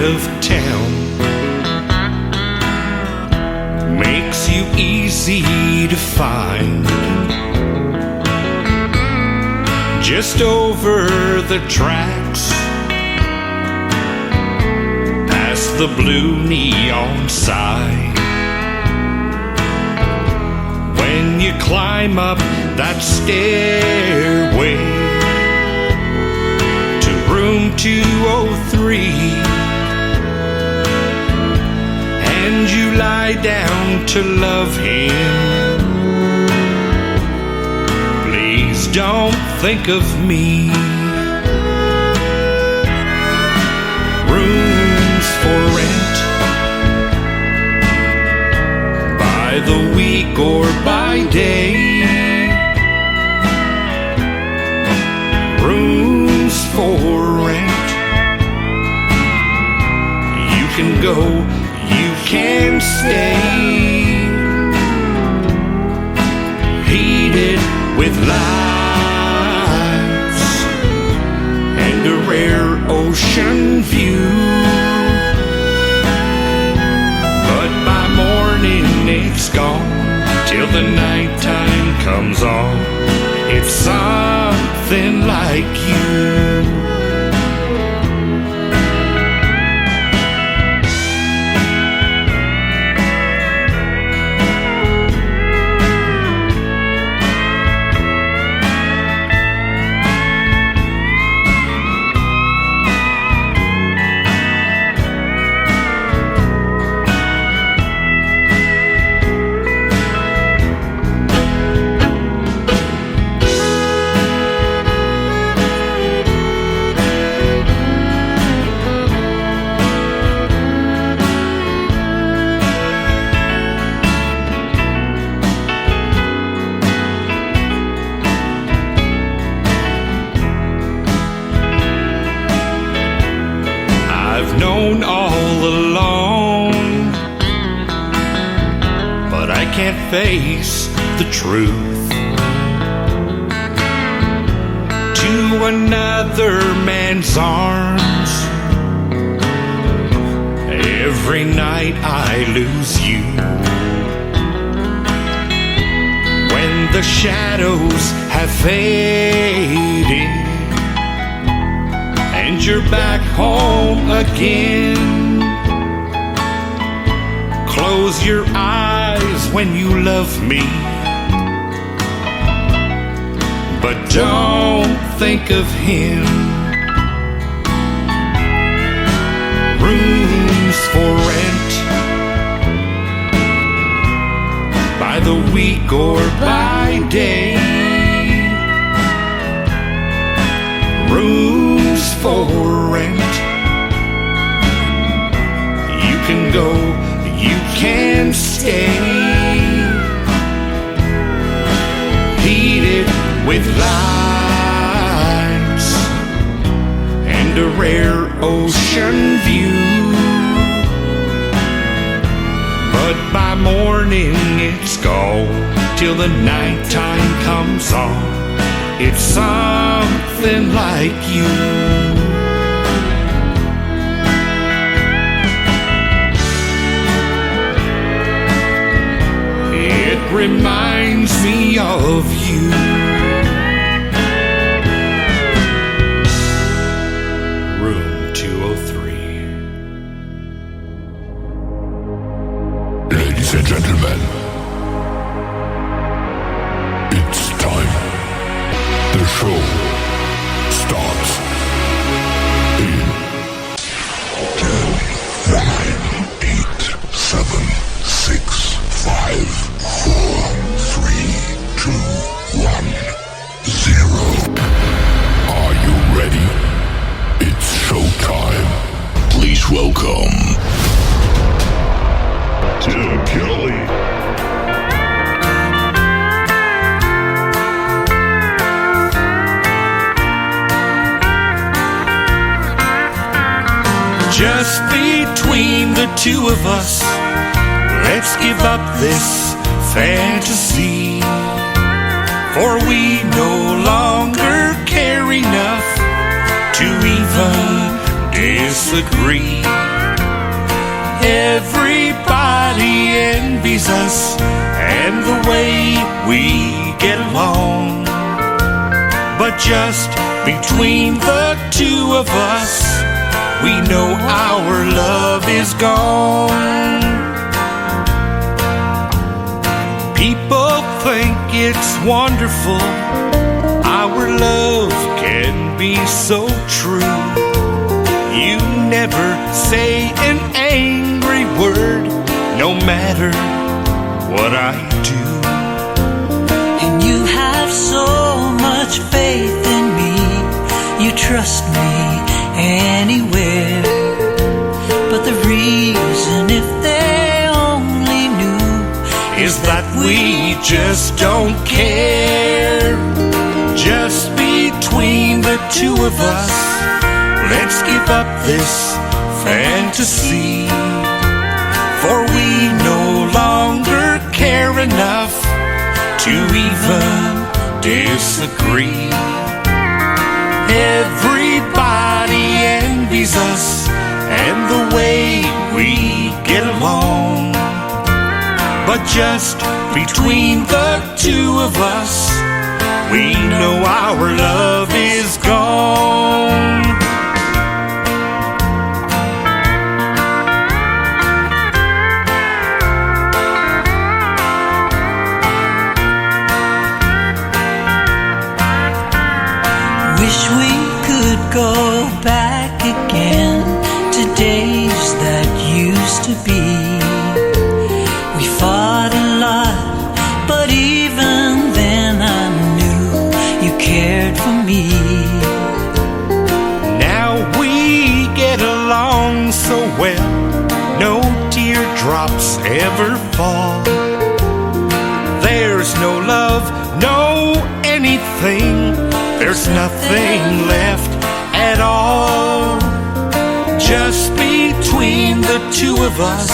of town makes you easy to find. Just over the tracks, past the blue neon sign. When you climb up that stairway to room 203, and you lie down to love him, please don't think of me. Rooms for rent by the week or by day. Rooms for rent. You can go, you can stay. Heated with lights and a rare ocean view. But by morning it's gone, till the nighttime comes on. It's something like you. Known all along, but I can't face the truth. To another man's arms, every night I lose you. When the shadows have faded and you're back home again, close your eyes when you love me, but don't think of him. Rooms for rent by the week or by day. Rooms for rent. You can go, you can stay. Heated with lights and a rare ocean view. But by morning it's gone, till the nighttime comes on. It's something like you. It reminds me of you. Room 203. Ladies and gentlemen, it's time. The show starts in 10, 9, 8, 7, 6, 5, 4, 3, 2, 1, 0. Are you ready? It's showtime. Please welcome Tim Kelly. Just between the two of us, let's give up this fantasy, for we no longer care enough to even disagree. Everybody envies us and the way we get along. But just between the two of us, we know our love is gone. People think it's wonderful, our love can be so true. You never say an angry word, no matter what I do. And you have so much faith in me, you trust me anywhere. But the reason, if they only knew, is that we just don't care. Just between the two of us, let's give up this fantasy, for we no longer care enough to even disagree. Everybody envies us and the way we get along. But just between the two of us, we know our love is gone. wish we could go back again to days that used to be. We fought a lot, but even then I knew you cared for me. Now we get along so well, no teardrops ever fall. There's no love, no anything, there's nothing left at all. Just between the two of us,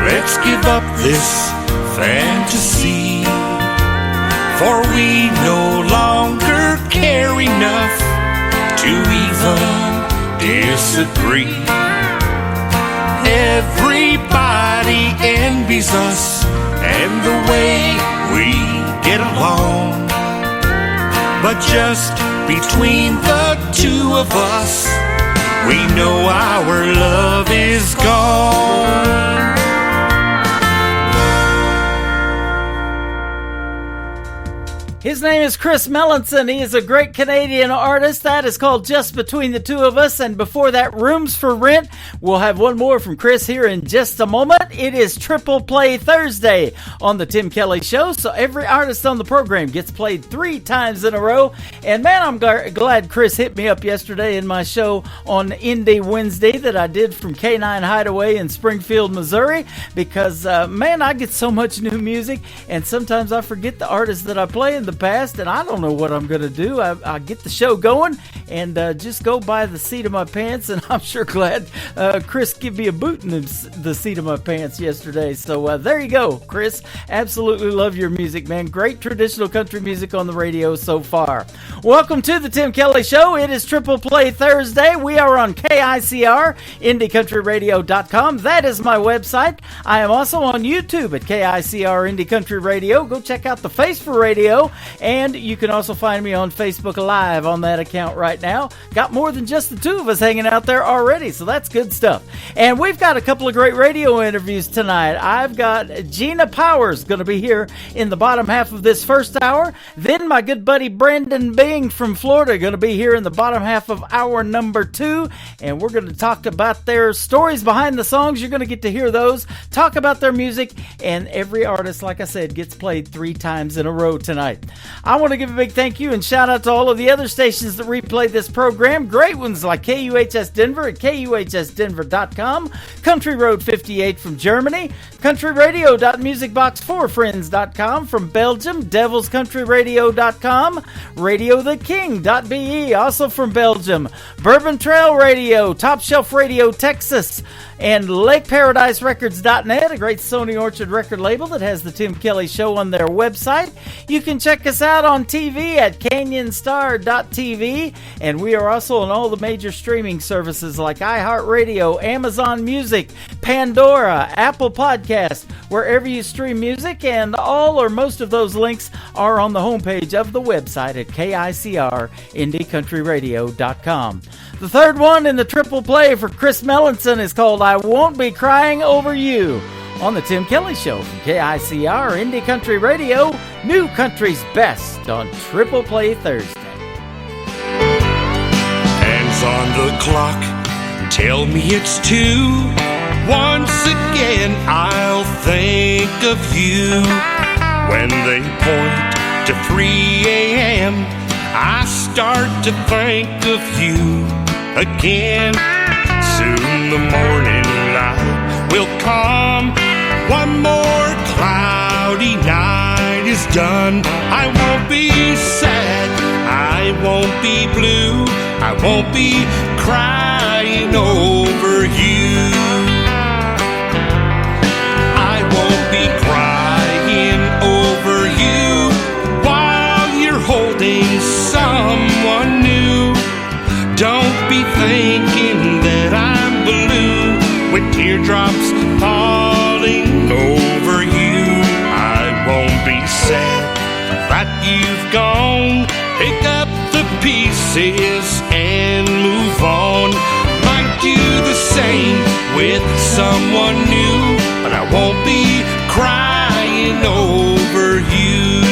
let's give up this fantasy, for we no longer care enough to even disagree. Everybody envies us and the way we get along. But just between the two of us, we know our love is gone. His name is Chris Melanson. He is a great Canadian artist. That is called Just Between the Two of Us. And before that, Rooms for Rent. We'll have one more from Chris here in just a moment. It is Triple Play Thursday on the Tim Kelly Show. So every artist on the program gets played 3 times in a row. And man, I'm glad Chris hit me up yesterday in my show on Indie Wednesday that I did from K9 Hideaway in Springfield, Missouri. Because, man, I get so much new music. And sometimes I forget the artists that I play in the past, and I don't know what I'm going to do. I get the show going and just go by the seat of my pants, and I'm sure glad Chris gave me a boot in the seat of my pants yesterday. So there you go, Chris. Absolutely love your music, man. Great traditional country music on the radio so far. Welcome to the Tim Kelly Show. It is Triple Play Thursday. We are on KICR, IndieCountryRadio.com. That is my website. I am also on YouTube at KICR Indie Country Radio. Go check out the Face for Radio. And you can also find me on Facebook Live on that account right now. Got more than just the two of us hanging out there already, so that's good stuff. And we've got a couple of great radio interviews tonight. I've got Gina Powers going to be here in the bottom half of this first hour. Then my good buddy Brandon Bing from Florida going to be here in the bottom half of hour number 2. And we're going to talk about their stories behind the songs. You're going to get to hear those, talk about their music, and every artist, like I said, gets played 3 times in a row tonight. I want to give a big thank you and shout out to all of the other stations that replay this program. Great ones like KUHS Denver at KUHSdenver.com, Country Road 58 from Germany, countryradio.musicbox4friends.com from Belgium, devilscountryradio.com, radiotheking.be, also from Belgium, Bourbon Trail Radio, Top Shelf Radio Texas, and LakeParadiseRecords.net, a great Sony Orchard record label that has the Tim Kelly Show on their website. You can check us out on TV at CanyonStar.tv, and we are also on all the major streaming services like iHeartRadio, Amazon Music, Pandora, Apple Podcast, wherever you stream music, and all or most of those links are on the homepage of the website at KICRIndieCountryRadio.com. The third one in the triple play for Chris Melanson is called I Won't Be Crying Over You on the Tim Kelly Show from KICR Indie Country Radio, New Country's Best on Triple Play Thursday. Hands on the clock, tell me it's 2. Once again I'll think of you. When they point to 3 a.m., I start to think of you again. Soon the morning light will come. One more cloudy night is done. I won't be sad, I won't be blue, I won't be crying over you. I won't be crying over you while you're holding someone new. Don't be thinking that I'm blue with teardrops falling over you. I won't be sad that you've gone. Pick up the pieces and move on. Might do the same with someone new, but I won't be crying over you.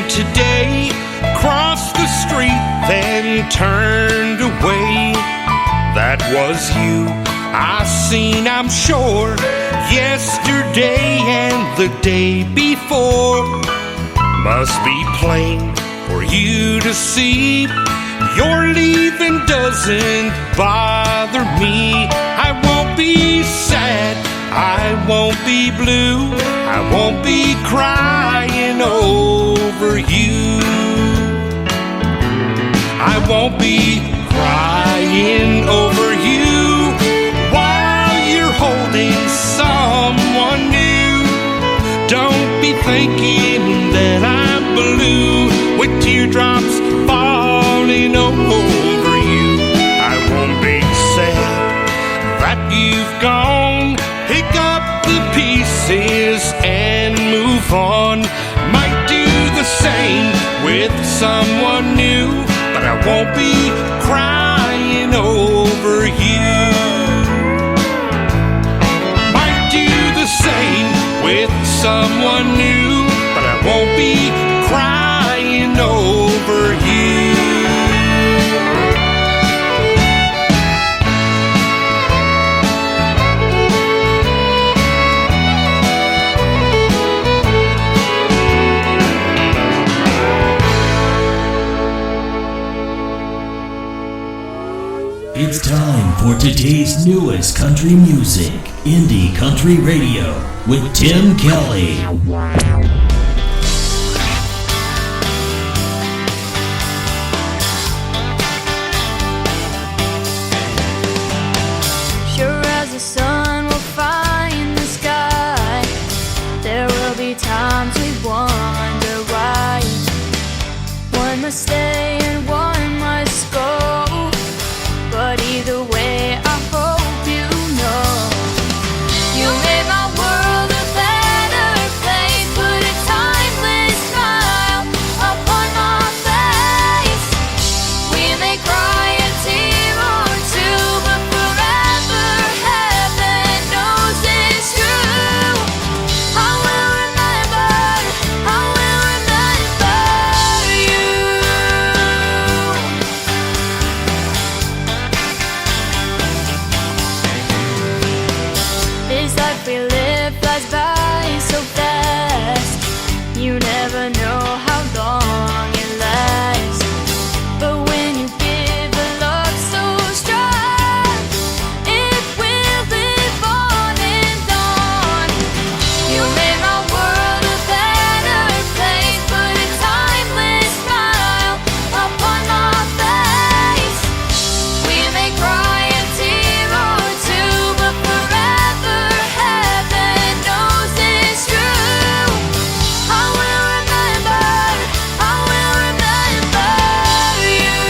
Today, crossed the street, then turned away. That was you I seen, I'm sure, yesterday and the day before. Must be plain for you to see. Your leaving doesn't bother me. I won't be sad, I won't be blue, I won't be crying over you. I won't be crying over you while you're holding someone new. Don't be thinking that I'm blue with teardrops falling over you. I won't be sad that you've gone. Pick up the pieces and move on. Might do the same with someone new, but I won't be crying over you. Might do the same with someone new, but I won't be crying over you. It's time for today's newest country music, Indie Country Radio, with Tim Kelly. Sure as the sun will find the sky, there will be times we wonder why. One must stay and one must go. But either way, I hope you know you made my world a better place. Put never know how long it lasts. But when you give a love so strong, it will live on and on. You made my world a better place, put a timeless smile upon my face. We may cry a tear or two, but forever heaven knows it's true. I will remember you.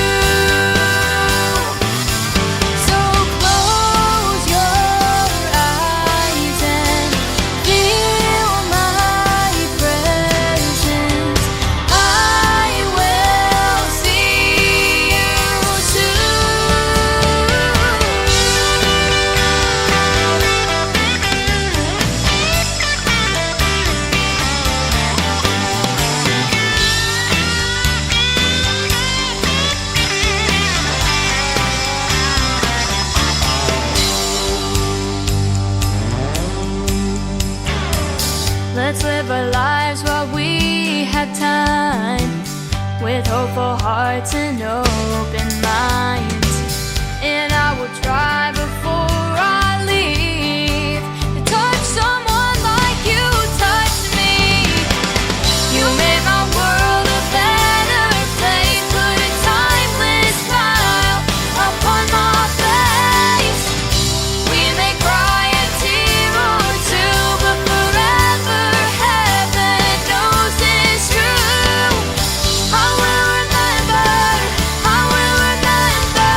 So close your eyes and feel my presence. I will see you Let's live our lives while we have time, with hopeful hearts and open minds. And I will try before I leave to touch someone like you touched me. You made my world a better place, put a timeless smile upon my face. We may cry a tear or two, but forever heaven knows it's true. I will remember you. I will remember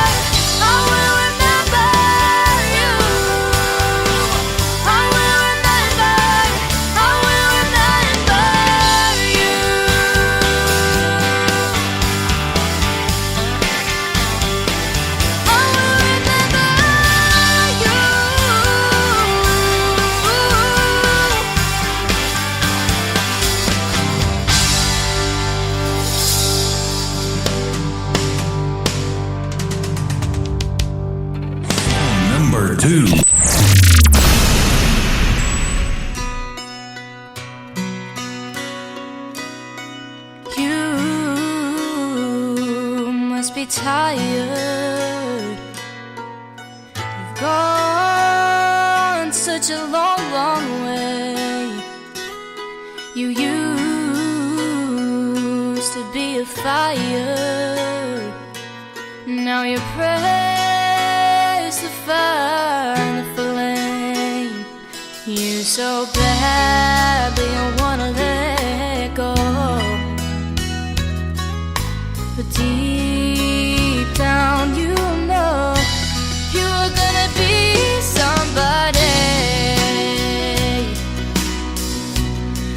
you. I will remember Number 2. You must be tired. You've gone such a long, long way. You used to be a fire. Now you press the fire and the flame. You so badly wanna let go, but deep down you know you are gonna be somebody,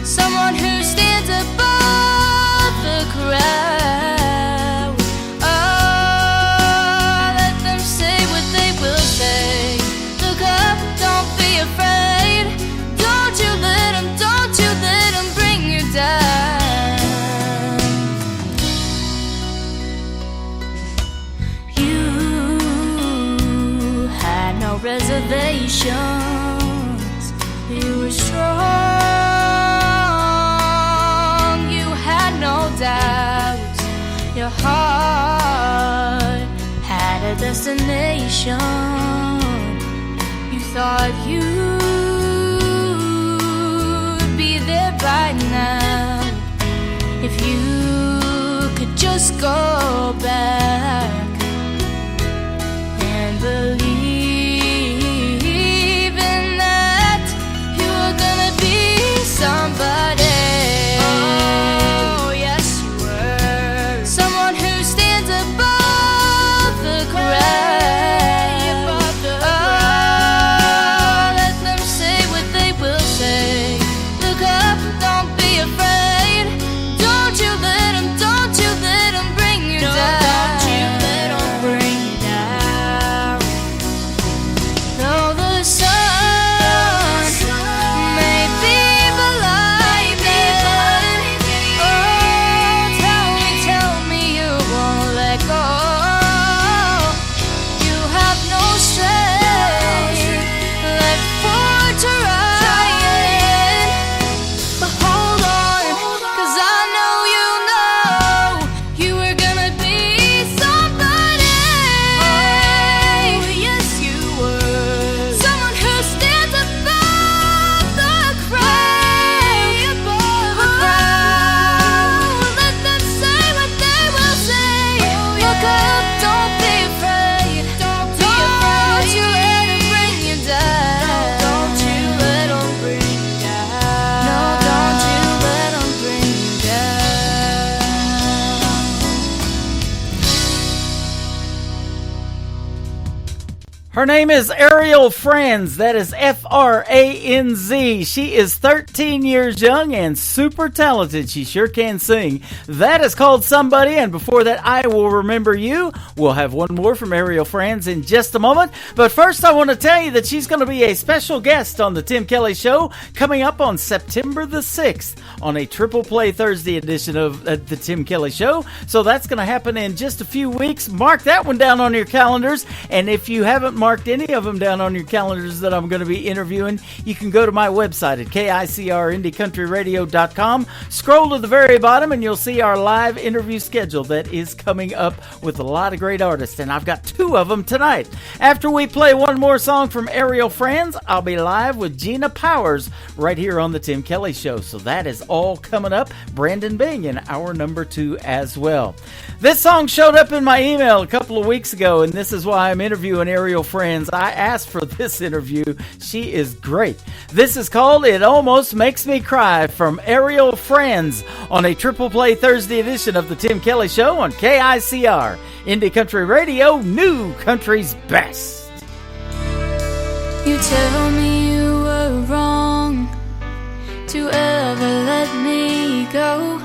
someone who stands above the crowd. Oh, let them say what they will say. Look up, don't be afraid. Don't you let them bring you down. You had no reservations. You were strong. You had no doubts. Your heart had a destination. You thought you'd be there by now if you could just go back and believe in that you were gonna be somebody. Oh, yes you were. Someone who stands above the crowd. Oh, let them say what they will say. Look up, don't be afraid. Don't you let them bring you down. Don't you Her name is Ariel Franz. That is Franz. She is 13 years young and super talented. She sure can sing. That is called Somebody. And before that, I Will Remember You. We'll have one more from Ariel Franz in just a moment. But first, I want to tell you that she's going to be a special guest on the Tim Kelly Show coming up on September the 6th on a Triple Play Thursday edition of the Tim Kelly Show. So that's going to happen in just a few weeks. Mark that one down on your calendars. And if you haven't marked any of them down on your calendars that I'm going to be interviewing, you can go to my website at KICRIndieCountryRadio.com. Scroll to the very bottom and you'll see our live interview schedule that is coming up with a lot of great artists, and I've got 2 of them tonight. After we play one more song from Ariel Franz, I'll be live with Gina Powers right here on the Tim Kelly Show. So that is all coming up. Brandon Bing in hour number 2 as well. This song showed up in my email a couple of weeks ago, and this is why I'm interviewing Ariel Franz. I asked for this interview. She is great. This is called It Almost Makes Me Cry from Ariel Franz on a Triple Play Thursday edition of the Tim Kelly Show on KICR. Indie Country Radio, new country's best. You tell me you were wrong to ever let me go.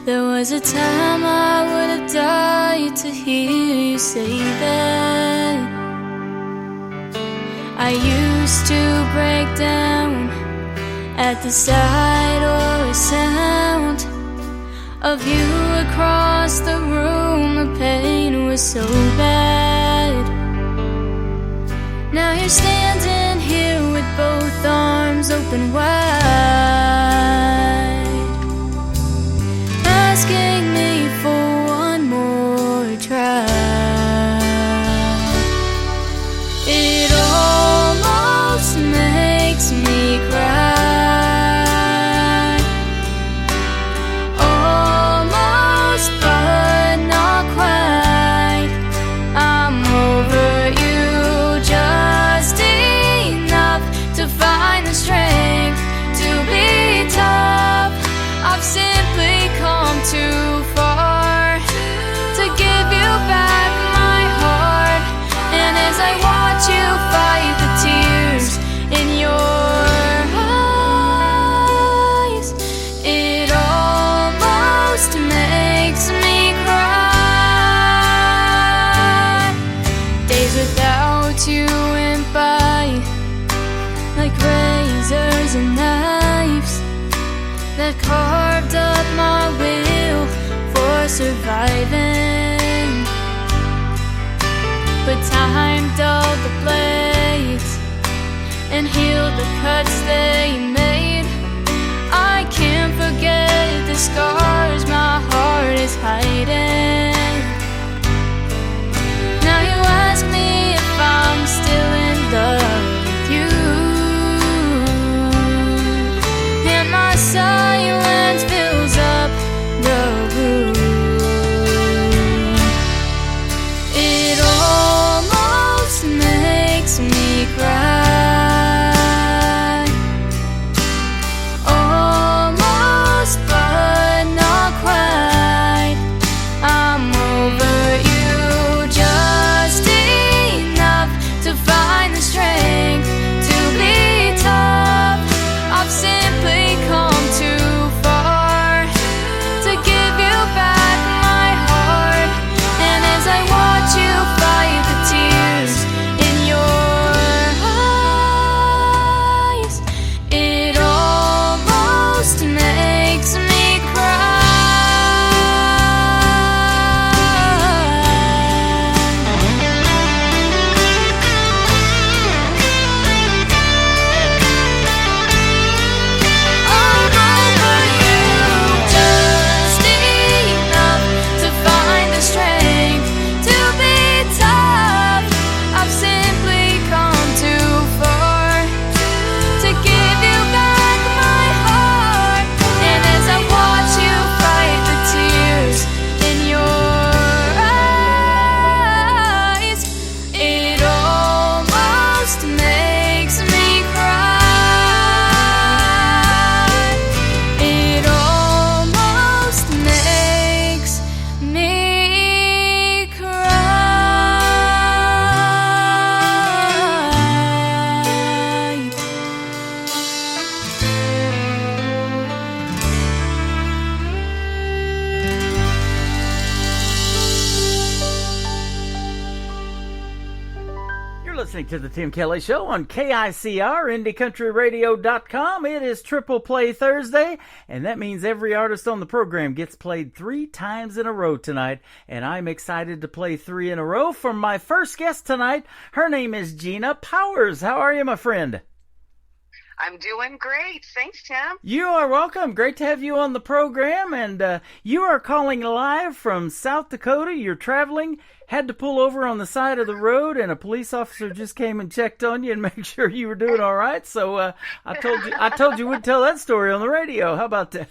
There was a time I would have died to hear you say that. I used to break down at the sight or sound of you across the room. The pain was so bad. Now you're standing here with both arms open wide, asking me for one more try. It almost makes me cry, almost but not quite. I'm over you just enough to find the strength to be tough. I've simply come too far to give you back my heart. And as I watch you fight the tears in your eyes, it almost makes me cry. Days without you went by like razors and knives that carved up my will for surviving. But time dulled the blades and healed the cuts they made. I can't forget the scars my heart is hiding. Now you ask me if I'm still in love with you, and my silence fills up the room. It almost makes me cry, almost but listening to the Tim Kelly Show on KICR, IndieCountryRadio.com. It is Triple Play Thursday, and that means every artist on the program gets played 3 times in a row tonight, and I'm excited to play 3 in a row from my first guest tonight. Her name is Gina Powers. How are you, my friend? I'm doing great. Thanks, Tim. You are welcome. Great to have you on the program. And you are calling live from South Dakota. You're traveling, had to pull over on the side of the road, and a police officer just came and checked on you and made sure you were doing all right. So I told you we'd tell that story on the radio. How about that?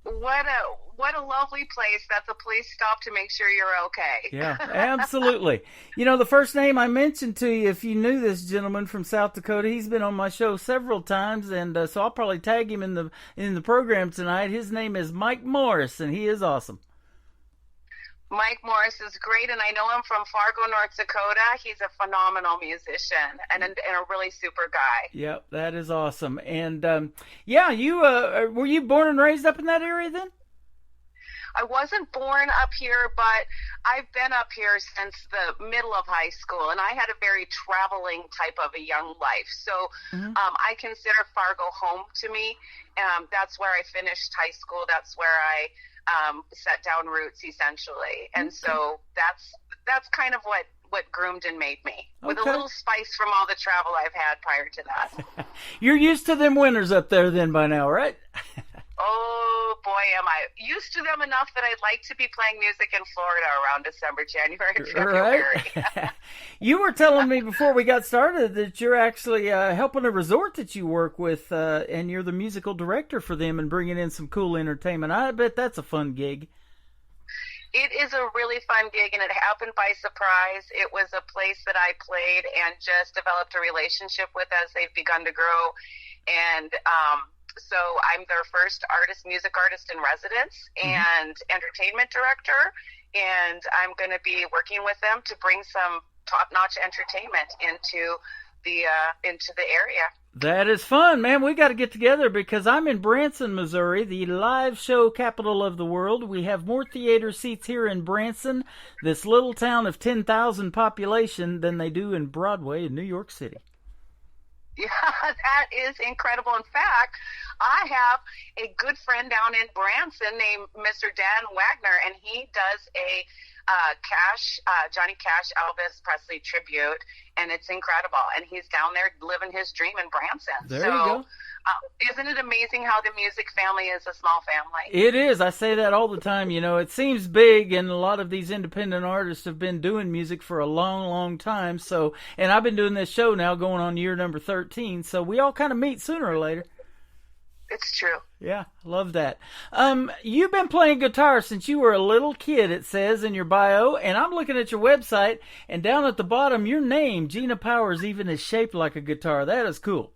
What a lovely place that the police stop to make sure you're okay. Yeah, absolutely. You know, the first name I mentioned to you, if you knew this gentleman from South Dakota, he's been on my show several times, and so I'll probably tag him in the program tonight. His name is Mike Morris, and he is awesome. Mike Morris is great, and I know him from Fargo, North Dakota. He's a phenomenal musician and a really super guy. Yep, that is awesome. And yeah, you were you born and raised up in that area then? I wasn't born up here, but I've been up here since the middle of high school, and I had a very traveling type of a young life. So I consider Fargo home to me. That's where I finished high school. That's where I set down roots, essentially. And so that's kind of what groomed and made me, with a little spice from all the travel I've had prior to that. You're used to them winters up there then by now, right? Oh, boy, am I used to them enough that I'd like to be playing music in Florida around December, January, February. Right. You were telling me before we got started that you're actually helping a resort that you work with, and you're the musical director for them and bringing in some cool entertainment. I bet that's a fun gig. It is a really fun gig, and it happened by surprise. It was a place that I played and just developed a relationship with as they've begun to grow. And so I'm their first music artist in residence and entertainment director, and I'm going to be working with them to bring some top-notch entertainment into the area. That is fun, man. We got to get together because I'm in Branson, Missouri, the live show capital of the world. We have more theater seats here in Branson, this little town of 10,000 population, than they do in Broadway in New York City. Yeah, that is incredible. In fact, I have a good friend down in Branson named Mr. Dan Wagner, and he does a Johnny Cash, Elvis Presley tribute, and it's incredible. And he's down there living his dream in Branson. There you go. Isn't it amazing how the music family is a small family? It is. I say that all the time. You know, it seems big, and a lot of these independent artists have been doing music for a long, long time. So, and I've been doing this show now going on year number 13, so we all kind of meet sooner or later. It's true. Yeah, love that. You've been playing guitar since you were a little kid, it says in your bio, and I'm looking at your website, and down at the bottom, your name, Gina Powers, even is shaped like a guitar. That is cool.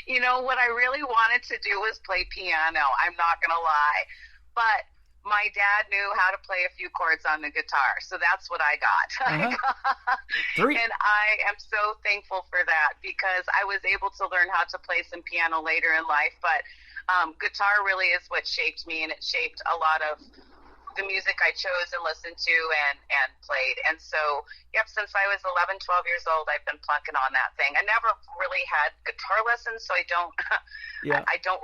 You know, what I really wanted to do was play piano. I'm not going to lie. But my dad knew how to play a few chords on the guitar, so that's what I got. And I am so thankful for that because I was able to learn how to play some piano later in life. But guitar really is what shaped me, and it shaped a lot of the music I chose and listened to and played. And so, since I was 11, 12 years old, I've been plunking on that thing. I never really had guitar lessons, so I don't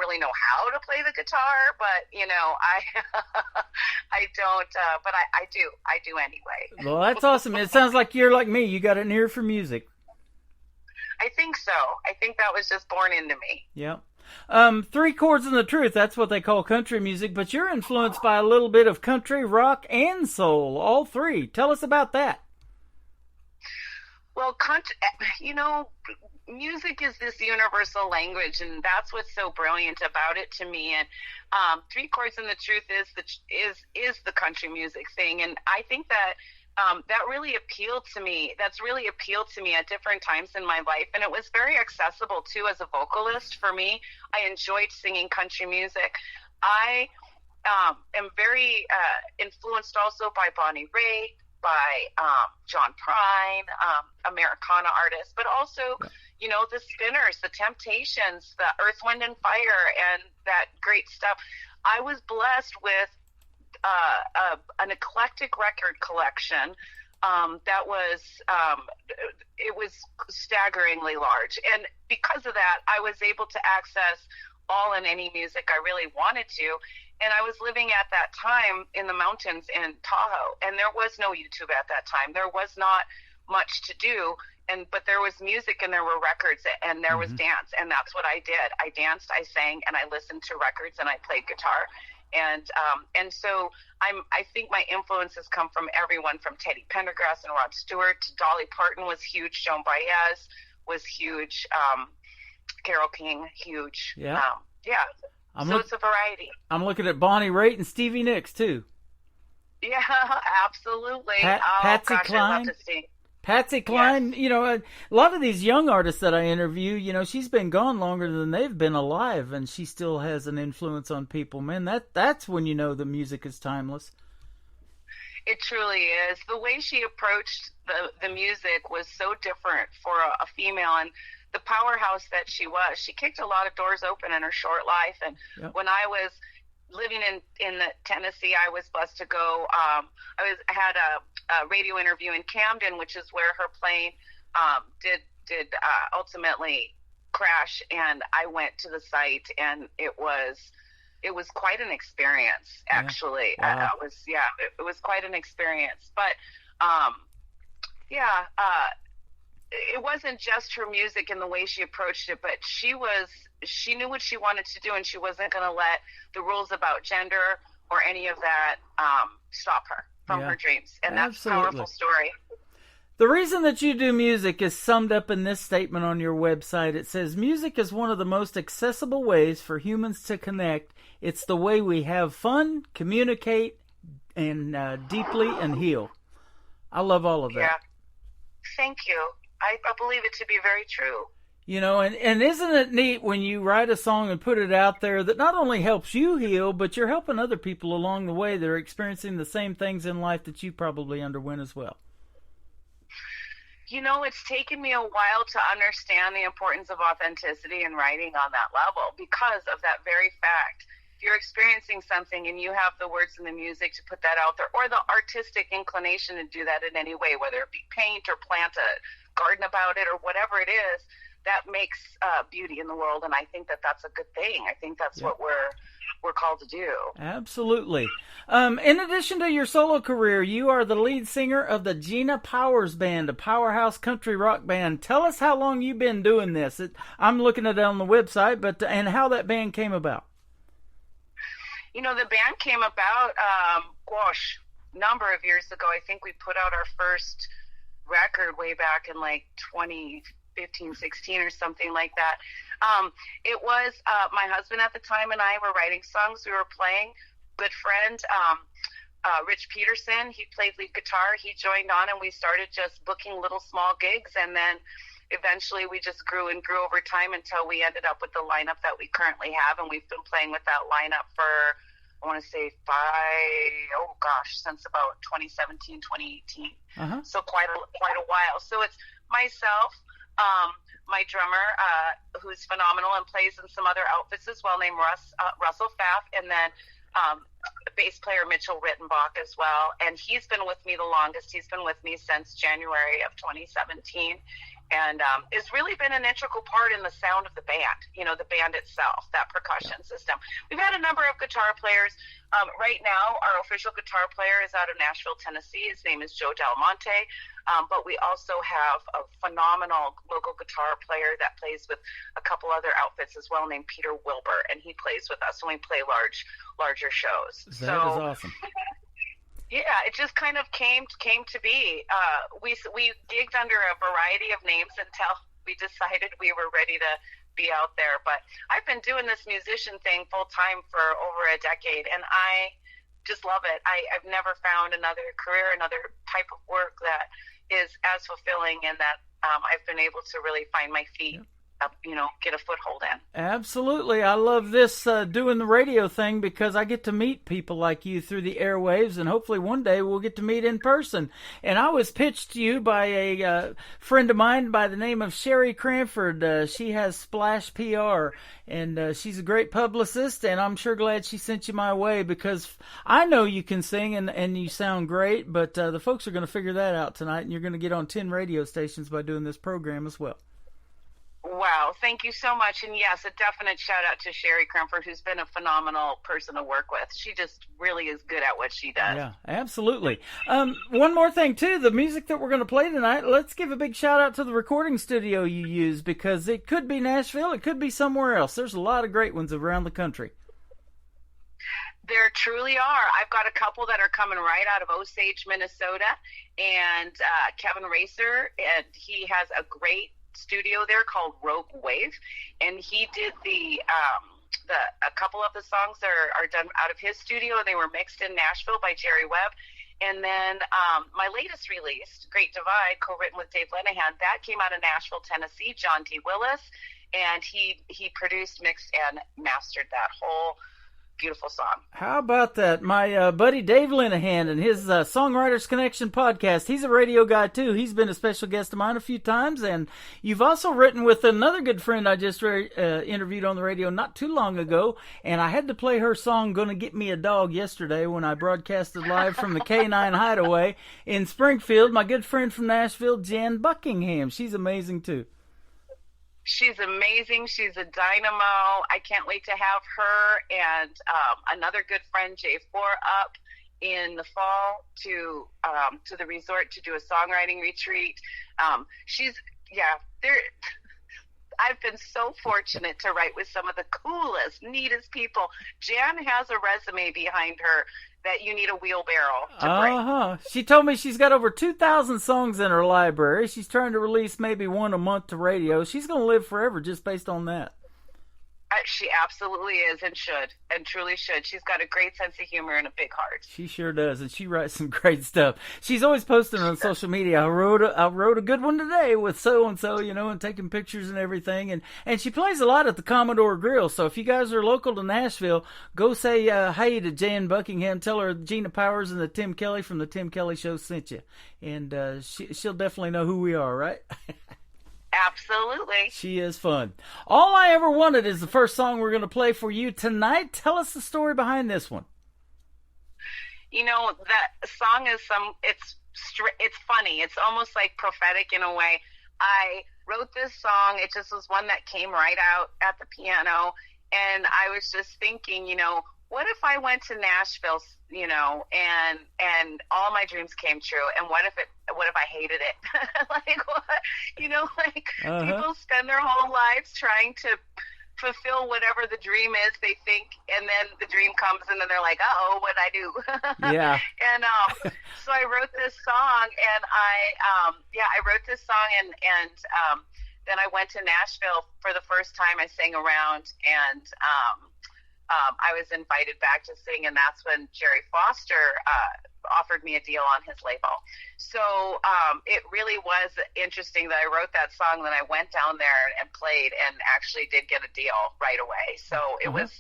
really know how to play the guitar, but you know, I don't, but I do anyway. Well, that's awesome. It sounds like you're like me. You got an ear for music. I think so. I think that was just born into me. Yeah. 3 chords and the truth, that's what they call country music, but you're influenced by a little bit of country, rock, and soul, all 3. Tell us about that. Well, country, you know, music is this universal language, and that's what's so brilliant about it to me. And 3 chords and the truth is the country music thing, and I think that that really appealed to me. That's really appealed to me at different times in my life. And it was very accessible, too, as a vocalist for me. I enjoyed singing country music. I am very influenced also by Bonnie Raitt, by John Prine, Americana artists, but also, you know, the Spinners, the Temptations, the Earth, Wind, and Fire, and that great stuff. I was blessed with an eclectic record collection that was it was staggeringly large, and because of that, I was able to access all and any music I really wanted to. And I was living at that time in the mountains in Tahoe, and there was no YouTube at that time. There was not much to do, but there was music and there were records and there was dance, and that's what I did. I danced, I sang, and I listened to records, and I played guitar. And so I think my influences come from everyone from Teddy Pendergrass and Rod Stewart to Dolly Parton was huge, Joan Baez was huge, Carole King, huge. Yeah. It's a variety. I'm looking at Bonnie Raitt and Stevie Nicks too. Yeah, absolutely. Patsy Cline. I love to sing. Patsy Cline, yes. A lot of these young artists that I interview, she's been gone longer than they've been alive, and she still has an influence on people. Man, that's when you know the music is timeless. It truly is. The way she approached the music was so different for a female, and the powerhouse that she was. She kicked a lot of doors open in her short life, and when I was living in Tennessee, I was blessed to go. I had a radio interview in Camden, which is where her plane did ultimately crash, and I went to the site, and it was quite an experience, actually. Wow. It was quite an experience, but it wasn't just her music and the way she approached it, but she knew what she wanted to do, and she wasn't going to let the rules about gender or any of that stop her from her dreams. And that's a powerful story. The reason that you do music is summed up in this statement on your website. It says, music is one of the most accessible ways for humans to connect. It's the way we have fun, communicate, and deeply and heal. I love all of that. Yeah. Thank you. I believe it to be very true. And isn't it neat when you write a song and put it out there that not only helps you heal, but you're helping other people along the way that are experiencing the same things in life that you probably underwent as well? It's taken me a while to understand the importance of authenticity in writing on that level because of that very fact. If you're experiencing something and you have the words and the music to put that out there, or the artistic inclination to do that in any way, whether it be paint or plant a garden about it or whatever it is, that makes beauty in the world, and I think that that's a good thing. I think that's what we're called to do. Absolutely. In addition to your solo career, you are the lead singer of the Gina Powers Band, a powerhouse country rock band. Tell us how long you've been doing this. I'm looking at it on the website, and how that band came about. The band came about, number of years ago. I think we put out our first record way back in like 2015, 16 or something like that. It was my husband at the time and I were writing songs. We were playing. Good friend, Rich Peterson, he played lead guitar. He joined on, and we started just booking little small gigs, and then eventually we just grew and grew over time until we ended up with the lineup that we currently have, and we've been playing with that lineup for, I want to say since about 2017, 2018. So quite a while. So it's myself, my drummer, who's phenomenal and plays in some other outfits as well, named Russell Pfaff, and then bass player Mitchell Rittenbach as well. And he's been with me the longest. He's been with me since January of 2017. And it's really been an integral part in the sound of the band, the band itself, that percussion system. We've had a number of guitar players. Right now, our official guitar player is out of Nashville, Tennessee. His name is Joe Del Monte. But we also have a phenomenal local guitar player that plays with a couple other outfits as well, named Peter Wilbur, and he plays with us when we play larger shows. That is awesome. Yeah, it just kind of came to be. We gigged under a variety of names until we decided we were ready to be out there. But I've been doing this musician thing full time for over a decade, and I just love it. I've never found another career, another type of work that is as fulfilling, and that I've been able to really find my feet get a foothold in. Absolutely. I love this doing the radio thing because I get to meet people like you through the airwaves, and hopefully one day we'll get to meet in person. And I was pitched to you by a friend of mine by the name of Sherry Cranford. She has Splash PR, and she's a great publicist, and I'm sure glad she sent you my way because I know you can sing and you sound great, but the folks are going to figure that out tonight, and you're going to get on 10 radio stations by doing this program as well. Wow, thank you so much. And yes, a definite shout out to Sherry Cranford, who's been a phenomenal person to work with. She just really is good at what she does. Yeah, absolutely. One more thing, too, the music that we're going to play tonight, let's give a big shout out to the recording studio you use because it could be Nashville, it could be somewhere else. There's a lot of great ones around the country. There truly are. I've got a couple that are coming right out of Osage, Minnesota, and Kevin Racer, and he has a great studio there called Rogue Wave, and he did a couple of the songs that are done out of his studio. They were mixed in Nashville by Jerry Webb. And then my latest release, Great Divide, co-written with Dave Lenahan, that came out of Nashville, Tennessee, John D. Willis, and he produced, mixed, and mastered that whole beautiful song. How about that? My buddy Dave Lenahan and his Songwriters Connection podcast, he's a radio guy too. He's been a special guest of mine a few times, and you've also written with another good friend I just interviewed on the radio not too long ago, and I had to play her song Gonna Get Me a Dog yesterday when I broadcasted live from the K9 Hideaway in Springfield. My good friend from Nashville, Jan Buckingham. She's amazing too. She's amazing. She's a dynamo. I can't wait to have her and another good friend, Jay Four, up in the fall to the resort to do a songwriting retreat. I've been so fortunate to write with some of the coolest, neatest people. Jan has a resume behind her that you need a wheelbarrow to bring. She told me she's got over 2,000 songs in her library. She's trying to release maybe one a month to radio. She's going to live forever just based on that. She absolutely is and should, and truly should. She's got a great sense of humor and a big heart. She sure does, and she writes some great stuff. She's always posting on social media. I wrote a good one today with so-and-so, and taking pictures and everything. And she plays a lot at the Commodore Grill, so if you guys are local to Nashville, go say hey to Jan Buckingham. Tell her Gina Powers and the Tim Kelly from the Tim Kelly Show sent you. And she'll definitely know who we are, right? Absolutely. She is fun. All I Ever Wanted is the first song we're going to play for you tonight. Tell us the story behind this one. That song is it's funny. It's almost like prophetic in a way. I wrote this song. It just was one that came right out at the piano. And I was just thinking, what if I went to Nashville, and all my dreams came true? And what if I hated it? People spend their whole lives trying to fulfill whatever the dream is they think, and then the dream comes and then they're like, what'd I do? Yeah. And so I wrote this song, and I wrote this song, and then I went to Nashville for the first time. I sang around, and I was invited back to sing, and that's when Jerry Foster offered me a deal on his label. So it really was interesting that I wrote that song, then I went down there and played and actually did get a deal right away. So it was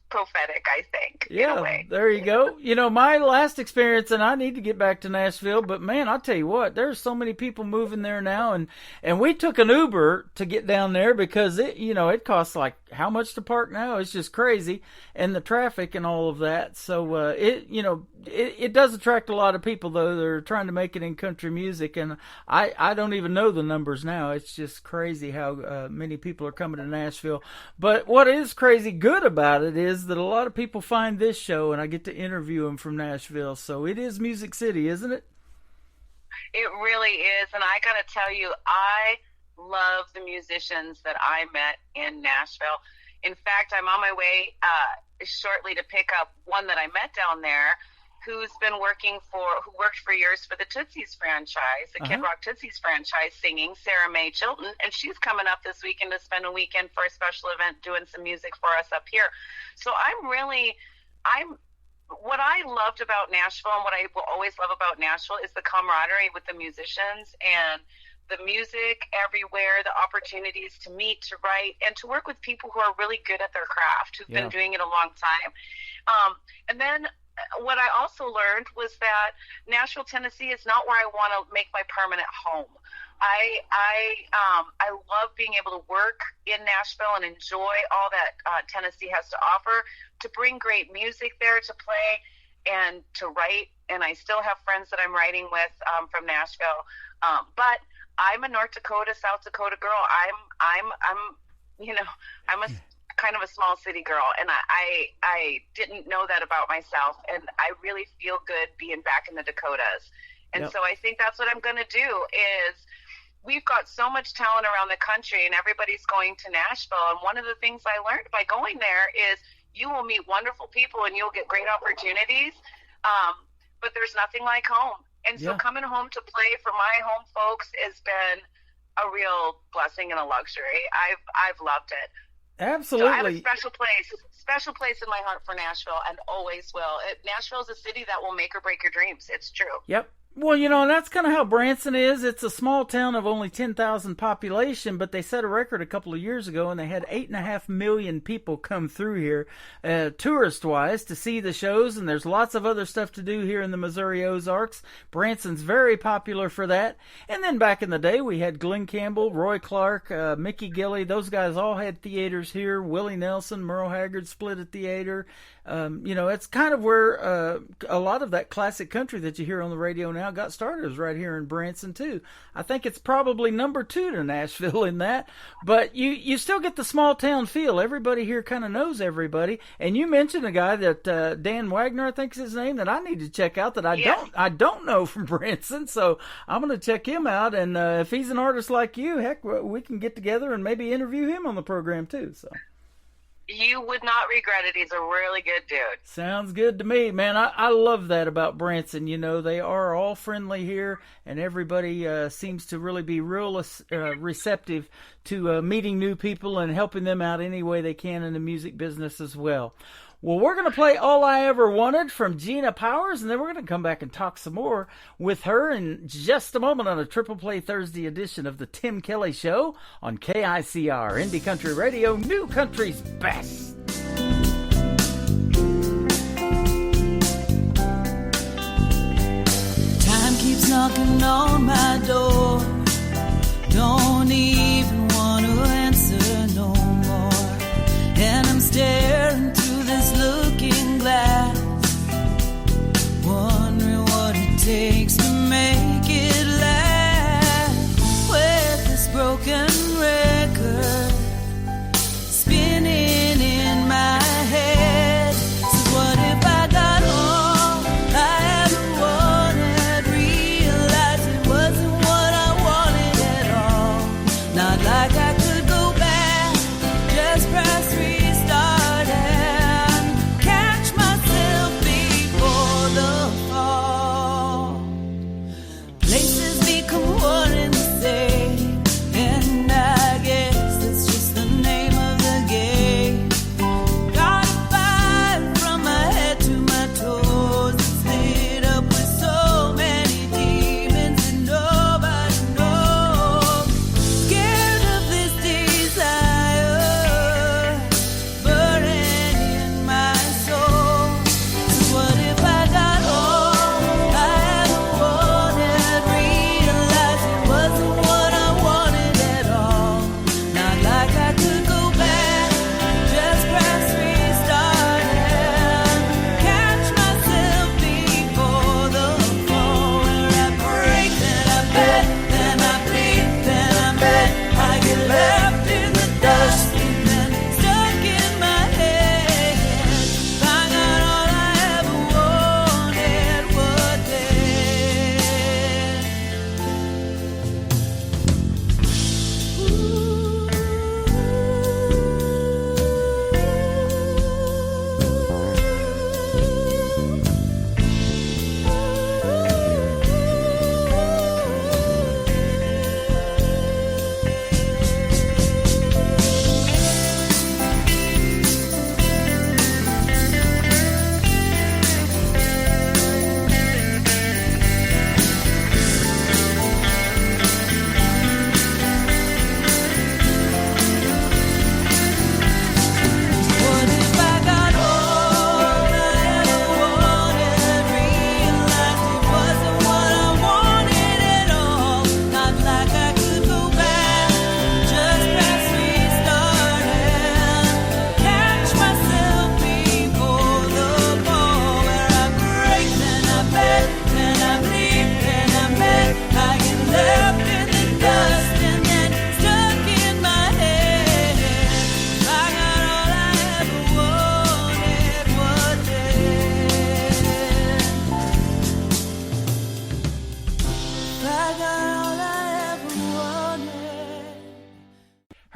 prophetic, I think. Yeah, in a way. There you go. My last experience, and I need to get back to Nashville, but man, I'll tell you what, there's so many people moving there now, and we took an Uber to get down there because it costs like how much to park now? It's just crazy, and the traffic and all of that. So it does attract a lot of people though. They're trying to make it in country music, and I don't even know the numbers now. It's just crazy how many people are coming to Nashville. But what is crazy good about it is that a lot of people find this show, and I get to interview them from Nashville. So it is Music City, isn't it? It really is, and I got to tell you, I love the musicians that I met in Nashville. In fact, I'm on my way shortly to pick up one that I met down there who worked for years for the Tootsies franchise, the Kid Rock Tootsies franchise, singing, Sarah Mae Chilton, and she's coming up this weekend to spend a weekend for a special event doing some music for us up here. So what I loved about Nashville, and what I will always love about Nashville, is the camaraderie with the musicians and the music everywhere, the opportunities to meet, to write, and to work with people who are really good at their craft, who've been doing it a long time. And then what I also learned was that Nashville, Tennessee is not where I want to make my permanent home. I love being able to work in Nashville and enjoy all that Tennessee has to offer, to bring great music there to play and to write. And I still have friends that I'm writing with from Nashville. But I'm a North Dakota, South Dakota girl. I'm a kind of a small city girl, and I didn't know that about myself, and I really feel good being back in the Dakotas. And so I think that's what I'm going to do is we've got so much talent around the country, and everybody's going to Nashville. And one of the things I learned by going there is you will meet wonderful people and you'll get great opportunities. But there's nothing like home. And so coming home to play for my home folks has been a real blessing and a luxury. I've loved it. Absolutely. So I have a special place in my heart for Nashville, and always will. Nashville is a city that will make or break your dreams. It's true. Yep. Well, and that's kind of how Branson is. It's a small town of only 10,000 population, but they set a record a couple of years ago, and they had 8.5 million people come through here, tourist-wise, to see the shows, and there's lots of other stuff to do here in the Missouri Ozarks. Branson's very popular for that. And then back in the day, we had Glenn Campbell, Roy Clark, Mickey Gilley. Those guys all had theaters here. Willie Nelson, Merle Haggard split a theater. It's kind of where a lot of that classic country that you hear on the radio now got started, is right here in Branson too. I think it's probably number 2 to Nashville in that, but you still get the small town feel. Everybody here kind of knows everybody. And you mentioned a guy that Dan Wagner, I think is his name, that I need to check out that I don't know from Branson, so I'm going to check him out. And if he's an artist like you, heck, we can get together and maybe interview him on the program too. So. You would not regret it. He's a really good dude. Sounds good to me, man. I love that about Branson. They are all friendly here, and everybody seems to really be real receptive to meeting new people and helping them out any way they can in the music business as well. Well, we're going to play All I Ever Wanted from Gina Powers, and then we're going to come back and talk some more with her in just a moment on a Triple Play Thursday edition of the Tim Kelly Show on KICR, Indie Country Radio, New Country's Best. Time keeps knocking on my door. Don't even want to answer no more. And I'm staring through this looking glass, wondering what it takes to make it last. With this broken record spinning in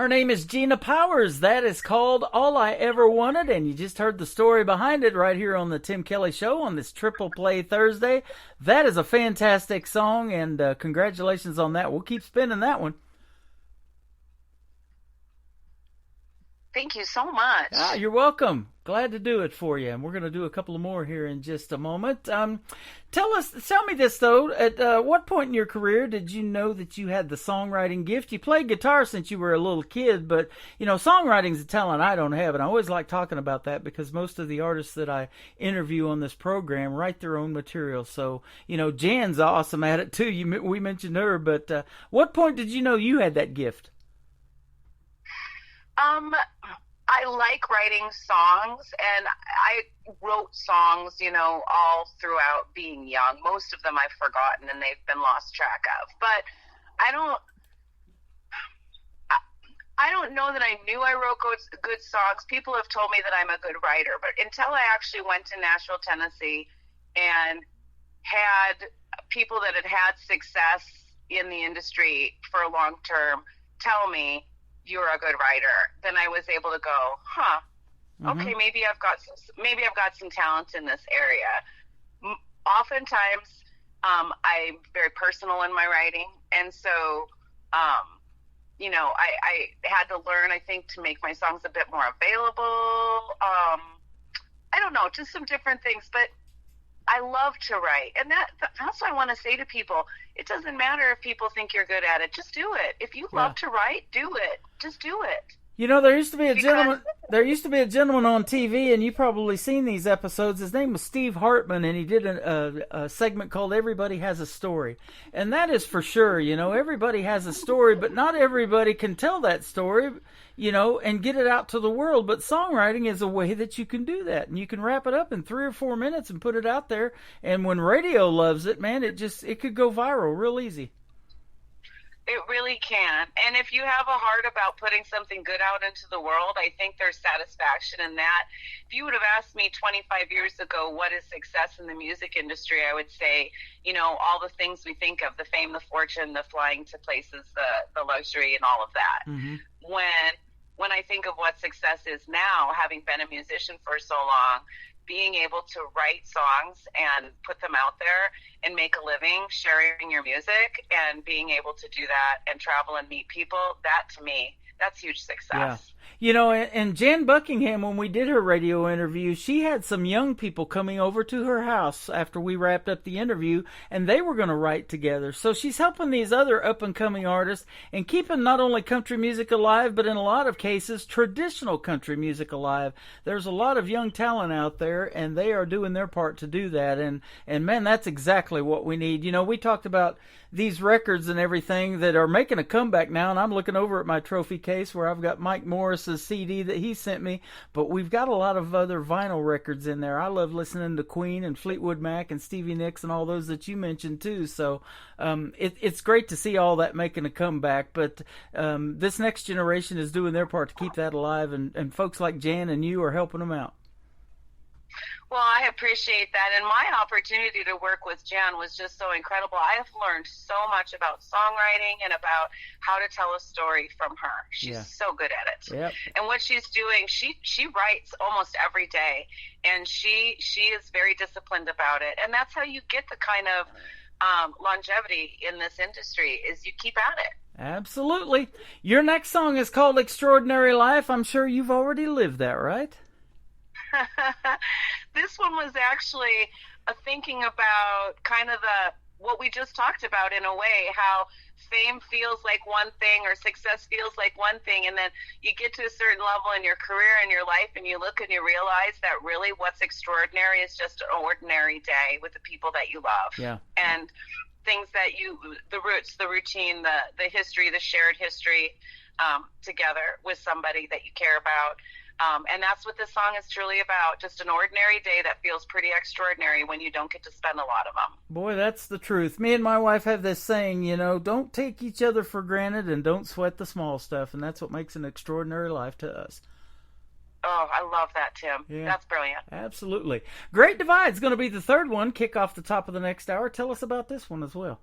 Her name is Gina Powers. That is called All I Ever Wanted, and you just heard the story behind it right here on the Tim Kelly Show on this Triple Play Thursday. That is a fantastic song, and congratulations on that. We'll keep spinning that one. Thank you so much. You're welcome. Glad to do it for you. And we're going to do a couple of more here in just a moment. Tell me this, though. At what point in your career did you know that you had the songwriting gift? You played guitar since you were a little kid, but, you know, songwriting's a talent I don't have. And I always like talking about that because most of the artists that I interview on this program write their own material. So, you know, Jan's awesome at it, too. We mentioned her. But what point did you know you had that gift? I like writing songs, and I wrote songs, you know, all throughout being young. Most of them I've forgotten and they've been lost track of. But I don't know that I knew I wrote good songs. People have told me that I'm a good writer, but until I actually went to Nashville, Tennessee, and had people that had had success in the industry for a long term tell me, you're a good writer, then I was able to go, okay, maybe I've got some talent in this area. Oftentimes, I'm very personal in my writing, and so, you know, I had to learn, I think, to make my songs a bit more available. I don't know, just some different things, but I love to write, and that's what I want to say to people. It doesn't matter if people think you're good at it. Just do it. If you love to write, do it. Just do it. You know, there used to be a gentleman on TV, and you've probably seen these episodes. His name was Steve Hartman, and he did a segment called Everybody Has a Story. And that is for sure, you know, everybody has a story, but not everybody can tell that story, you know, and get it out to the world. But songwriting is a way that you can do that, and you can wrap it up in 3 or 4 minutes and put it out there. And when radio loves it, man, it could go viral real easy. It really can. And if you have a heart about putting something good out into the world, I think there's satisfaction in that. If you would have asked me 25 years ago, what is success in the music industry, I would say, you know, all the things we think of, the fame, the fortune, the flying to places, the luxury, and all of that. Mm-hmm. When I think of what success is now, having been a musician for so long, being able to write songs and put them out there and make a living sharing your music and being able to do that and travel and meet people, that to me, that's huge success. Yeah. You know, and Jan Buckingham, when we did her radio interview, she had some young people coming over to her house after we wrapped up the interview, and they were going to write together. So she's helping these other up-and-coming artists and keeping not only country music alive, but in a lot of cases, traditional country music alive. There's a lot of young talent out there, and they are doing their part to do that. And man, that's exactly what we need. You know, we talked about these records and everything that are making a comeback now, and I'm looking over at my trophy case where I've got Mike Morris's CD that he sent me, but we've got a lot of other vinyl records in there. I love listening to Queen and Fleetwood Mac and Stevie Nicks and all those that you mentioned too, so it's great to see all that making a comeback, but this next generation is doing their part to keep that alive, and folks like Jan and you are helping them out. Well, I appreciate that, and my opportunity to work with Jan was just so incredible. I have learned so much about songwriting and about how to tell a story from her. She's so good at it. Yep. And what she's doing, she writes almost every day, and she is very disciplined about it. And that's how you get the kind of longevity in this industry, is you keep at it. Absolutely. Your next song is called Extraordinary Life. I'm sure you've already lived that, right? This one was actually thinking about kind of what we just talked about in a way, how fame feels like one thing or success feels like one thing, and then you get to a certain level in your career and your life and you look and you realize that really what's extraordinary is just an ordinary day with the people that you love. Yeah. And things that the roots, the routine, the history, the shared history together with somebody that you care about. And that's what this song is truly about, just an ordinary day that feels pretty extraordinary when you don't get to spend a lot of them. Boy, that's the truth. Me and my wife have this saying, you know, don't take each other for granted and don't sweat the small stuff, and that's what makes an extraordinary life to us. Oh, I love that, Tim. Yeah. That's brilliant. Absolutely. Great Divide's going to be the third one, kick off the top of the next hour. Tell us about this one as well.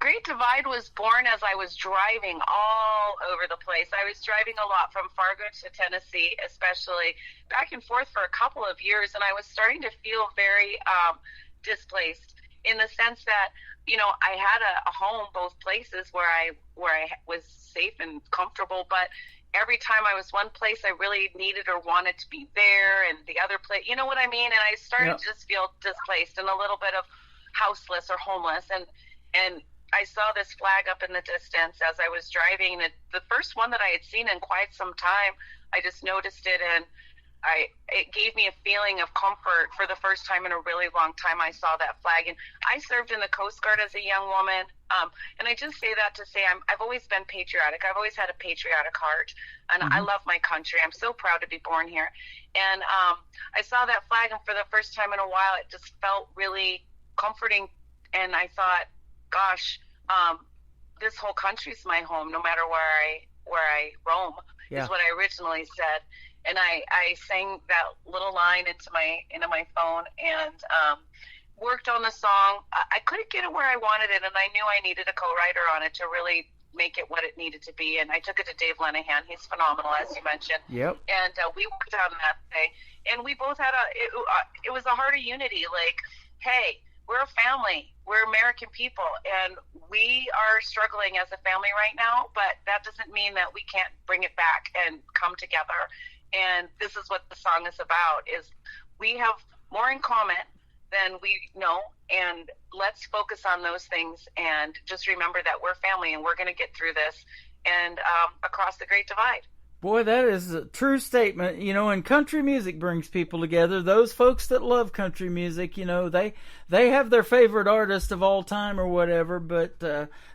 Great Divide was born as I was driving all over the place. I was driving a lot from Fargo to Tennessee, especially back and forth for a couple of years, and I was starting to feel very displaced in the sense that, you know, I had a home both places where I was safe and comfortable, but every time I was one place, I really needed or wanted to be there, and the other place, you know what I mean? And I started to just feel displaced and a little bit of houseless or homeless, and I saw this flag up in the distance as I was driving. The first one that I had seen in quite some time, I just noticed it, and it gave me a feeling of comfort for the first time in a really long time. I saw that flag, and I served in the Coast Guard as a young woman, and I just say that to say I've always been patriotic. I've always had a patriotic heart, and I love my country. I'm so proud to be born here, and I saw that flag, and for the first time in a while, it just felt really comforting, and I thought, gosh, this whole country's my home, no matter where I roam, is what I originally said. And I sang that little line into my phone, and worked on the song. I couldn't get it where I wanted it, and I knew I needed a co-writer on it to really make it what it needed to be. And I took it to Dave Lenahan. He's phenomenal, as you mentioned. Yep. And we worked on that day, and we both had it was a heart of unity. Like, hey, we're a family. We're American people, and we are struggling as a family right now, but that doesn't mean that we can't bring it back and come together. And this is what the song is about, is we have more in common than we know, and let's focus on those things and just remember that we're family and we're going to get through this and across the Great Divide. Boy, that is a true statement. You know, and country music brings people together. Those folks that love country music, you know, they have their favorite artist of all time or whatever, but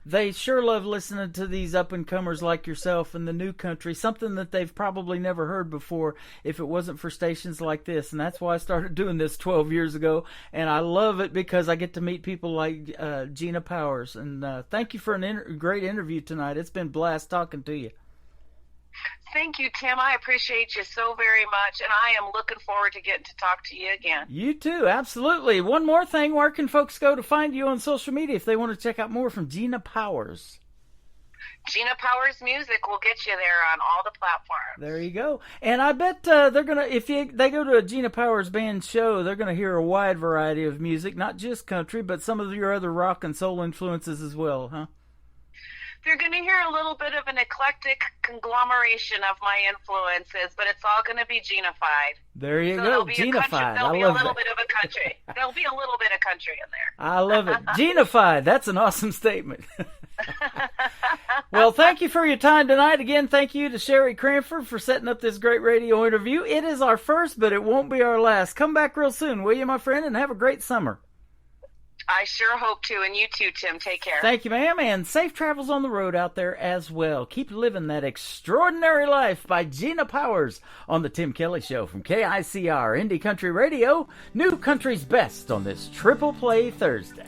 they sure love listening to these up-and-comers like yourself in the new country, something that they've probably never heard before if it wasn't for stations like this. And that's why I started doing this 12 years ago, and I love it because I get to meet people like Gina Powers. And thank you for a great interview tonight. It's been a blast talking to you. Thank you, Tim. I appreciate you so very much, and I am looking forward to getting to talk to you again. You too, absolutely. One more thing, where can folks go to find you on social media if they want to check out more from Gina Powers? Gina Powers Music will get you there on all the platforms. There you go. And I bet they're going to, if they go to a Gina Powers band show, they're going to hear a wide variety of music, not just country, but some of your other rock and soul influences as well, huh? They're going to hear a little bit of an eclectic conglomeration of my influences, but it's all going to be Gina-fied. There you go, Gina-fied. There'll be a little bit of a country. There'll be a little bit of country in there. I love it. Gina-fied. That's an awesome statement. Well, thank you for your time tonight. Again, thank you to Sherry Cranford for setting up this great radio interview. It is our first, but it won't be our last. Come back real soon, will you, my friend, and have a great summer. I sure hope to, and you too, Tim. Take care. Thank you, ma'am, and safe travels on the road out there as well. Keep living that extraordinary life by Gina Powers on the Tim Kelly Show from KICR Indie Country Radio, New Country's Best on this Triple Play Thursday.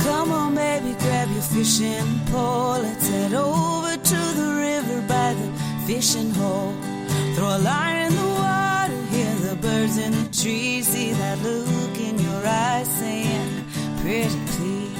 Come on, baby, grab your fishing pole. Let's head over to the river by the fishing hole. Throw a line in the water, hear the birds in the trees, see that look in your eyes saying, pretty please.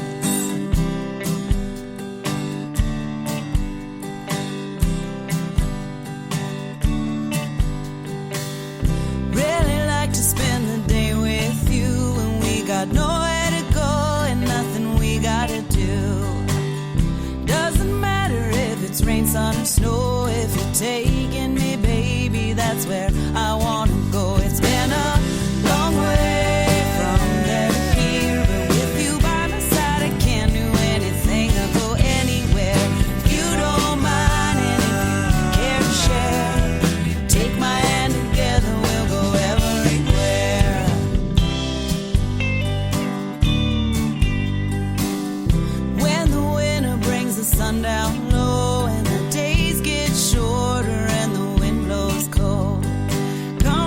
Really like to spend the day with you, and we got nowhere to go and nothing we gotta do. Doesn't matter if it's rain, sun, or snow. If you're taking me, baby, that's where I wanna go. It's been a long way from there to here, but with you by my side, I can't do anything or go anywhere. If you don't mind, and if you care to share, take my hand together, we'll go everywhere. When the winter brings the sun down low and the days get shorter and the wind blows cold, come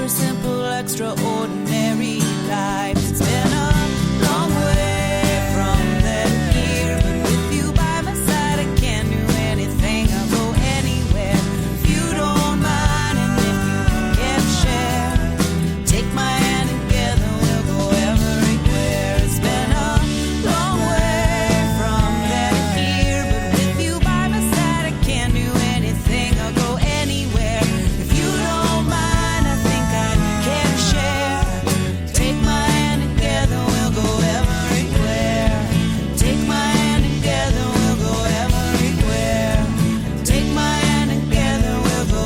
simple, extraordinary life. It's been a long way from that here, but with you by my side, I can do anything. I'll go anywhere if you don't mind, and if you can share, take my hand together, we'll go everywhere. It's been a long way from that here, but with you by my side, I can do anything. I'll go anywhere if you don't mind. I think I can share. Take my hand together, we'll go everywhere. Take my hand together, we'll go everywhere. Take my hand together, we'll go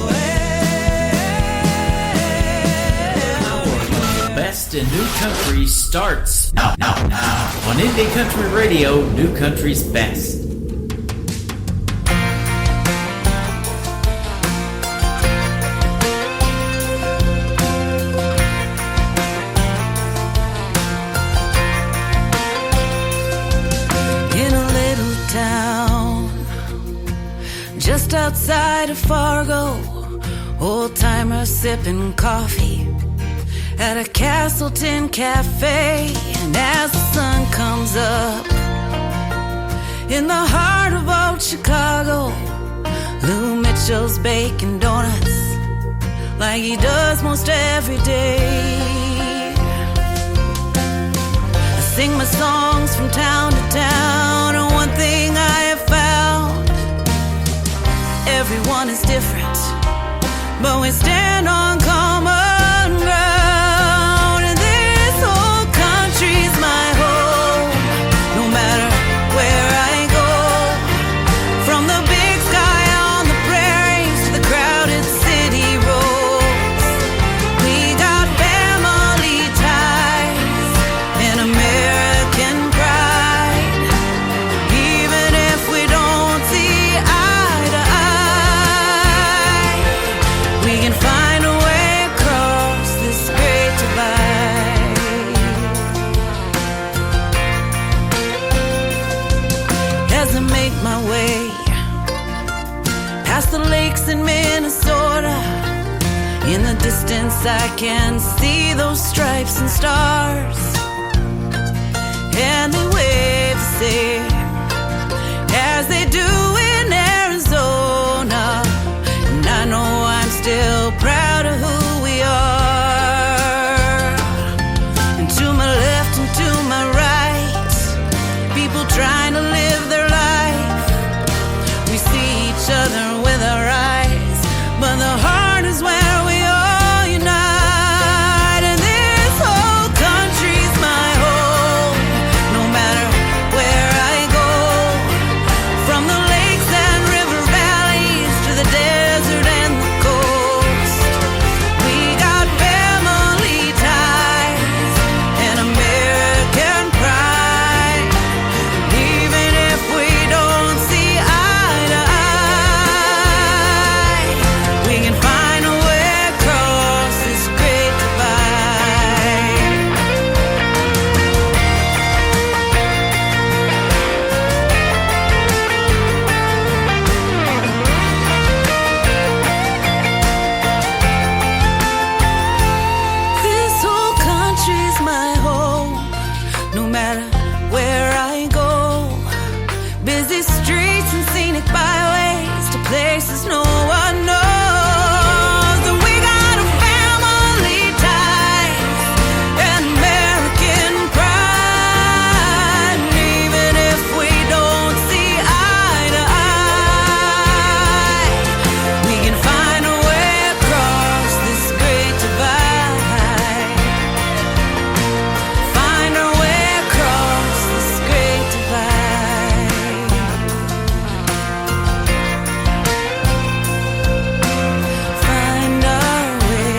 everywhere. The best in new country starts now. On Indie Country Radio, New Country's Best. In a little town just outside of Fargo, old timers sipping coffee at a Castleton cafe. And as the sun comes up in the heart of old Chicago, Lou Mitchell's baking donuts like he does most every day. Sing my songs from town to town, and one thing I have found, everyone is different, but we stand on common ground. And this whole country's my home, no matter where I go. From the big sky on the prairies to the crowded city roads, we got family ties and American pride. Even if we don't see eye to eye, we can find a way across this great divide. As I make my way past the lakes in Minnesota, in the distance I can see those stripes and stars, and they wave the same as they do in Arizona. And I know I'm still proud of who we are. And to my left and to my right, people trying to live their life. We see each other with our eyes, but the heart is where we all unite. And this whole country's my home, no matter where I go. From the lakes and river valleys to the desert and the coast, we got family ties and American pride. Even if we don't see eye to eye, we can find a way across this great divide. This whole country's my home, no matter where I go. Busy streets and scenic byways to places no one knows. And we got a family ties and American pride. And even if we don't see eye to eye, we can find a way across this great divide. Find our way across this great divide. Find our way.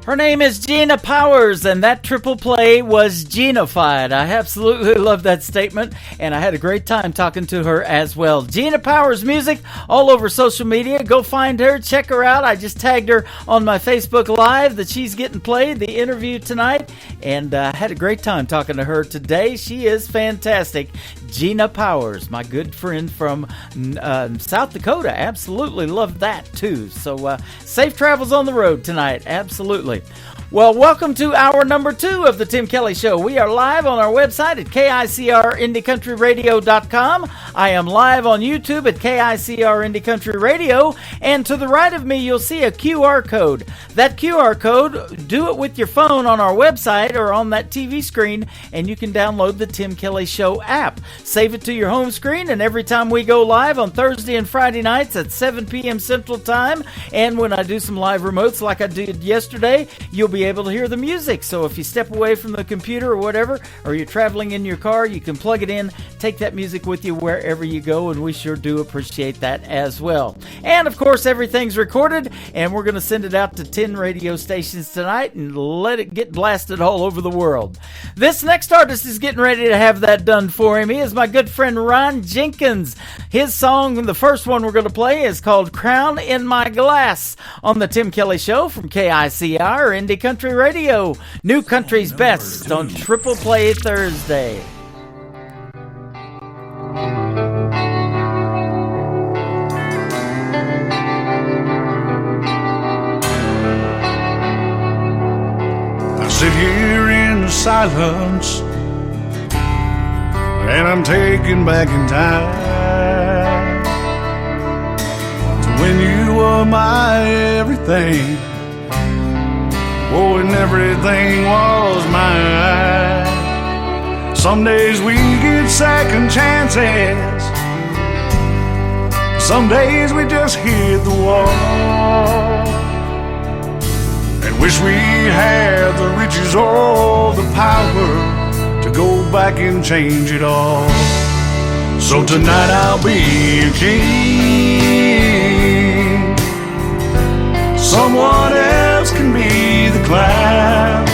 Her name is Gina Powers, and that triple play was Gina-fied. I absolutely love that statement, and I had a great time talking to her as well. Gina Powers music all over social media. Go find her, check her out. I just tagged her on my Facebook Live that she's getting played, the interview tonight, and had a great time talking to her today. She is fantastic. Gina Powers, my good friend from South Dakota. Absolutely love that too. So safe travels on the road tonight. Absolutely. Well, welcome to hour number 2 of the Tim Kelly Show. We are live on our website at KICRIndieCountryRadio.com. I am live on YouTube at KICR Indie Country Radio. And to the right of me, you'll see a QR code. That QR code, do it with your phone on our website or on that TV screen, and you can download the Tim Kelly Show app. Save it to your home screen, and every time we go live on Thursday and Friday nights at 7 p.m. Central Time, and when I do some live remotes like I did yesterday, you'll be able to hear the music. So if you step away from the computer or whatever, or you're traveling in your car, you can plug it in, take that music with you wherever you go, and we sure do appreciate that as well. And of course, everything's recorded, and we're going to send it out to 10 radio stations tonight and let it get blasted all over the world. This next artist is getting ready to have that done for him. He is my good friend Ron Jenkins. His song, the first one we're going to play, is called Crown in My Glass on the Tim Kelly Show from KICR Indie Country Radio. New Country's Best on Triple Play Thursday. I sit here in the silence, and I'm taken back in time to when you were my everything. Oh, and everything was mine. Some days we get second chances, some days we just hit the wall and wish we had the riches or the power to go back and change it all. So tonight I'll be a king, someone else can be the clown.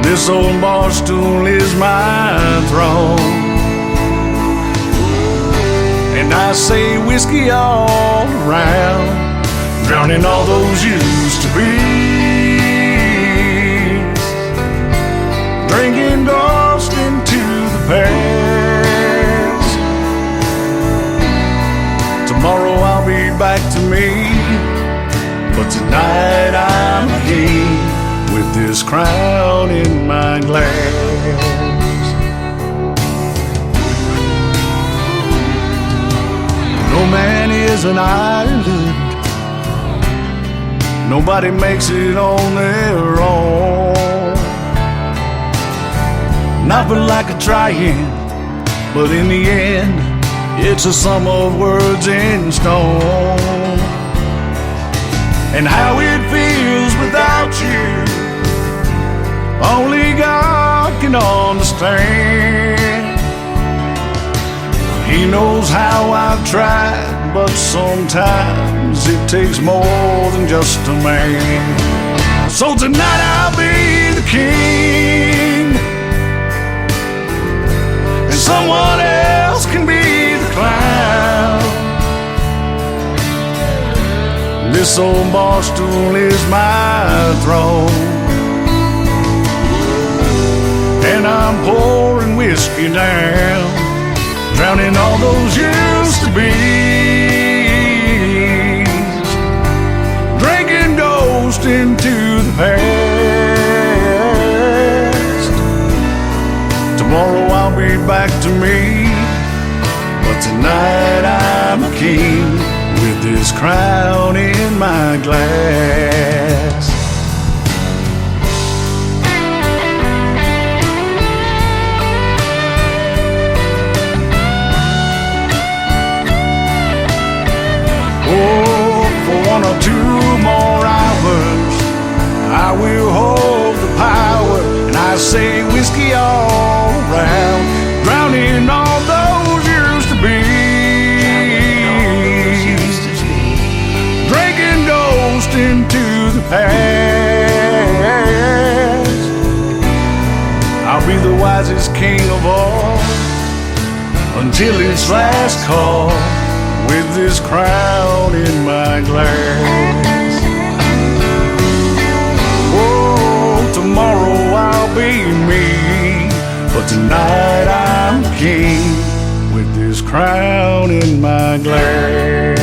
This old bar stool is my throne, and I say whiskey all around, drowning all those used to be, drinking dust into the past. Tomorrow I'll be back to me, but tonight I'm a king with this crown in my glass. No man is an island, nobody makes it on their own. Not but like a trying, but in the end, it's a sum of words in stone. And how it feels without you, only God can understand. He knows how I've tried, but sometimes it takes more than just a man. So tonight I'll be the king, and someone else can be the clown. This old bar stool is my throne, and I'm pouring whiskey down, drowning all those used to be's, drinking ghost into the past. Tomorrow I'll be back to me, but tonight I'm a king with this crown in my glass. Oh, for 1 or 2 more hours, I will hold the power, and I say whiskey all around, drowning all those used to be, drinking ghost into the past. I'll be the wisest king of all until it's last call, with this crown in my glass. Oh, tomorrow I'll be me, but but tonight I'm king with this crown in my glass.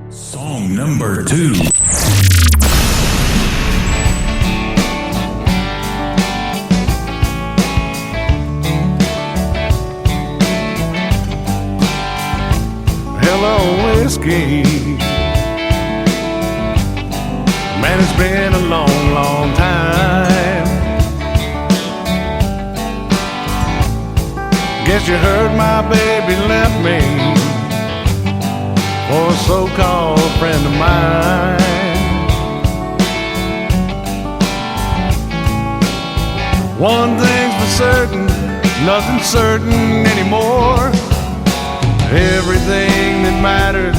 Song number 2. Whiskey. Man, it's been a long, long time. Guess you heard my baby left me for a so-called friend of mine. One thing's for certain, nothing's certain anymore. Everything that mattered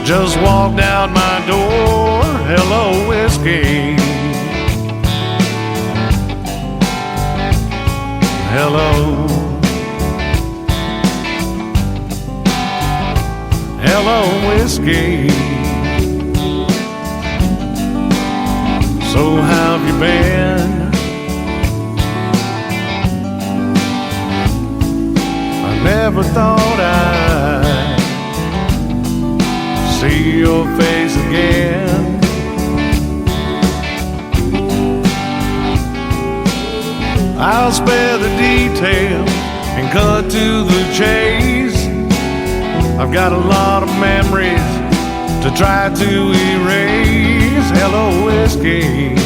just walked out my door. Hello, whiskey. Hello. Hello, whiskey. So how have you been? Never thought I'd see your face again. I'll spare the details and cut to the chase. I've got a lot of memories to try to erase. Hello, whiskey.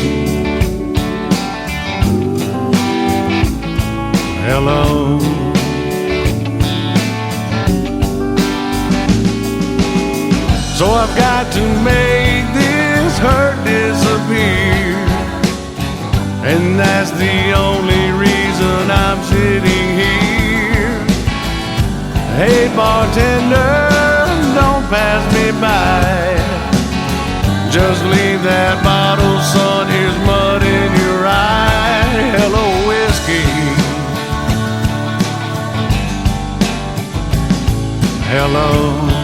Hello. So I've got to make this hurt disappear, and that's the only reason I'm sitting here. Hey bartender, don't pass me by. Just leave that bottle, son, here's mud in your eye. Hello, whiskey. Hello.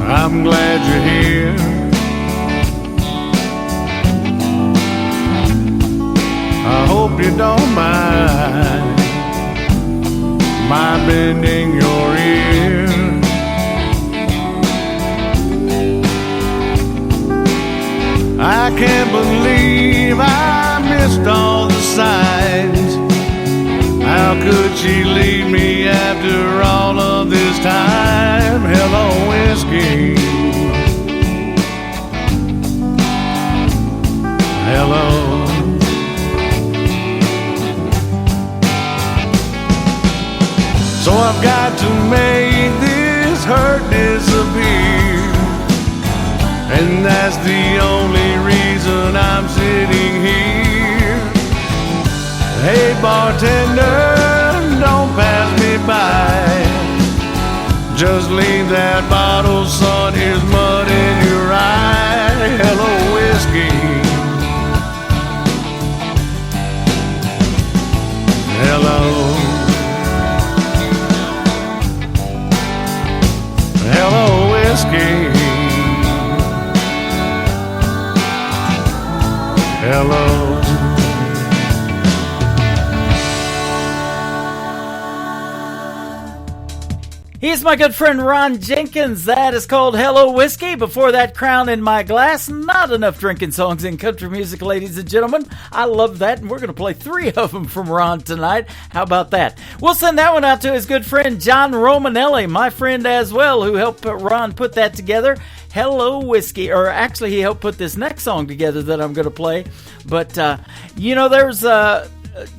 I'm glad you're here. I hope you don't mind my bending your ear. I can't believe I missed all the signs. How could she leave me after all of this time? Hello, whiskey. Hello. So I've got to make this hurt disappear, and that's the only reason I'm sitting here. Hey bartender, don't pass me by. Just leave that bottle, son, here's mud in your eye. Hello, whiskey. Hello. Hello, whiskey. Hello. He's my good friend Ron Jenkins. That is called Hello Whiskey. Before that, Crown in My Glass. Not enough drinking songs in country music, ladies and gentlemen. I love that, and we're going to play 3 of them from Ron tonight. How about that? We'll send that one out to his good friend John Romanelli, my friend as well, who helped Ron put that together. Hello Whiskey, or actually he helped put this next song together that I'm going to play. But, there's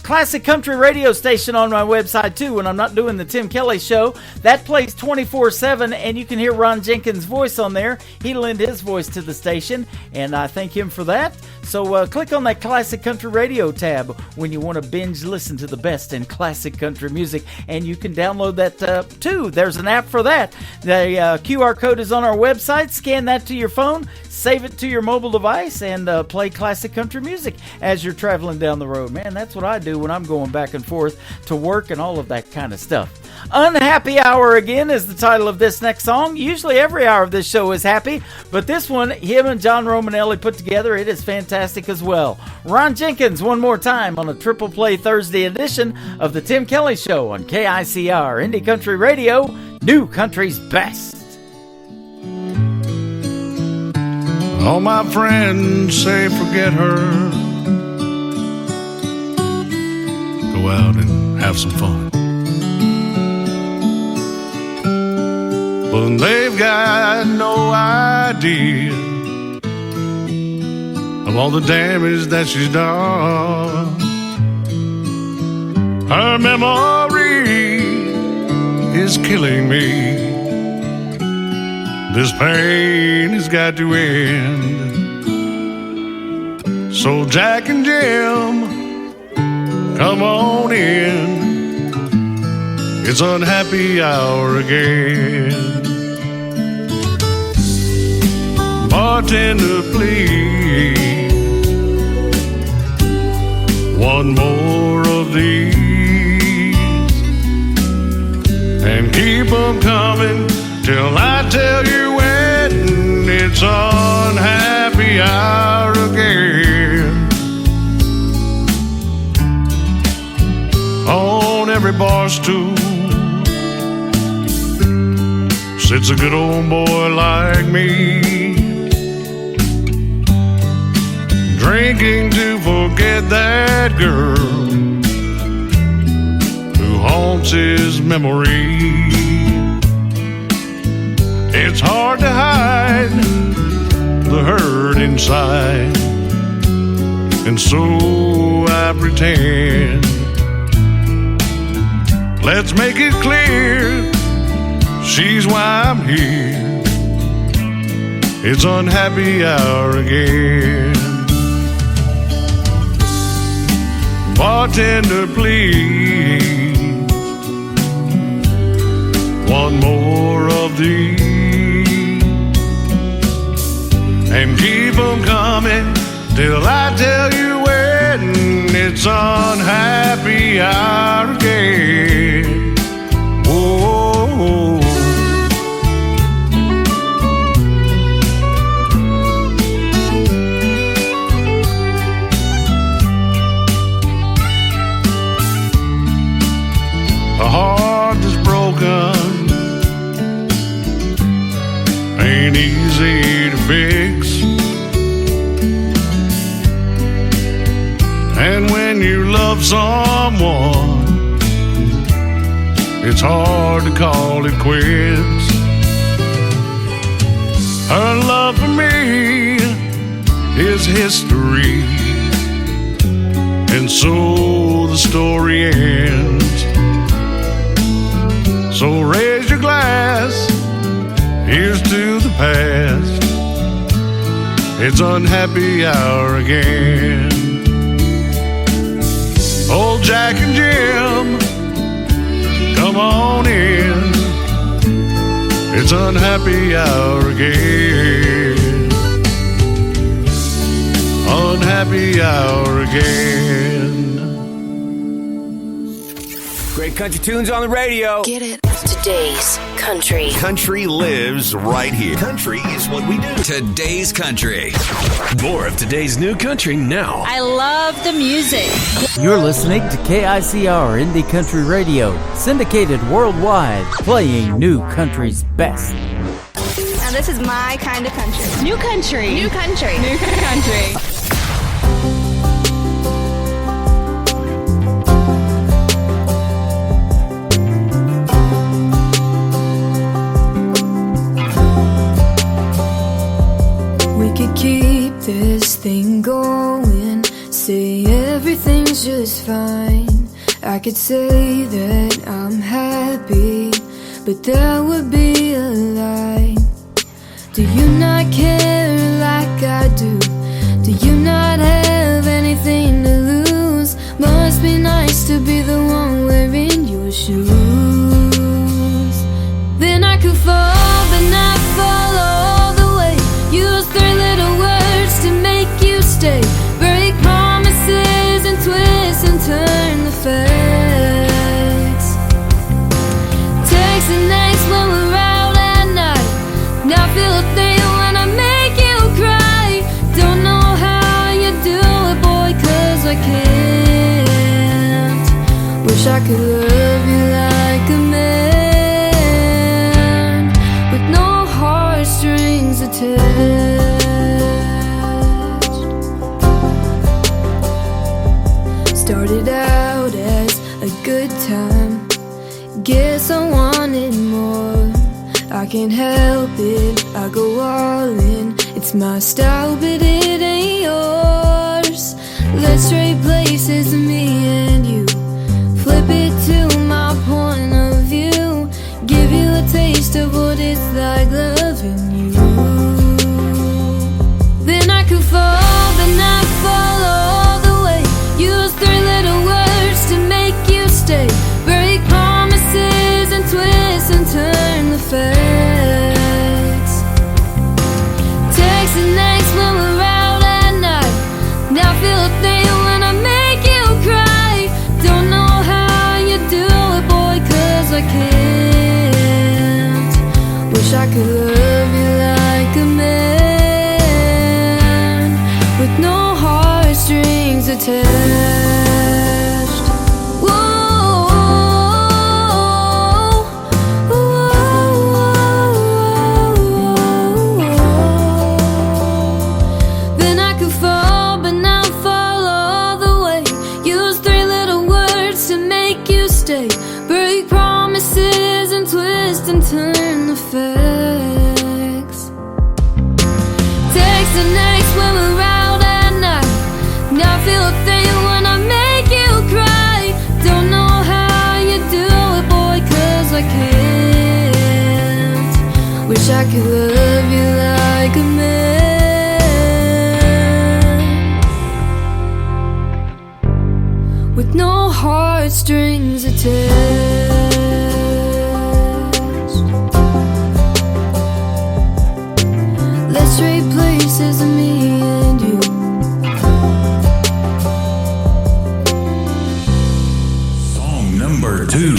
classic country radio station on my website too when I'm not doing the Tim Kelly Show. That plays 24/7, and you can hear Ron Jenkins' voice on there. He lent his voice to the station, and I thank him for that. So click on that Classic Country Radio tab when you want to binge listen to the best in classic country music, and you can download that too. There's an app for that. The QR code is on our website. Scan that to your phone, save it to your mobile device, and play classic country music as you're traveling down the road. Man, that's what I do when I'm going back and forth to work and all of that kind of stuff. Unhappy Hour again is the title of this next song. Usually every hour of this show is happy, but this one, him and John Romanelli put together, it is fantastic as well. Ron Jenkins one more time on a Triple Play Thursday edition of the Tim Kelly Show on KICR Indie Country Radio, New Country's Best. All my friends say forget her. Go out and have some fun. But they've got no idea of all the damage that she's done. Her memory is killing me. This pain has got to end. So Jack and Jim, come on in. It's unhappy hour again. Bartender, please, one more of these, and keep them coming till I tell you when. It's unhappy hour again. On every bar stool sits a good old boy like me, drinking to forget that girl who haunts his memory. It's hard to hide the hurt inside, and so I pretend. Let's make it clear, she's why I'm here. It's unhappy hour again. Bartender, please, one more of these, and keep them coming till I tell you when. It's unhappy hour again. Whoa. A heart that's broken ain't easy to fix. And when you love someone, it's hard to call it quits. Her love for me is history, and so the story ends. So raise your glass, here's to the past. It's unhappy hour again. Old Jack and Jim, come on in. It's unhappy hour again. Unhappy hour again. Great country tunes on the radio. Get it. Today's country. Country lives right here. Country is what we do. Today's country. More of today's new country now. I love the music. You're listening to KICR Indie Country Radio, syndicated worldwide, playing new country's best. Now this is my kind of country. New country. New country. New country. Keep this thing going, say it. everything's just fine. I could say that I'm happy, but that would be a lie. Do you not care like I do? Do you not have anything to lose? Must be nice to be the one wearing your shoes. Then I could fall, but not fall all the way. Use 3 little words to make you stay. Break promises and twist and turn the facts. Text the next when we're out at night. Now feel a thing when I make you cry. Don't know how you do it, boy, 'cause I can't. Wish I could love you like a man, with no heartstrings attached. Started out as a good time, guess I wanted more. I can't help it, I go all in. It's my style, but it ain't yours. Let's trade places, me and you. Flip it to my point of view. Give you a taste of what it's like loving you. Then I could fall, but not fall all the way. Use 3 little words to make you stay. Break promises and twist and turn the facts. Text the next when we're out at night. Now feel a thing when I make you cry. Don't know how you do it, boy, 'cause I can't. Wish I could love you like a man, with no heartstrings attached. Then I could fall, but not fall all the way. Use 3 little words to make you stay. Break promises and twist and turn the facts. Text the next when we're out at night. Now feel a thing when I make you cry. Don't know how you do it, boy, 'cause I can't. Wish I could love you like a man, with no heartstrings attached. Let's trade places, me and you. Song number 2.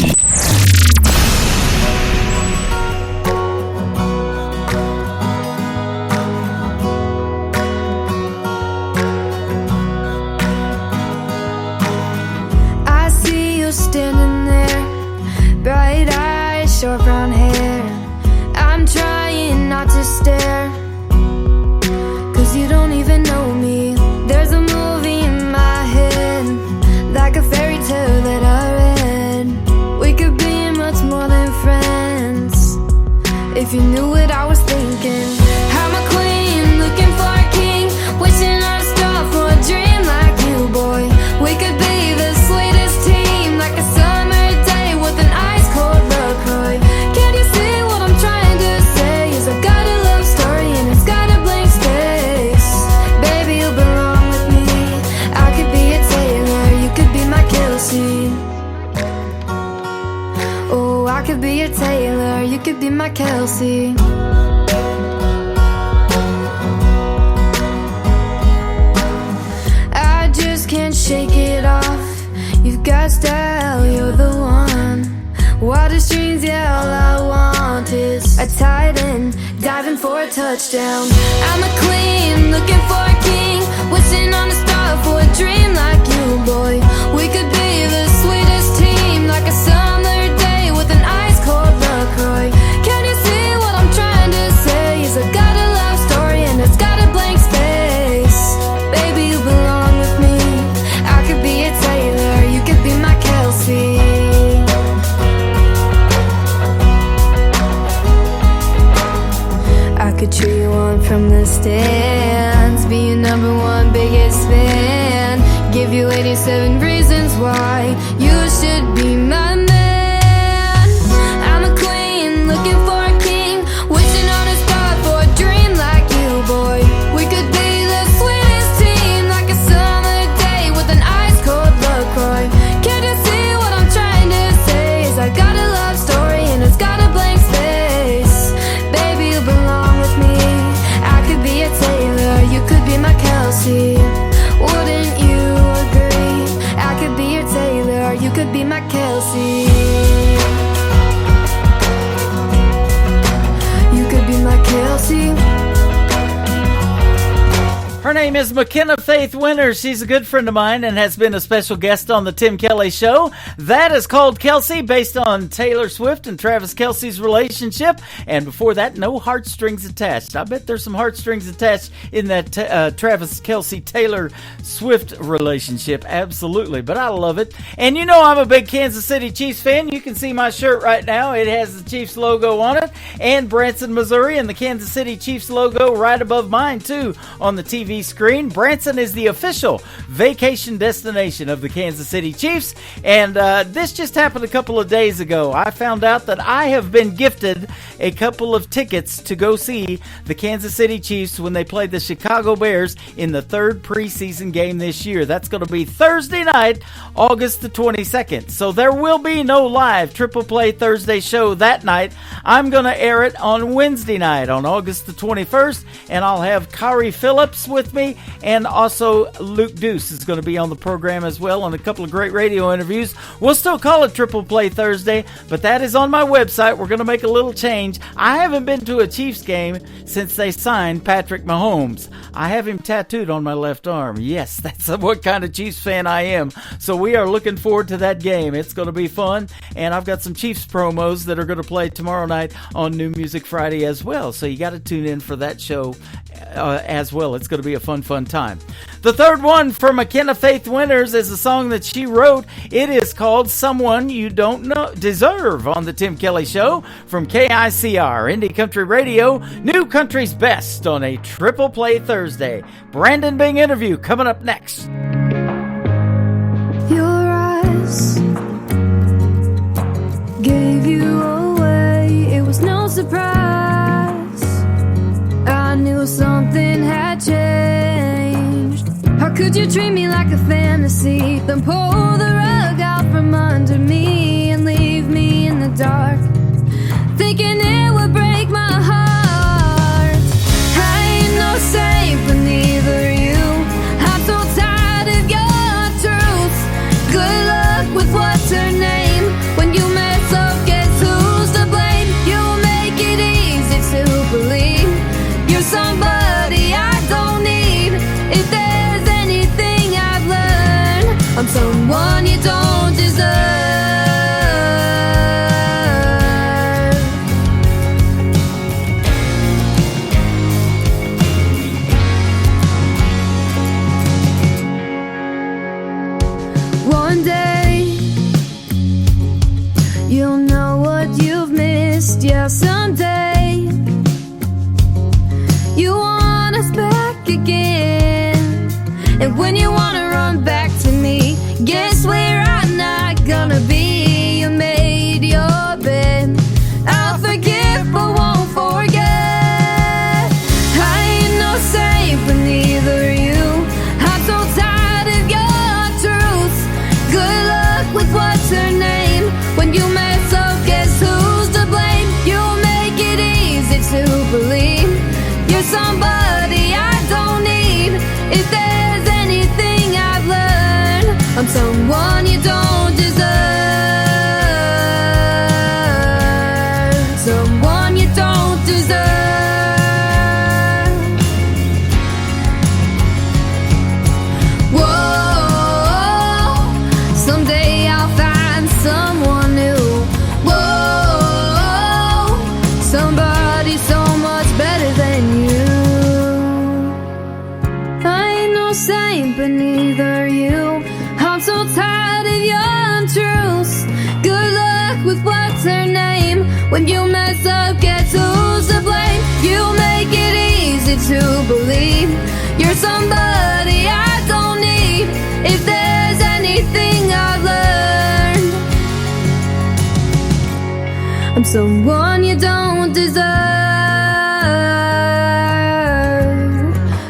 I see you standing there, bright eyes, short brown hair. I'm trying not to stare, 'cause you don't even know me. There's a movie in my head, like a fairy tale that I read. We could be much more than friends, if you knew what I was thinking. I'm a queen, looking for a king, wishing on a star for a dream like you, boy. We could be the sweetest team, like a summer day with an ice cold LaCroix. Can you see what I'm trying to say? Is I've got a love story and it's got a blank space. Baby, you belong with me. I could be a Taylor, you could be my Kelsey. Oh, I could be a Taylor, you could be my Kelsey. I just can't shake it off. You've got style, you're the one. Water streams, yeah, all I want is a tight end, diving for a touchdown. I'm a queen, looking for a king, wishing on a star for a dream like you, boy. We could be the sweetest team, like a summer day with an ice cold LaCroix. Can you see what I'm trying to say? Is I've got a love story and it's got a blank space. Baby, you belong with me. I could be a Taylor, you could be my Kelsey. I could cheer you on from the stands, be your #1 biggest fan. give you 87 reasons why you should be my man. I'm a queen looking for a king, wishing on a star for a dream like you, boy. We could be the sweetest team, like a summer day with an ice cold LaCroix. Can't you see what I'm trying to say? Is I got a love story and it's got a blank space. Baby, you belong with me. I could be a Taylor, you could be my Kelsey. Wouldn't you agree? I could be your Taylor, you could be my Kelsey. You could be my Kelsey. Her name is McKenna Faith Winters. She's a good friend of mine and has been a special guest on the Tim Kelly Show. That is called Kelsey, based on Taylor Swift and Travis Kelce's relationship. And before that, no heartstrings attached. I bet there's some heartstrings attached in that Travis Kelce-Taylor Swift relationship. Absolutely. But I love it. And you know I'm a big Kansas City Chiefs fan. You can see my shirt right now. It has the Chiefs logo on it. And Branson, Missouri, and the Kansas City Chiefs logo right above mine, too, on the TV screen. Branson is the official vacation destination of the Kansas City Chiefs, and this just happened a couple of days ago. I found out that I have been gifted a couple of tickets to go see the Kansas City Chiefs when they play the Chicago Bears in the third preseason game this year. That's going to be Thursday night, August the 22nd. So there will be no live Triple Play Thursday show that night. I'm going to air it on Wednesday night on August the 21st, and I'll have Kari Phillips with me, and also Luke Deuce is going to be on the program as well on a couple of great radio interviews. We'll still call it Triple Play Thursday, but that is on my website. We're going to make a little change. I haven't been to a Chiefs game since they signed Patrick Mahomes. I have him tattooed on my left arm. Yes, that's what kind of Chiefs fan I am. So we are looking forward to that game. It's going to be fun, and I've got some Chiefs promos that are going to play tomorrow night on New Music Friday as well. So you got to tune in for that show as well. It's going to be a fun time. The third one for McKenna Faith Winters is a song that she wrote. It is called Someone You Don't Deserve on the Tim Kelly Show from KICR, Indie Country Radio, New Country's Best on a Triple Play Thursday. Brandon Bing interview coming up next. Your eyes gave you away. It was no surprise. I knew something had changed. How could you treat me like a fantasy, then pull the rug out from under me and leave me in the dark, thinking it would break my heart? I ain't no saint, but neither you. I'm so tired of your truth. Good luck with what's her name. When you mess up, guess who's to blame? You make it easy to believe you're somebody I don't need. If there's anything I've learned, I'm someone you don't deserve. One day you'll know what you've missed. Yeah, someday you want us back again. And when you want to run back to me, guess where I'm not gonna be? You made your bed. I'll forgive but won't forget. I ain't no saint, but neither you. I'm so tired of your truth. Good luck with what's her name. When you mess up, guess who's to blame? You make it easy to believe you're somebody I don't need. If there's anything I've learned, I'm someone you don't deserve. Someone you don't deserve. Whoa, someday I'll find someone new. Whoa, somebody so much better than you. I ain't no saint, but neither you. I'm so tired of your untruths. Good luck with what's her name. When you mess up, guess who's to blame? You make it easy to believe you're somebody I don't need. If someone you don't deserve,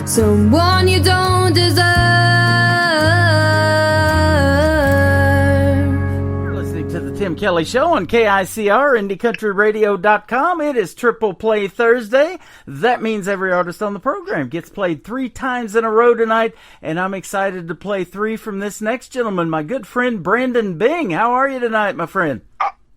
someone you don't deserve. You're listening to the Tim Kelly Show on KICR, IndieCountryRadio.com. It is Triple Play Thursday. That means every artist on the program gets played 3 times in a row tonight, and I'm excited to play 3 from this next gentleman, my good friend Brandon Bing. How are you tonight, my friend?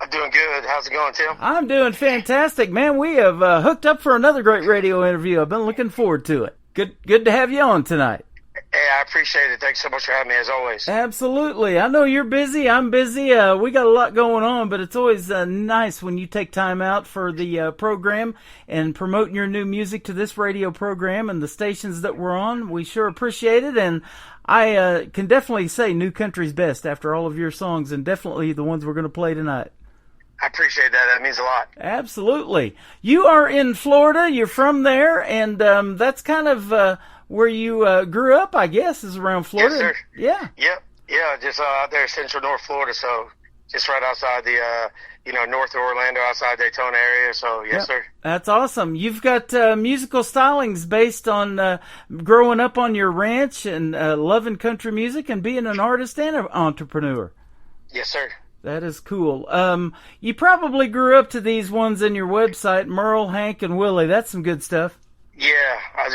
I'm doing good. How's it going, Tim? I'm doing fantastic, man. We have hooked up for another great radio interview. I've been looking forward to it. Good to have you on tonight. Hey, I appreciate it. Thanks so much for having me, as always. Absolutely. I know you're busy. I'm busy. We got a lot going on, but it's always nice when you take time out for the program and promoting your new music to this radio program and the stations that we're on. We sure appreciate it, and I can definitely say New Country's best after all of your songs, and definitely the ones we're going to play tonight. I appreciate that. That means a lot. Absolutely. You are in Florida. You're from there, and that's kind of where you grew up, I guess, is around Florida. Yes, sir. Yeah. Yep. Yeah, just out there, central North Florida, so just right outside the, north of Orlando, outside Daytona area, so yes, sir. That's awesome. You've got musical stylings based on growing up on your ranch and loving country music and being an artist and an entrepreneur. Yes, sir. That is cool. You probably grew up to these ones in your website, Merle, Hank, and Willie. That's some good stuff. Yeah, I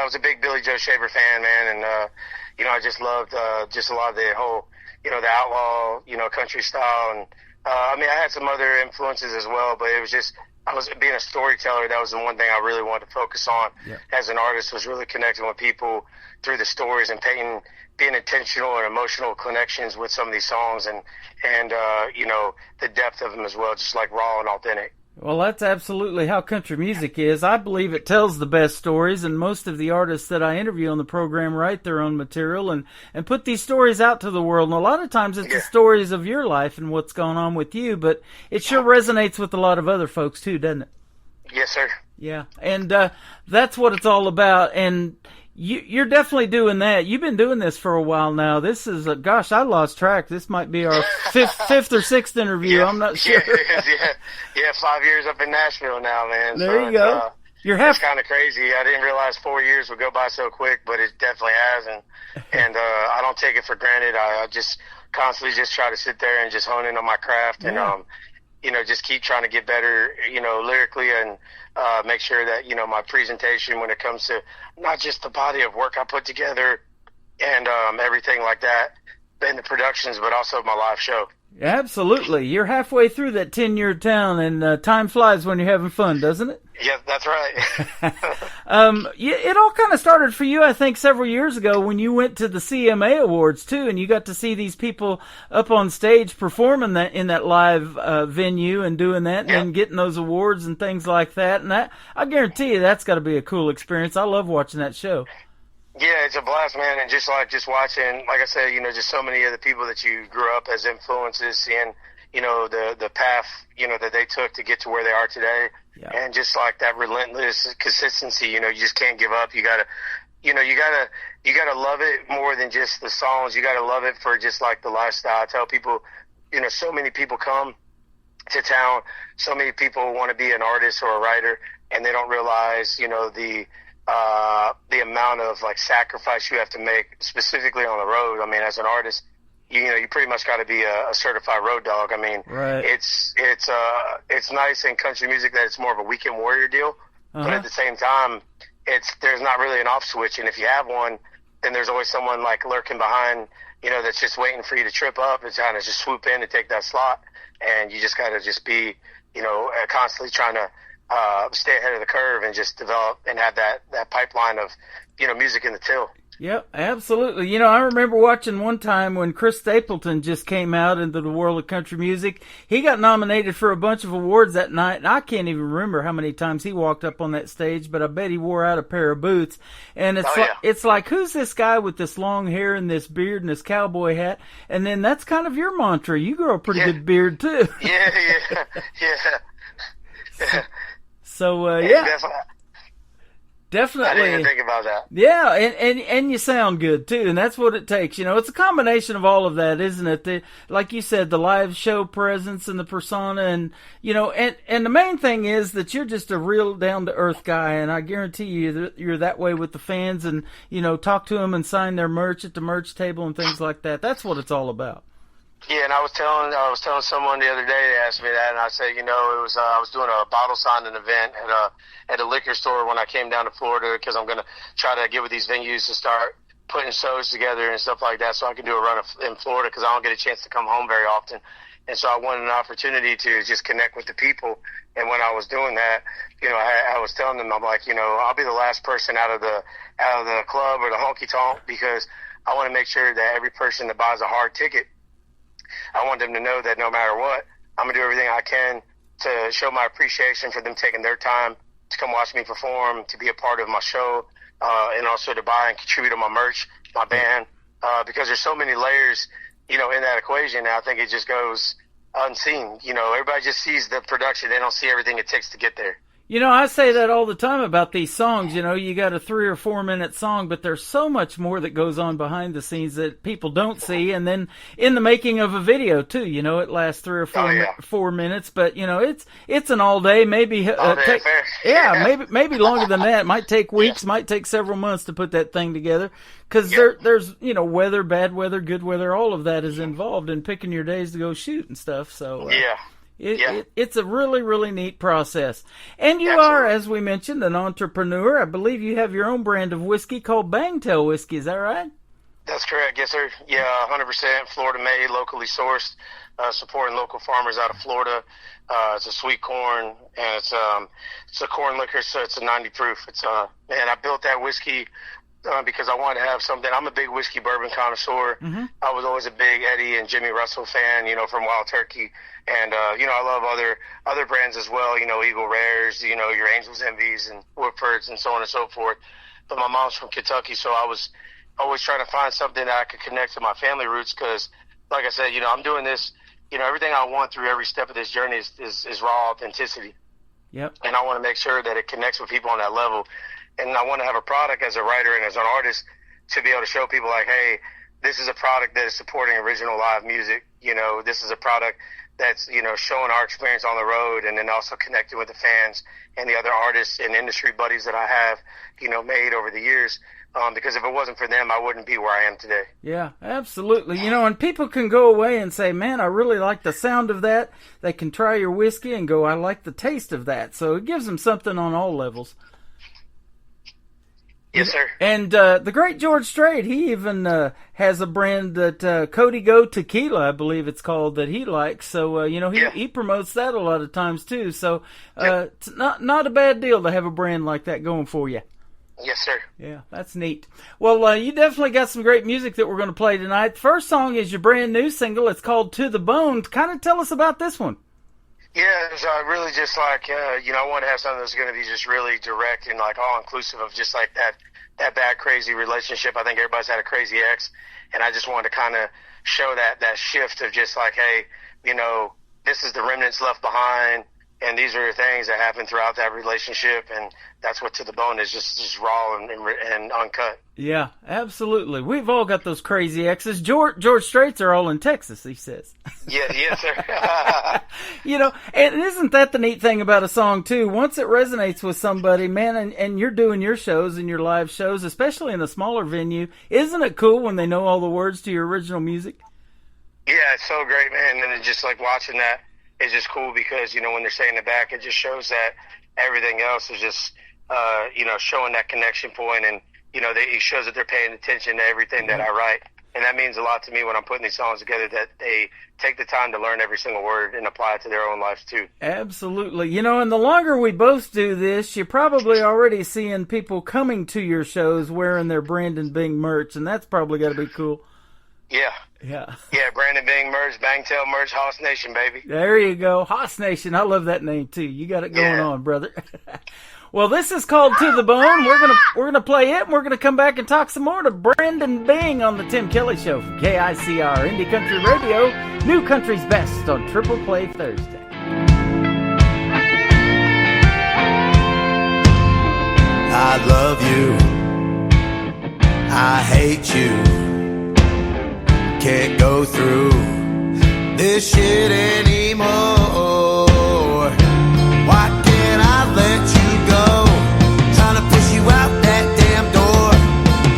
was a big Billy Joe Shaver fan, man, and I just loved just a lot of the whole, the outlaw, country style, and I had some other influences as well, but it was just being a storyteller. That was the one thing I really wanted to focus on as an artist, was really connecting with people through the stories and being intentional and emotional connections with some of these songs, and the depth of them as well, just like raw and authentic. Well, that's absolutely how country music is. I believe it tells the best stories, and most of the artists that I interview on the program write their own material and put these stories out to the world. And a lot of times it's the stories of your life and what's going on with you, but it sure resonates with a lot of other folks too, doesn't it? Yes, sir. Yeah, and that's what it's all about. And you're definitely doing that. You've been doing this for a while now. This is, gosh, I lost track. This might be our fifth or sixth interview. I'm not sure. Yeah, 5 years up in Nashville now, man. There you go. It's kind of crazy. I didn't realize 4 years would go by so quick, but it definitely has, and I don't take it for granted. I just constantly just try to sit there and just hone in on my craft, and just keep trying to get better, lyrically, and make sure that, my presentation when it comes to not just the body of work I put together and everything like that in the productions, but also my live show. Absolutely. You're halfway through that 10-year town, and time flies when you're having fun, doesn't it? Yeah, that's right. It all kind of started for you, I think, several years ago when you went to the CMA Awards, too, and you got to see these people up on stage performing that in that live venue and doing that and getting those awards and things like that. And I guarantee you that's got to be a cool experience. I love watching that show. Yeah, it's a blast, man, and just watching, like I said, just so many of the people that you grew up as influences, seeing, the path, that they took to get to where they are today, and just like that relentless consistency, you just can't give up. You gotta love it more than just the songs. You gotta love it for just like the lifestyle. I tell people, so many people come to town, so many people want to be an artist or a writer, and they don't realize, the amount of like sacrifice you have to make specifically on the road. I mean, as an artist, you pretty much got to be a certified road dog. I mean, right. It's nice in country music that it's more of a weekend warrior deal, but at the same time, there's not really an off switch. And if you have one, then there's always someone like lurking behind, that's just waiting for you to trip up and kind of just swoop in and take that slot. And you just got to just be, constantly trying to stay ahead of the curve and just develop and have that pipeline of, music in the till. Yep, absolutely. I remember watching one time when Chris Stapleton just came out into the world of country music. He got nominated for a bunch of awards that night, and I can't even remember how many times he walked up on that stage, but I bet he wore out a pair of boots. And it's like, who's this guy with this long hair and this beard and this cowboy hat? And then that's kind of your mantra. You grow a pretty good beard, too. Yeah. So, yeah. Definitely. I didn't even think about that. Yeah, and you sound good, too, and that's what it takes. It's a combination of all of that, isn't it? Like you said, the live show presence and the persona, and, and the main thing is that you're just a real down-to-earth guy, and I guarantee you that you're that way with the fans, and, talk to them and sign their merch at the merch table and things like that. That's what it's all about. Yeah, and I was telling someone the other day, they asked me that, and I said, it was I was doing a bottle signing event at a liquor store when I came down to Florida, because I'm going to try to get with these venues to start putting shows together and stuff like that, so I can do a run in Florida, because I don't get a chance to come home very often. And so I wanted an opportunity to just connect with the people. And when I was doing that, I was telling them, I'm like, I'll be the last person out of the club or the honky tonk, because I want to make sure that every person that buys a hard ticket, I want them to know that no matter what, I'm going to do everything I can to show my appreciation for them taking their time to come watch me perform, to be a part of my show, and also to buy and contribute to my merch, my band, because there's so many layers, in that equation. And I think it just goes unseen. Everybody just sees the production. They don't see everything it takes to get there. I say that all the time about these songs. You got a 3 or 4 minute song, but there's so much more that goes on behind the scenes that people don't see. And then in the making of a video too, it lasts 3 or 4 minutes, but it's an all day, maybe, maybe longer than that. It might take weeks, might take several months to put that thing together. Cause there's, weather, bad weather, good weather, all of that is involved in picking your days to go shoot and stuff. So, it's a really, really neat process. And you are, as we mentioned, an entrepreneur. I believe you have your own brand of whiskey called Bangtail Whiskey. Is that right? That's correct. Yes, sir. Yeah, 100% Florida made, locally sourced, supporting local farmers out of Florida. It's a sweet corn, and it's a corn liquor, so it's a 90 proof. I built that whiskey because I wanted to have something. I'm a big whiskey bourbon connoisseur. Mm-hmm. I was always a big Eddie and Jimmy Russell fan, from Wild Turkey. And, I love other brands as well, Eagle Rares, your Angels Envies and Woodfords and so on and so forth. But my mom's from Kentucky, so I was always trying to find something that I could connect to my family roots, because, like I said, I'm doing this, everything I want through every step of this journey is raw authenticity. Yep. And I want to make sure that it connects with people on that level. And I want to have a product as a writer and as an artist to be able to show people like, hey, this is a product that is supporting original live music. This is a product that's, showing our experience on the road, and then also connecting with the fans and the other artists and industry buddies that I have, made over the years. Because if it wasn't for them, I wouldn't be where I am today. Yeah, absolutely. And people can go away and say, man, I really like the sound of that. They can try your whiskey and go, I like the taste of that. So it gives them something on all levels. Yes, sir. And the great George Strait, he even has a brand that Cody Go Tequila, I believe it's called, that he likes. So, he promotes that a lot of times, too. So it's not a bad deal to have a brand like that going for you. Yes, sir. Yeah, that's neat. Well, you definitely got some great music that we're going to play tonight. The first song is your brand new single. It's called To the Bone. Kind of tell us about this one. Yeah, it's really just like, I want to have something that's going to be just really direct and like all inclusive of just like that bad, crazy relationship. I think everybody's had a crazy ex, and I just wanted to kind of show that shift of just like, hey, this is the remnants left behind, and these are the things that happen throughout that relationship, and that's what To the Bone is, just raw and uncut. Yeah, absolutely. We've all got those crazy exes. George Straits are all in Texas, he says. Yeah, yes, sir. And isn't that the neat thing about a song, too? Once it resonates with somebody, man, and you're doing your shows and your live shows, especially in a smaller venue, isn't it cool when they know all the words to your original music? Yeah, it's so great, man. And it's just like watching that is just cool because, when they're saying it back, it just shows that everything else is just, showing that connection point, and, it shows that they're paying attention to everything that I write. And that means a lot to me when I'm putting these songs together, that they take the time to learn every single word and apply it to their own lives too. Absolutely. And the longer we both do this, you're probably already seeing people coming to your shows wearing their Brandon Bing merch, and that's probably got to be cool. Yeah. Yeah. Yeah, Brandon Bing merch, Bangtail merch, Hoss Nation, baby. There you go. Hoss Nation. I love that name too. You got it going on, brother. Well, this is called To the Bone. We're gonna play it, and we're gonna come back and talk some more to Brandon Bing on the Tim Kelly Show from KICR Indie Country Radio, New Country's Best on Triple Play Thursday. I'd love love you. I hate you. Can't go through this shit anymore. Why can't I let you go? Trying to push you out that damn door.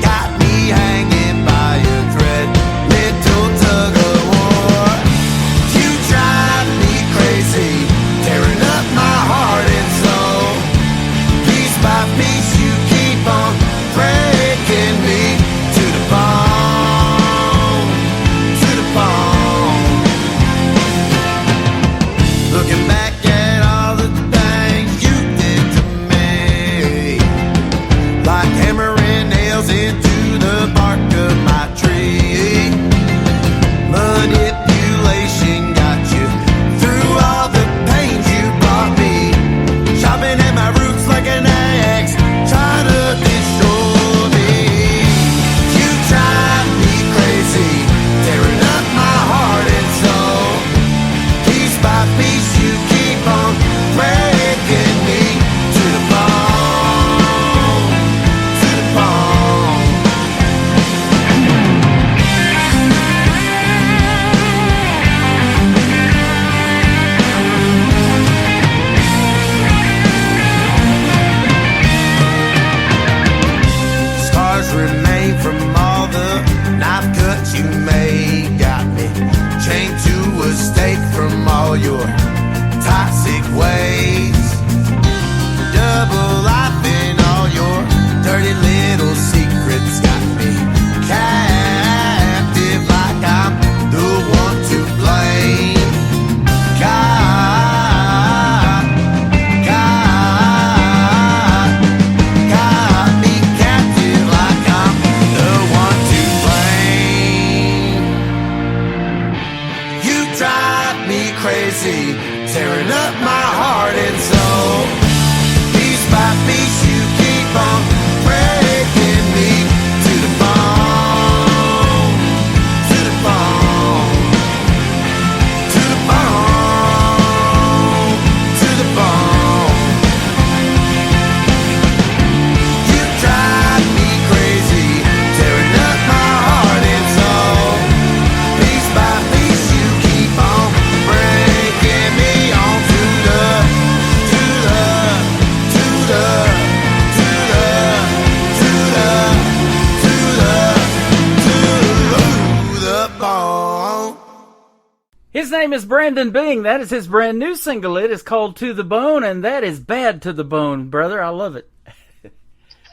Got me hanging by a thread. Little tug of war. You drive me crazy, tearing up my heart and soul. Piece by piece you keep on breaking me to the bone, to the bone. Looking back at all the things you did to me, like hammering nails into the bark of my tree. Manipulation got you through all the pains you brought me. Chopping at my roots like an axe, trying to destroy me. You drive me crazy, tearing up my heart and soul. Piece by piece you keep on breaking me to the bone, to the bone. Scars remain from all the knife cuts you made. Got me chained to a stake from all your toxic ways. Double life in all your dirty little secrets. Got me captive like I'm the one to blame. God, got me captive like I'm the one to blame. You drive me crazy, tearing up my heart and soul. Piece by piece you keep on breaking me to the bone, to the bone, to the bone, to the bone. You drive me crazy, tearing up my heart and soul. Piece by piece you keep on breaking me on to the, to the, to the, to the, to the, to the bone. His name is Brandon Bing. That is his brand new single. It is called To the Bone, and that is bad to the bone, brother. I love it.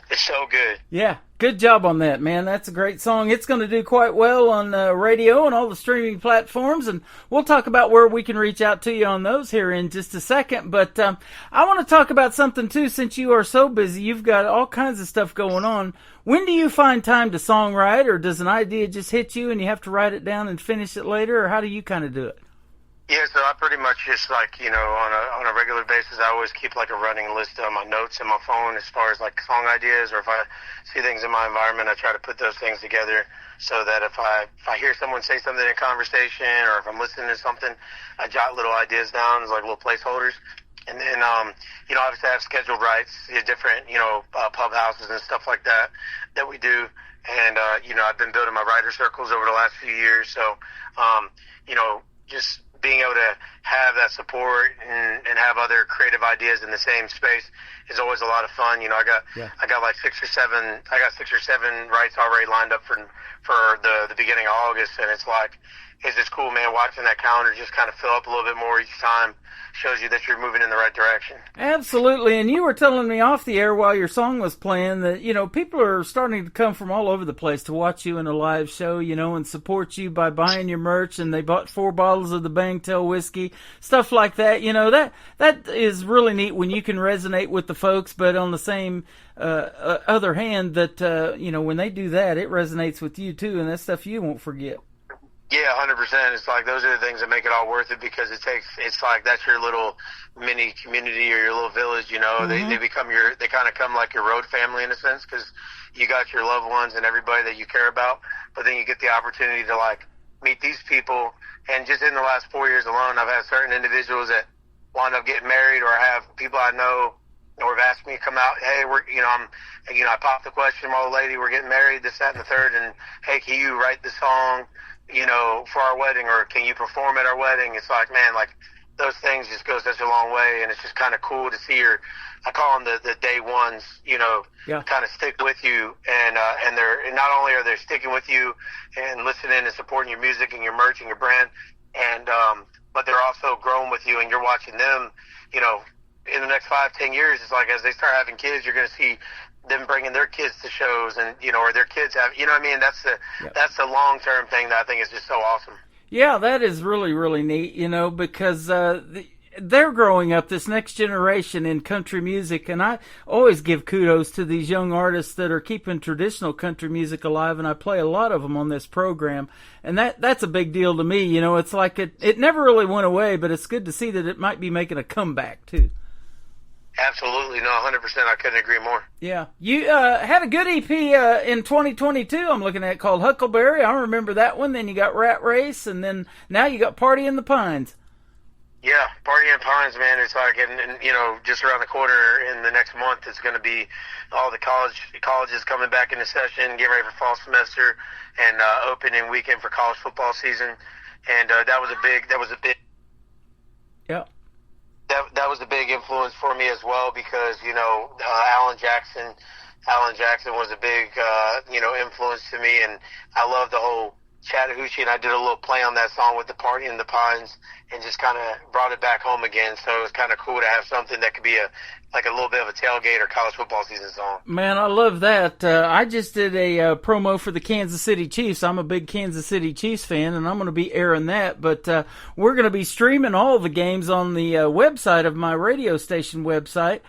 It's so good. Yeah, good job on that, man. That's a great song. It's going to do quite well on radio and all the streaming platforms, and we'll talk about where we can reach out to you on those here in just a second. But I want to talk about something, too, since you are so busy. You've got all kinds of stuff going on. When do you find time to songwrite, or does an idea just hit you and you have to write it down and finish it later, or how do you kind of do it? Yeah, so I pretty much just like, you know, on a regular basis, I always keep like a running list of my notes in my phone as far as like song ideas, or if I see things in my environment, I try to put those things together so that if I hear someone say something in conversation, or if I'm listening to something, I jot little ideas down as like little placeholders. And then, you know, obviously I have scheduled rights, different, you know, pub houses and stuff like that we do. And, you know, I've been building my writer circles over the last few years. So, you know, just being able to have that support and have other creative ideas in the same space is always a lot of fun. You know, I got like 6 or 7 rights already lined up for the beginning of August, and it's like, it's just cool, man, watching that calendar just kind of fill up a little bit more each time. Shows you that you're moving in the right direction. Absolutely. And you were telling me off the air while your song was playing that, you know, people are starting to come from all over the place to watch you in a live show, you know, and support you by buying your merch. And they bought 4 bottles of the Bangtail whiskey, stuff like that. You know, that is really neat when you can resonate with the folks, but on the same other hand, that, you know, when they do that, it resonates with you too. And that's stuff you won't forget. Yeah, 100%. It's like those are the things that make it all worth it, because it's like that's your little mini community or your little village, you know. Mm-hmm. They kind of come like your road family in a sense, because you got your loved ones and everybody that you care about, but then you get the opportunity to like meet these people. And just in the last 4 years alone, I've had certain individuals that wind up getting married, or I have people I know or have asked me to come out. Hey, I popped the question, my old lady, we're getting married, this, that, and the third, and hey, can you write the song, for our wedding, or can you perform at our wedding? It's like, man, like those things just go such a long way, and it's just kind of cool to see I call them the day ones, kind of stick with you, and they're not only are they sticking with you and listening and supporting your music and your merch and your brand, and but they're also growing with you, and you're watching them, in the next 5-10 years. It's like as they start having kids, you're going to see them bringing their kids to shows, and or their kids have, what I mean? That's the long term thing that I think is just so awesome. Yeah, that is really, really neat, because they're growing up, this next generation in country music, and I always give kudos to these young artists that are keeping traditional country music alive, and I play a lot of them on this program, and that's a big deal to me. It's like it never really went away, but it's good to see that it might be making a comeback too. Absolutely. No, 100%. I couldn't agree more. Yeah. You had a good EP in 2022 I'm looking at called Huckleberry. I remember that one. Then you got Rat Race, and then now you got Party in the Pines. Yeah, Party in the Pines, man. It's like, and just around the corner in the next month, it's going to be all the colleges coming back into session, getting ready for fall semester, and opening weekend for college football season. And that was a big. Yeah. That was a big influence for me as well, because Alan Jackson was a big influence to me, and I love the whole Chattahoochee, and I did a little play on that song with the Party in the Pines and just kind of brought it back home again. So it was kind of cool to have something that could be a little bit of a tailgate or college football season song. Man, I love that. I just did a promo for the Kansas City Chiefs. I'm a big Kansas City Chiefs fan, and I'm going to be airing that. But we're going to be streaming all the games on the website of my radio station website.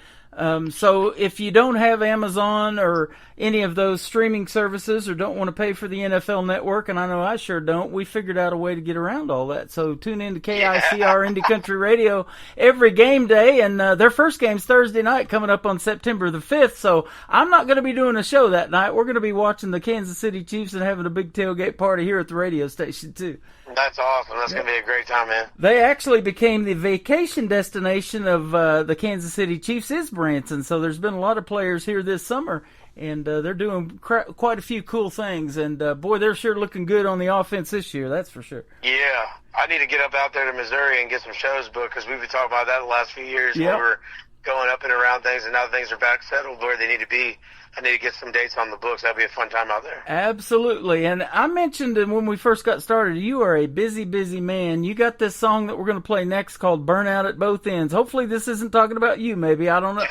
So if you don't have Amazon or any of those streaming services, or don't want to pay for the NFL Network, and I know I sure don't, we figured out a way to get around all that. So tune in to KICR Indie Country Radio every game day, and their first game's Thursday night coming up on September the 5th. So I'm not going to be doing a show that night. We're going to be watching the Kansas City Chiefs and having a big tailgate party here at the radio station too. That's awesome. That's going to be a great time, man. They actually became the vacation destination of the Kansas City Chiefs is Branson. So there's been a lot of players here this summer, and they're doing quite a few cool things. And, boy, they're sure looking good on the offense this year, that's for sure. Yeah. I need to get up out there to Missouri and get some shows booked, because we've been talking about that the last few years. Yep. When we're going up and around things, and now things are back settled where they need to be. I need to get some dates on the books. That'd be a fun time out there. Absolutely. And I mentioned when we first got started, you are a busy, busy man. You got this song that we're going to play next called Burnout at Both Ends. Hopefully this isn't talking about you, maybe. I don't know.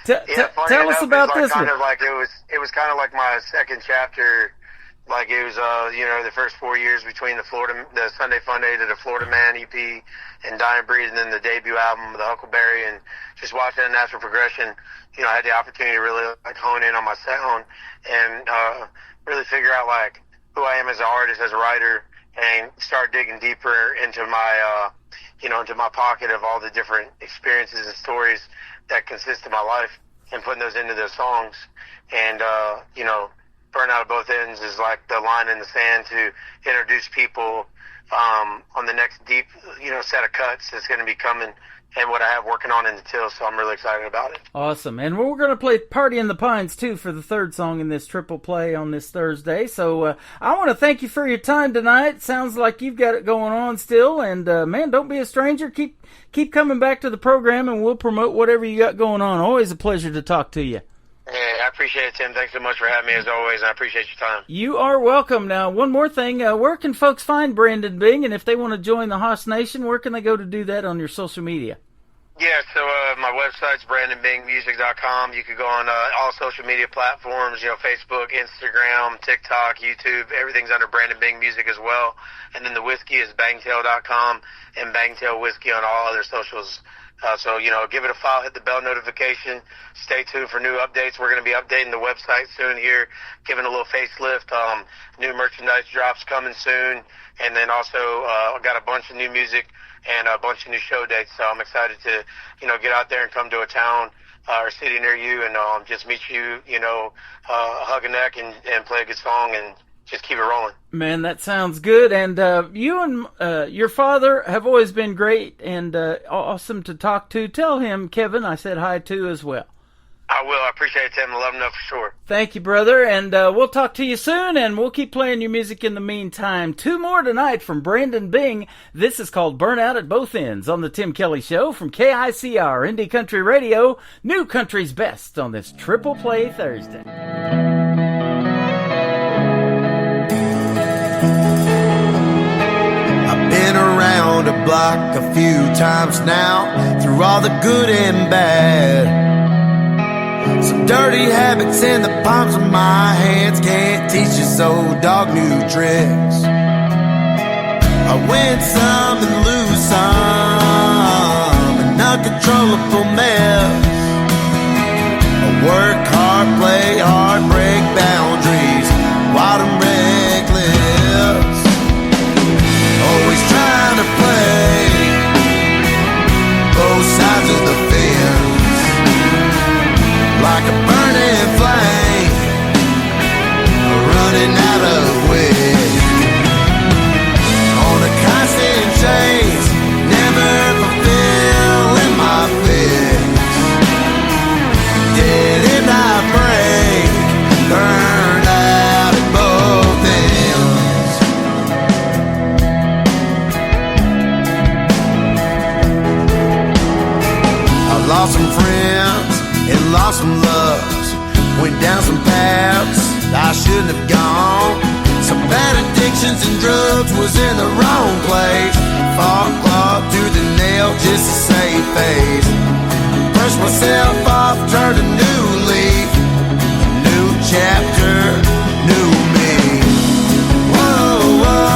Tell us about this one. It was kind of like my second chapter. Like it was, the first 4 years between the Sunday Fun Day to the Florida Man EP and Die and Breathe, and then the debut album, The Huckleberry, and just watching the natural progression. I had the opportunity to really hone in on my sound and really figure out who I am as an artist, as a writer, and start digging deeper into my, into my pocket of all the different experiences and stories that consist of my life, and putting those into those songs. And, Burnout at Both Ends is like the line in the sand to introduce people on the next deep, set of cuts that's going to be coming, and what I have working on in the till. So I'm really excited about it. Awesome. And we're going to play Party in the Pines, too, for the third song in this triple play on this Thursday. So I want to thank you for your time tonight. Sounds like you've got it going on still. And, man, don't be a stranger. Keep coming back to the program, and we'll promote whatever you got going on. Always a pleasure to talk to you. Yeah, I appreciate it, Tim. Thanks so much for having me, as always. I appreciate your time. You are welcome. Now, one more thing. Where can folks find Brandon Bing? And if they want to join the Haas Nation, where can they go to do that on your social media? Yeah, so my website's BrandonBingMusic.com. You can go on all social media platforms, Facebook, Instagram, TikTok, YouTube. Everything's under Brandon Bing Music as well. And then the whiskey is Bangtail.com and Bangtail Whiskey on all other socials. So, give it a follow, hit the bell notification. Stay tuned for new updates. We're going to be updating the website soon here, giving a little facelift. New merchandise drops coming soon. And then also, got a bunch of new music and a bunch of new show dates. So I'm excited to, get out there and come to a town or city near you and just meet you, hug a neck and play a good song and just keep it rolling. Man, that sounds good. And you and your father have always been great and awesome to talk to. Tell him, Kevin, I said hi to as well. I will. I appreciate it, Tim. I love him for sure. Thank you, brother. And we'll talk to you soon, and we'll keep playing your music in the meantime. 2 more tonight from Brandon Bing. This is called Burnout at Both Ends on the Tim Kelly Show from KICR, Indie Country Radio, New Country's Best on this Triple Play Thursday. I've been around the block a few times now, through all the good and bad. Some dirty habits in the palms of my hands can't teach us old dog new tricks. I win some and lose some, an uncontrollable mess. I work hard, play hard, break boundaries, wild and reckless. Always trying to play both sides of the fence. Like a burning flame, running out of wind. On a constant chase, never fulfilling my fix. Did it not break? Burned out at both ends. I lost some friends and lost some loves, went down some paths I shouldn't have gone. Some bad addictions and drugs, was in the wrong place. Fought, clawed through the nail just to save face. Brushed myself off, turned a new leaf, a new chapter, new me. Whoa, whoa.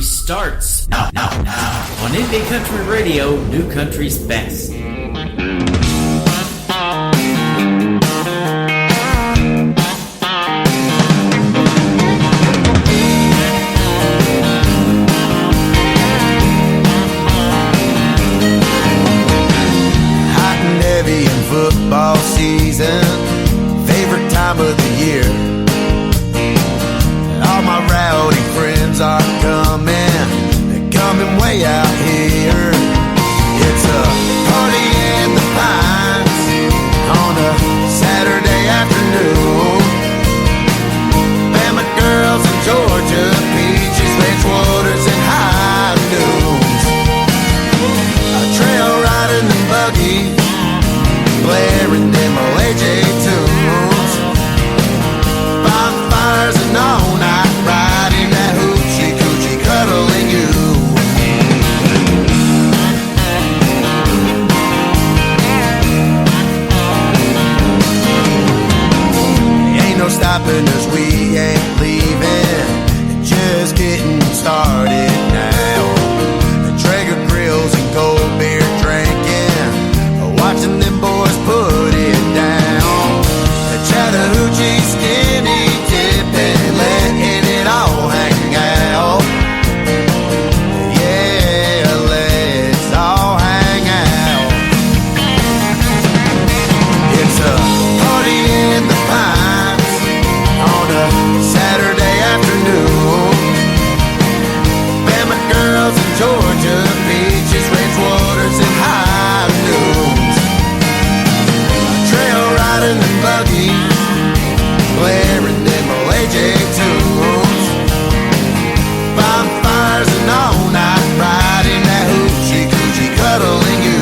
Starts now on Indie Country Radio, New Country's Best. Hot and heavy in football season, favorite time of the year. All my rowdy friends are coming, they're coming way out here. It's a party stopping us, we ain't leaving. Just getting started now. Traeger grills and cold beer drinking, watching them boys put it down. Chattahoochee skinny dipping, letting it all hang out. Yeah, let's all hang out. It's a party in the pines on a Saturday afternoon. Bama girls in Georgia beaches, range waters and high noons. Trail riding and buggies, blaring them old AJ tunes. Bonfires and all night riding, that hoochie coochie cuddling you.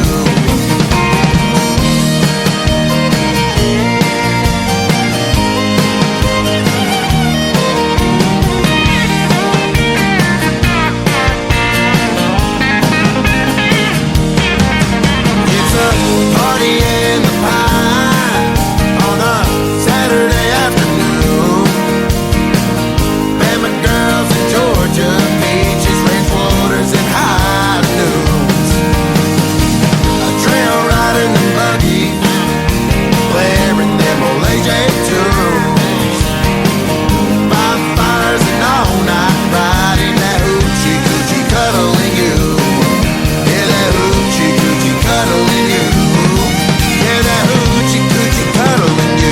It's a party in the pine on a Saturday afternoon. Bama girls in Georgia beaches, range waters and high noons. A trail riding and buggies, blaring them old AJ tunes. Bonfires and all night riding, that hoochie coochie cuddling you. Yeah, that hoochie coochie cuddling you. Yeah, that hoochie coochie cuddling you.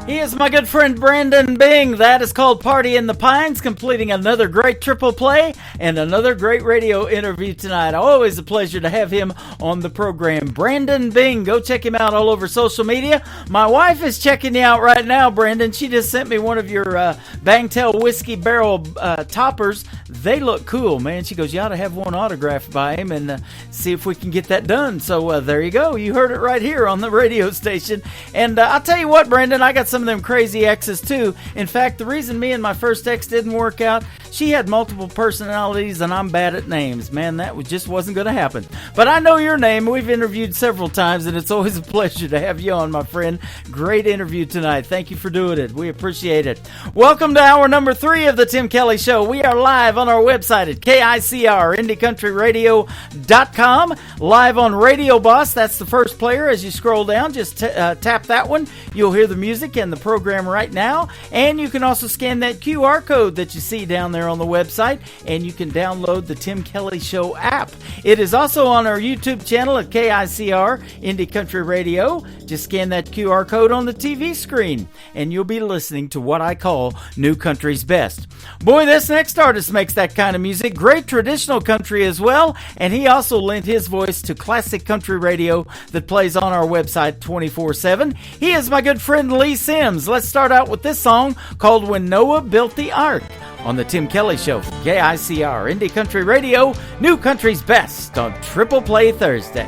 He is my good friend Brandon Bing. That is called Party in the Pines, completing another great triple play and another great radio interview tonight. Always a pleasure to have him on the program. Brandon Bing, go check him out all over social media. My wife is checking you out right now, Brandon. She just sent me one of your Bangtail Whiskey Barrel toppers. They look cool, man. She goes, you ought to have one autographed by him and see if we can get that done. So there you go. You heard it right here on the radio station. And I'll tell you what, Brandon, I got some of them crazy exes too. In fact, the reason me and my first ex didn't work out, she had multiple personalities and I'm bad at names. Man, that just wasn't going to happen. But I know your name. We've interviewed several times and it's always a pleasure to have you on, my friend. Great interview tonight. Thank you for doing it. We appreciate it. Welcome to hour number 3 of the Tim Kelly Show. We are live on our website at KICR, IndieCountryRadio.com. Live on Radio Boss. That's the first player. As you scroll down, just tap that one. You'll hear the music and the program right now. And you can also scan that QR code that you see down there on the website, and you can download the Tim Kelly Show app. It is also on our YouTube channel at KICR, Indie Country Radio. Just scan that QR code on the TV screen, and you'll be listening to what I call New Country's Best. Boy, this next artist makes that kind of music. Great traditional country as well, and he also lent his voice to classic country radio that plays on our website 24/7. He is my good friend Lee Sims. Let's start out with this song called When Noah Built the Ark on the Tim Kelly Show, KICR, Indie Country Radio, New Country's Best on Triple Play Thursday.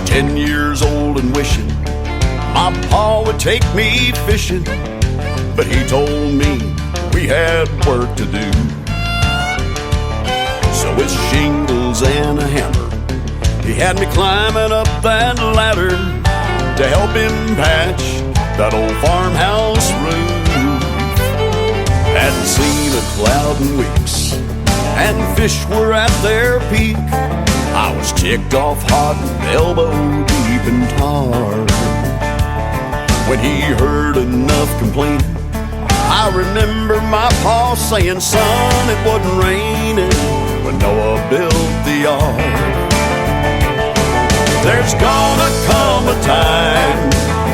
10 years old and wishing my pa would take me fishing, but he told me we had work to do. So with shingles and a hammer, he had me climbing up that ladder to help him patch that old farmhouse roof. Hadn't seen a cloud in weeks, and fish were at their peak. I was ticked off hot and elbow deep in tar. When he heard enough complaining, I remember my pa saying, son, it wasn't raining when Noah built the ark. There's gonna come a time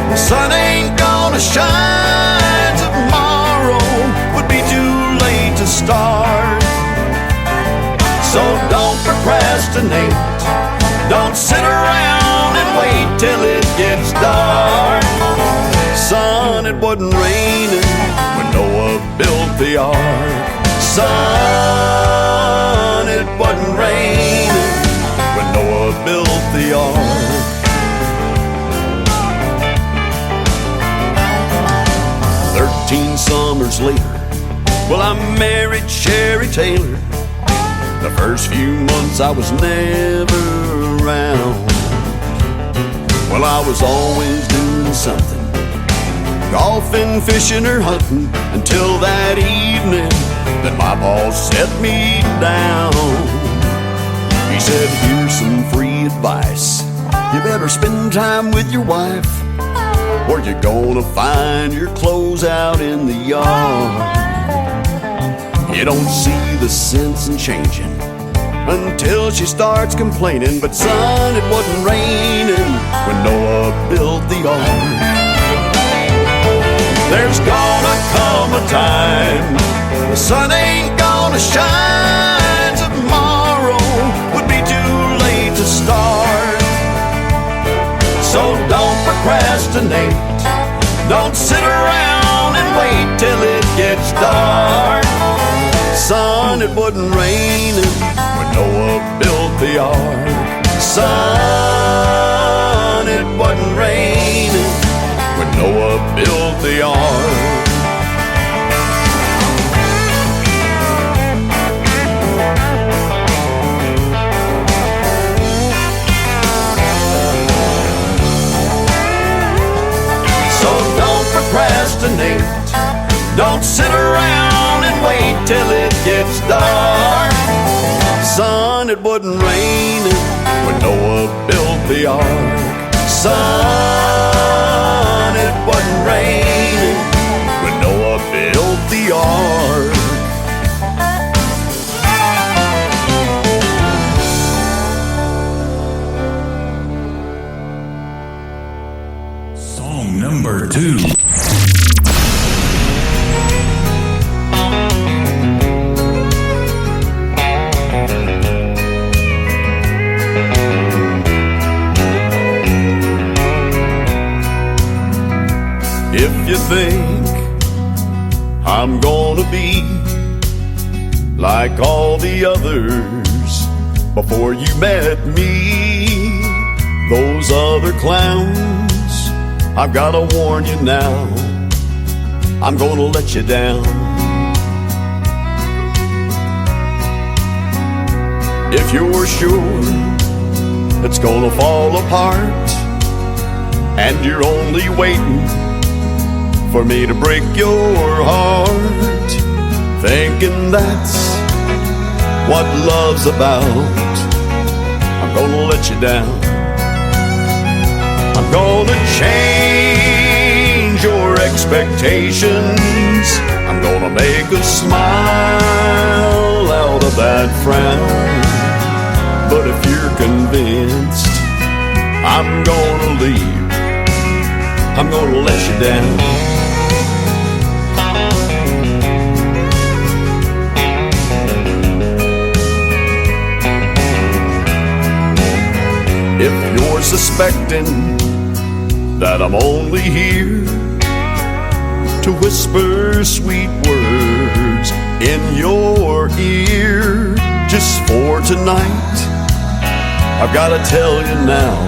the sun ain't gonna shine. Tomorrow would be too late to start. So don't procrastinate, don't sit around and wait till it gets dark. Son, it wasn't raining when Noah built the ark. Son, it wasn't raining when Noah built the ark. years later, well, I married Sherry Taylor. The first few months I was never around. Well, I was always doing something, golfing, fishing, or hunting, until that evening that my boss set me down. He said, here's some free advice. You better spend time with your wife, or you're gonna find your clothes out in the yard. You don't see the sense in changing until she starts complaining. But son, it wasn't raining when Noah built the ark. There's gonna come a time the sun ain't gonna shine. Tomorrow would be too late to start. So don't procrastinate. Don't sit around and wait till it gets dark. Son, it wasn't raining when Noah built the ark. Son, it wasn't raining when Noah built the ark. So don't procrastinate. Don't sit around and wait till it gets dark. Son, it wasn't raining when Noah built the ark. Son, it wasn't raining when Noah built the ark. Song number 2. If you think I'm gonna be like all the others before you met me, those other clowns, I've gotta warn you now, I'm gonna let you down. If you're sure it's gonna fall apart and you're only waiting for me to break your heart, thinking that's what love's about, I'm gonna let you down. I'm gonna change your expectations. I'm gonna make a smile out of that frown. But if you're convinced I'm gonna leave, I'm gonna let you down. If you're suspecting that I'm only here to whisper sweet words in your ear just for tonight, I've gotta tell you now,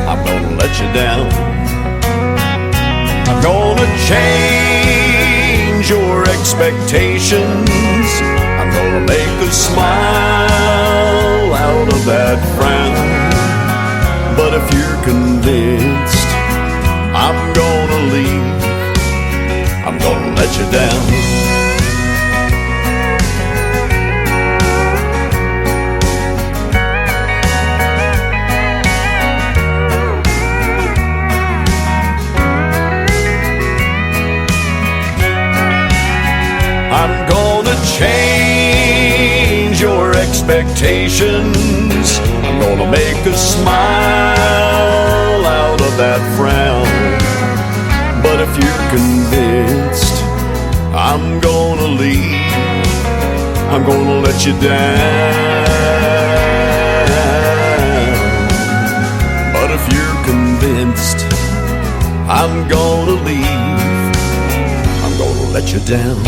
I'm gonna let you down. I'm gonna change your expectations. I'm gonna make a smile out of that frown. But if you're convinced I'm gonna leave, I'm gonna let you down. I'm gonna change your expectations. I'm gonna make a smile out of that frown. But if you're convinced I'm gonna leave, I'm gonna let you down. But if you're convinced I'm gonna leave, I'm gonna let you down.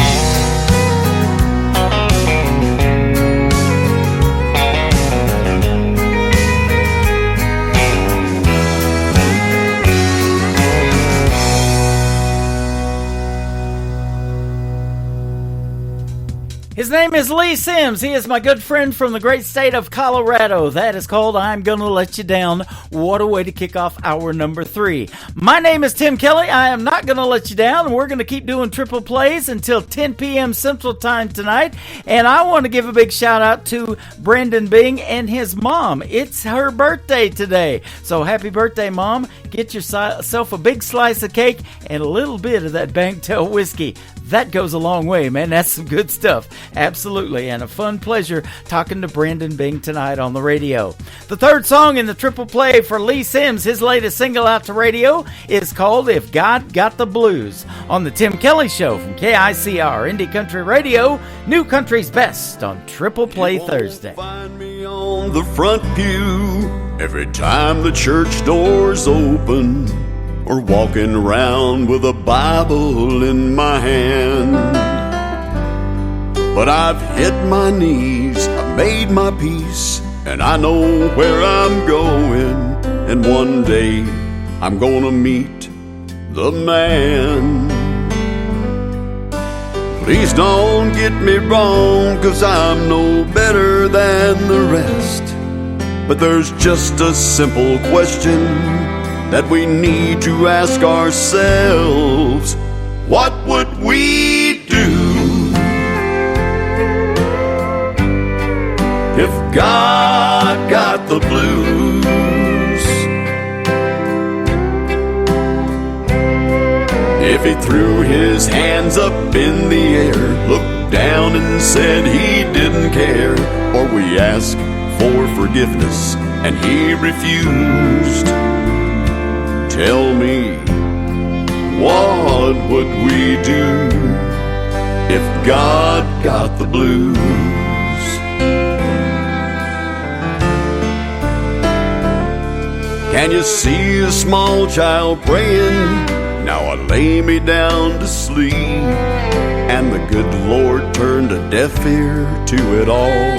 His name is Lee Sims. He is my good friend from the great state of Colorado. That is called I'm Gonna Let You Down. What a way to kick off hour number 3. My name is Tim Kelly. I am not gonna let you down. We're gonna keep doing triple plays until 10 p.m. Central Time tonight. And I want to give a big shout out to Brandon Bing and his mom. It's her birthday today. So happy birthday, Mom. Get yourself a big slice of cake and a little bit of that Bangtail whiskey. That goes a long way, man. That's some good stuff. Absolutely. And a fun pleasure talking to Brandon Bing tonight on the radio. The third song in the triple play for Lee Sims, his latest single out to radio, is called If God Got the Blues on the Tim Kelly Show from KICR Indie Country Radio, New Country's Best on Triple Play Thursday. Find me on the front pew every time the church doors open, or walking around with a Bible in my hand. But I've hit my knees, I've made my peace, and I know where I'm going. And one day I'm gonna meet the man. Please don't get me wrong, 'cause I'm no better than the rest. But there's just a simple question that we need to ask ourselves. What would we do if God got the blues? If he threw his hands up in the air, looked down and said he didn't care, or we asked for forgiveness and he refused. Tell me, what would we do if God got the blues? Can you see a small child praying? Now I lay me down to sleep, and the good Lord turned a deaf ear to it all.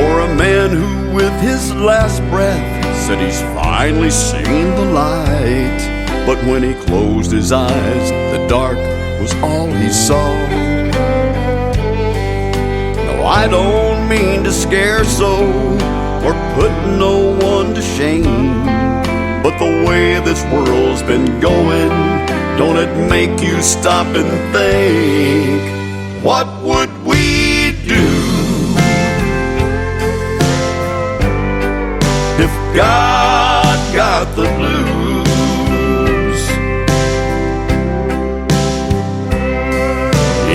Or a man who with his last breath said he's finally seen the light, but when he closed his eyes, the dark was all he saw. No, I don't mean to scare so, or put no one to shame, but the way this world's been going, don't it make you stop and think, what would we do if God got the blues?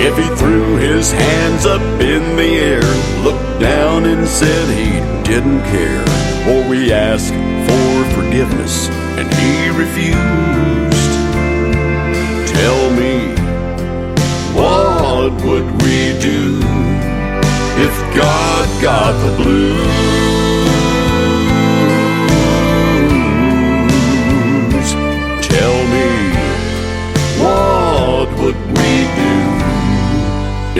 If he threw his hands up in the air, looked down and said he didn't care, or we asked for forgiveness and he refused. Tell me, what would we do if God got the blues? Tell me, what would we do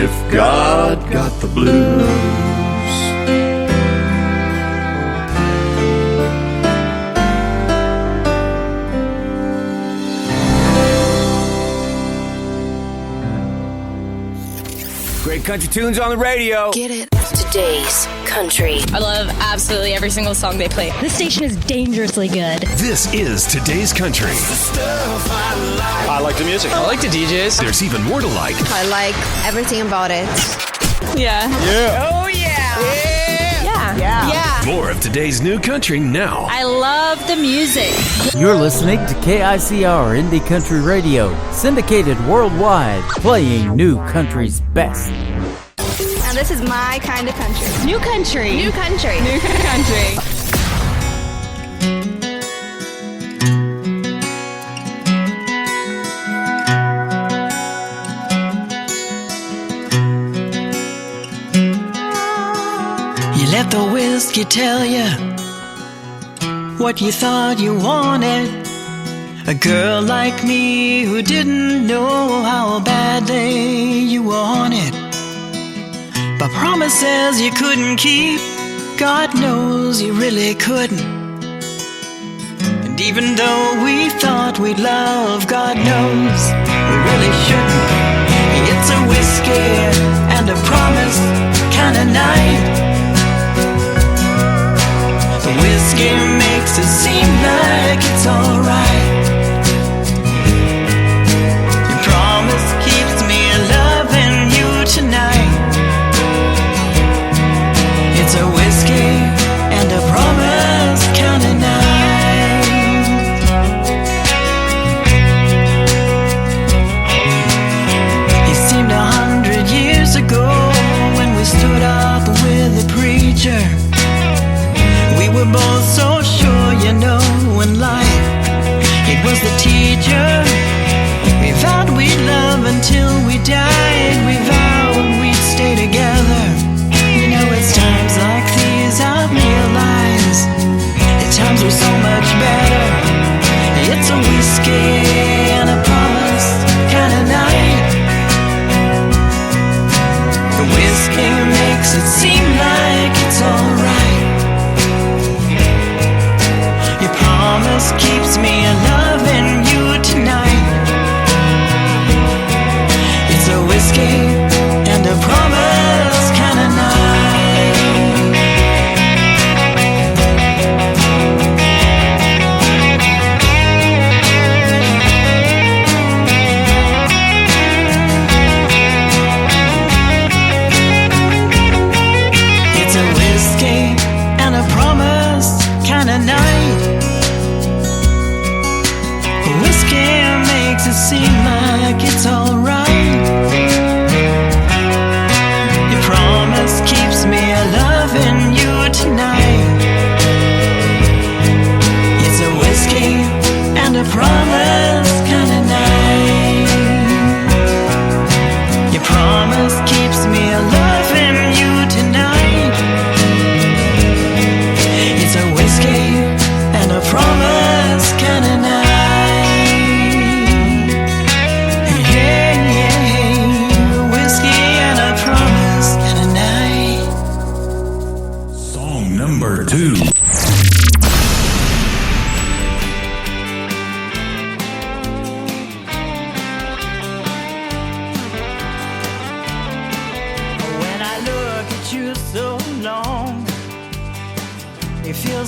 if God got the blues? Great country tunes on the radio. Get it. Today's country. I love absolutely every single song they play. This station is dangerously good. This is Today's Country. I like the music. I like the DJs. There's even more to like. I like everything about it. Yeah. Yeah. Oh, yeah. Yeah. More of today's new country now. I love the music. You're listening to KICR Indie Country Radio, syndicated worldwide, playing New Country's best. Now this is my kind of country. New country. New country. New country. Let the whiskey tell you what you thought you wanted. A girl like me who didn't know how badly you wanted, but promises you couldn't keep, God knows you really couldn't. And even though we thought we'd love, God knows we really shouldn't. It's a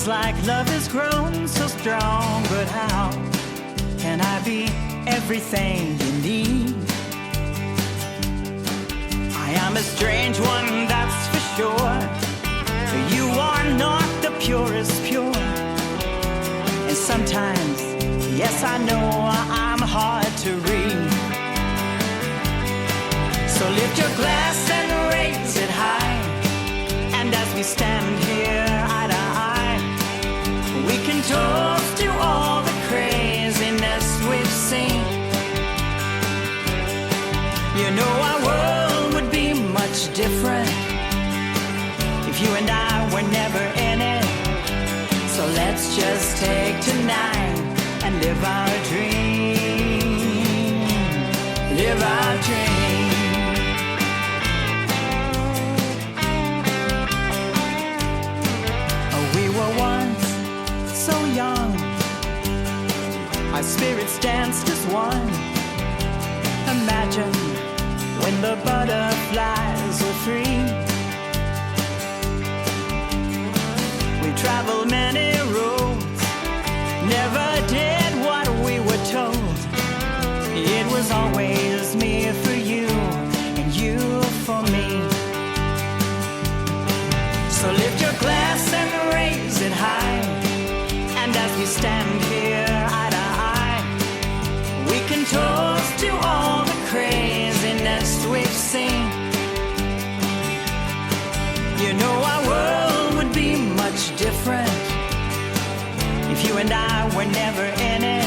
Feels like love has grown so strong, but how can I be everything you need? I am a strange one, that's for sure. You are not the purest pure. And sometimes, yes, I know I'm hard to read. So lift your glass and raise it high. And as we stand here eye to eye, we can toast to all the craziness we've seen. You know our world would be much different if you and I were never in it. So let's just take tonight and live our dream. Live our dream. We were once so young, our spirits danced as one. Imagine when the butterflies were free. We traveled many roads, never did what we were told. It was always me for you and you for me. So lift your glass and raise it high. And as we stand here eye to eye, we can toast to all the craziness we've seen. You know our world would be much different if you and I were never in it.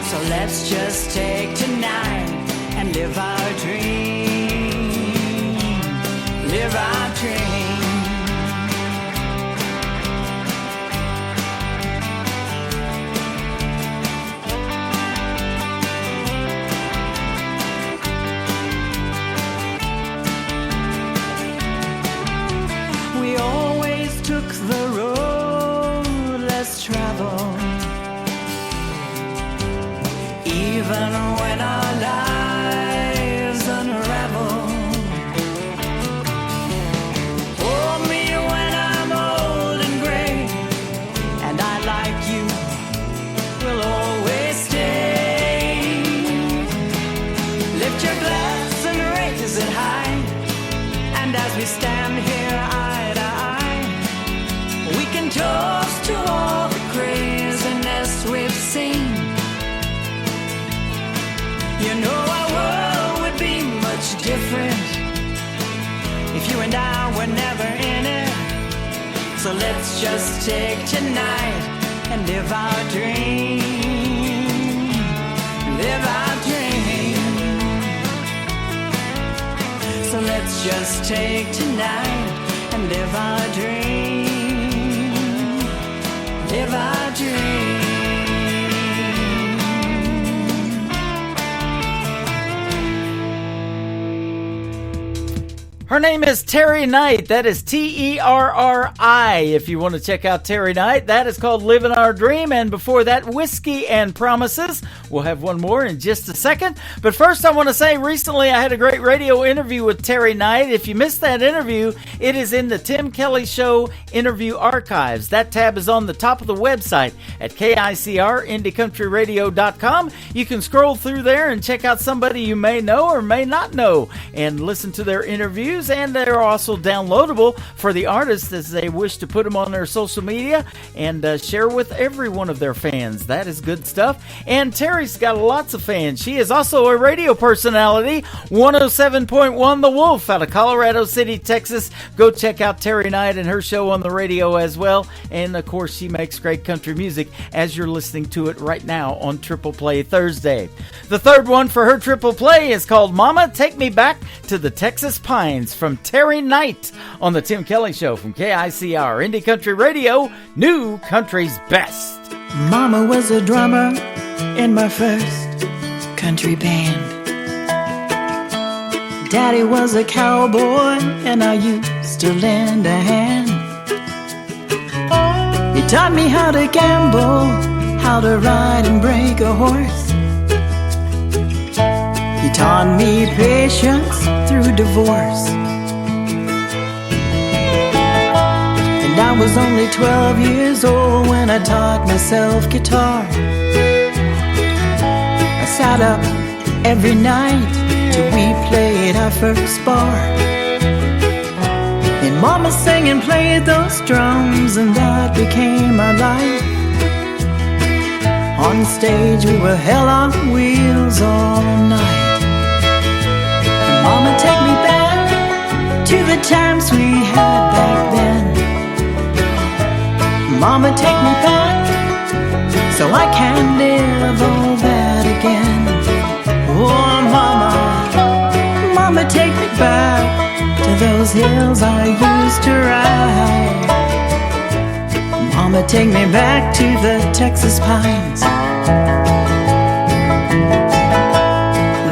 So let's just take tonight and live our dream. Live our dream. We always took the road less traveled, even when our lives unravel. Hold me when I'm old and gray, and I, like you, will always stay. Lift your glass and raise it high, and as we stand here eye to eye, we can toast to all the craziness we've seen. You know our world would be much different if you and I were never in it. So let's just take tonight and live our dream. Live our dream. So let's just take tonight and live our dream. Live our dream. Her name is Terry Knight. That is Terri. If you want to check out Terry Knight, that is called Living Our Dream. And before that, Whiskey and Promises. We'll have one more in just a second. But first, I want to say recently I had a great radio interview with Terry Knight. If you missed that interview, it is in the Tim Kelly Show interview archives. That tab is on the top of the website at KICR, IndieCountryRadio.com. You can scroll through there and check out somebody you may know or may not know and listen to their interviews. And they're also downloadable for the artists as they wish to put them on their social media and share with every one of their fans. That is good stuff. And Terry's got lots of fans. She is also a radio personality, 107.1 The Wolf out of Colorado City, Texas. Go check out Terry Knight and her show on the radio as well. And of course, she makes great country music as you're listening to it right now on Triple Play Thursday. The third one for her Triple Play is called Mama, Take Me Back to the Texas Pines from Terry Knight on the Tim Kelly Show from KICR, Indie Country Radio, New Country's Best. Mama was a drummer in my first country band. Daddy was a cowboy and I used to lend a hand. He taught me how to gamble, how to ride and break a horse. He taught me patience through divorce. And I I was only 12 years old when I taught myself guitar. I sat up every night till we played our first bar. And Mama sang and played those drums, and that became our life. On stage we were hell on wheels all night. And Mama, take me back to the times we had back then. Mama, take me back so I can live all that again. Oh, Mama, Mama, take me back to those hills I used to ride. Mama, take me back to the Texas pines.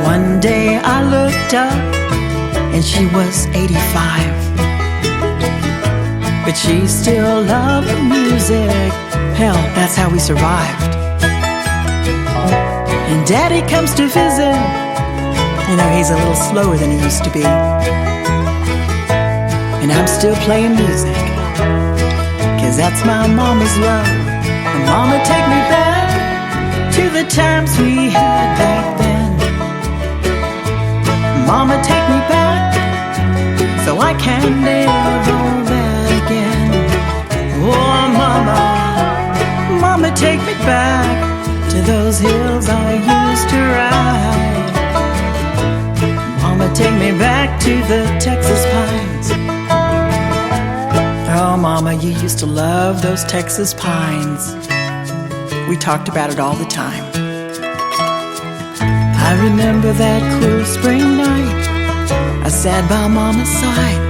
One day I looked up and she was 85, but she still loved the music. Hell, that's how we survived. And Daddy comes to visit. You know, he's a little slower than he used to be. And I'm still playing music, 'cause that's my mama's love. And Mama, take me back to the times we had back then. Mama, take me back so I can live all that again. Oh, Mama, Mama, take me back to those hills I used to ride. Mama, take me back to the Texas pines. Oh, Mama, you used to love those Texas pines. We talked about it all the time. I remember that cool spring night. I sat by Mama's side.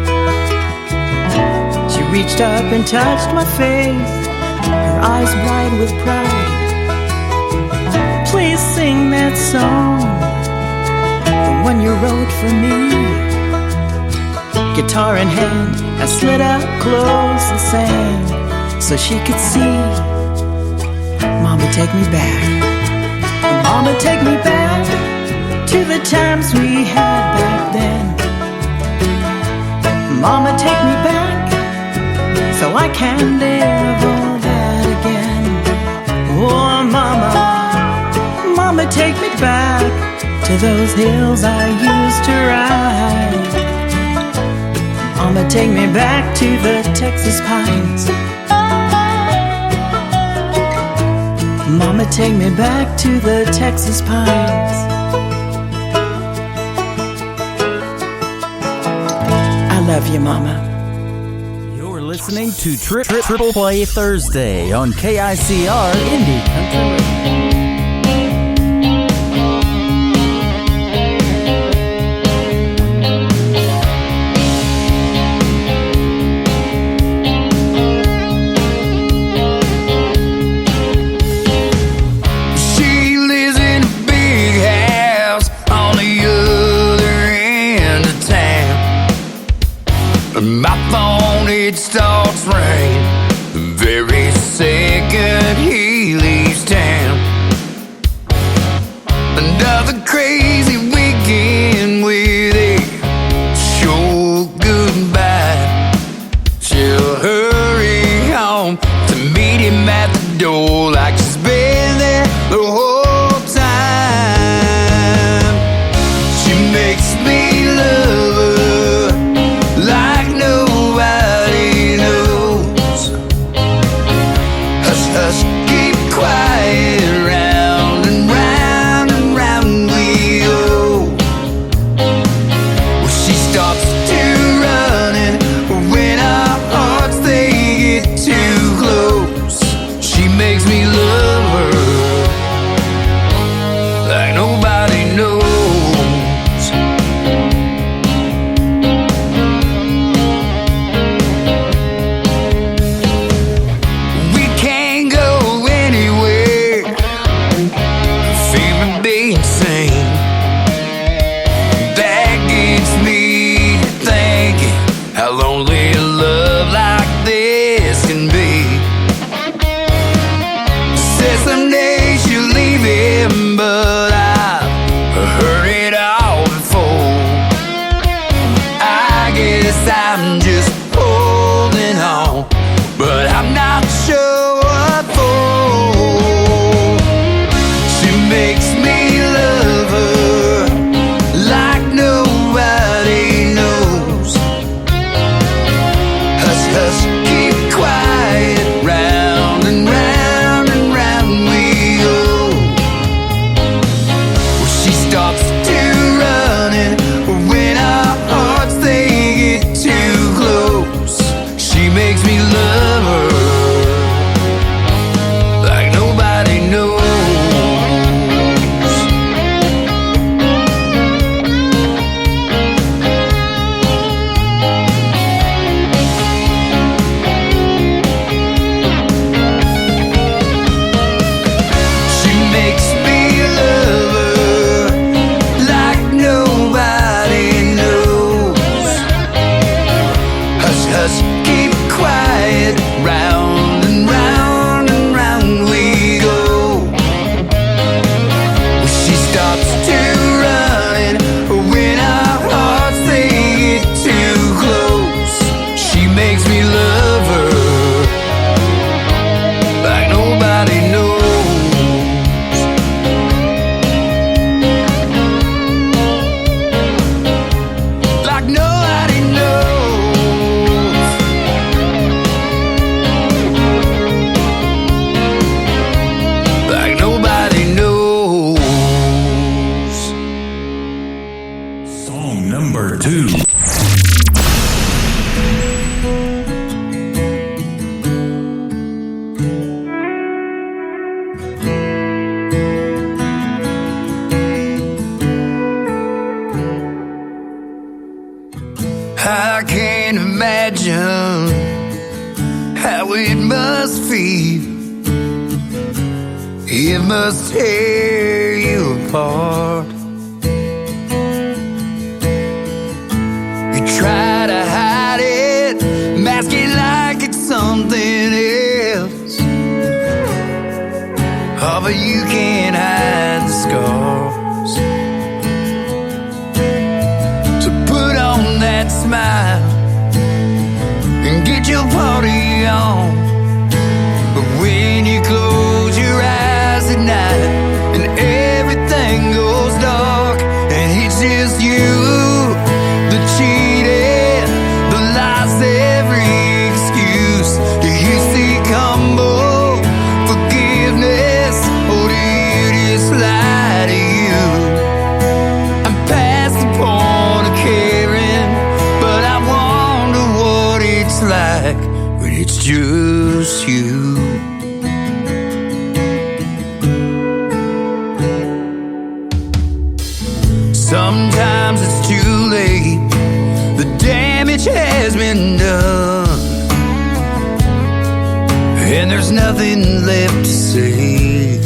She reached up and touched my face, her eyes bright with pride. Please sing that song, the one you wrote for me. Guitar in hand, I slid up close and sang so she could see. Mama, take me back. Mama, take me back to the times we had back then. Mama, take me back so I can live all that again. Oh, Mama, Mama, take me back to those hills I used to ride. Mama, take me back to the Texas pines. Mama, take me back to the Texas pines. I love you, Mama. You're listening to Triple Play Thursday on KICR Indie Country Radio. My phone, it starts ringing the very second he leaves town. Another crazy weekend with a short goodbye. She'll hurry home to meet him at the door like she's been there the whole time. She makes me love her like nobody knows. Hush, hush, keep quiet, round and round and round we go. Well, she starts to running when our hearts, they get too close. She makes me love her like nobody knows. We can't go anywhere, feeling being seen. That gets me to thinking how lonely a love like this can be. Said someday she'll leave him, but I've heard it all before. I guess I'm just holding on, but Song number 2. I can't imagine how it must feel. It must tear you apart. You try to hide it, mask it like it's something else. Oh, but you can't hide the scars. So put on that smile and get your party on. But when you close your eyes at night and everything goes dark and it's just you, the cheating, the lies, every excuse. Do you seek humble forgiveness, or do you just lie to you? I'm past the point of caring, but I wonder what it's like when it's just you. Sometimes it's too late, the damage has been done, and there's nothing left to say.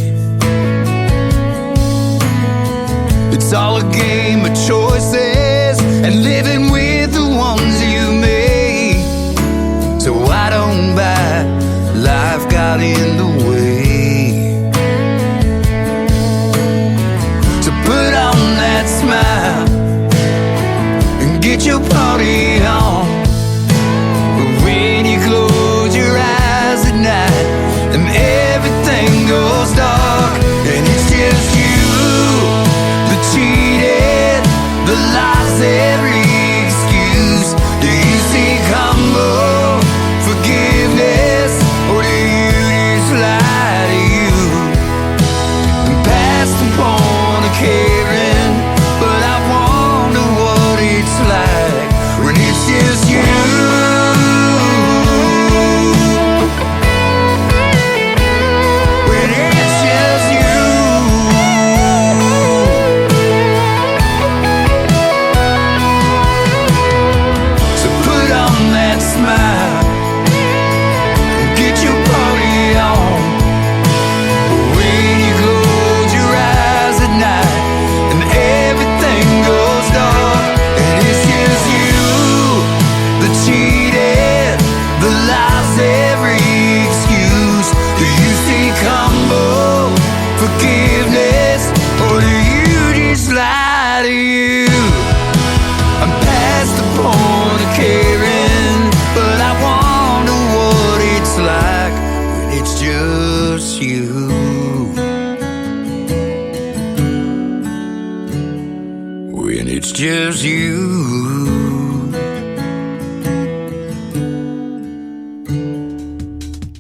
It's all a game of choices and living with the ones you made. So I don't buy life got in the way. So put on that smile and get your party on. But when you close your eyes at night and everything goes dark and it's just you, the cheated, the lies, every excuse. Do you seek humble forgiveness, or do you just lie to you? And past the point of caring, but I wonder what it's like when it's just you. When it's just you. So put on that smile and get your party on. When you close your eyes at night and everything goes dark and it's just you, the cheated, the lies, every excuse. Do you seek humble forgiveness, or do you just lie to you? I'm past the point of caring, but I wonder what it's like when it's just you. When it's just you.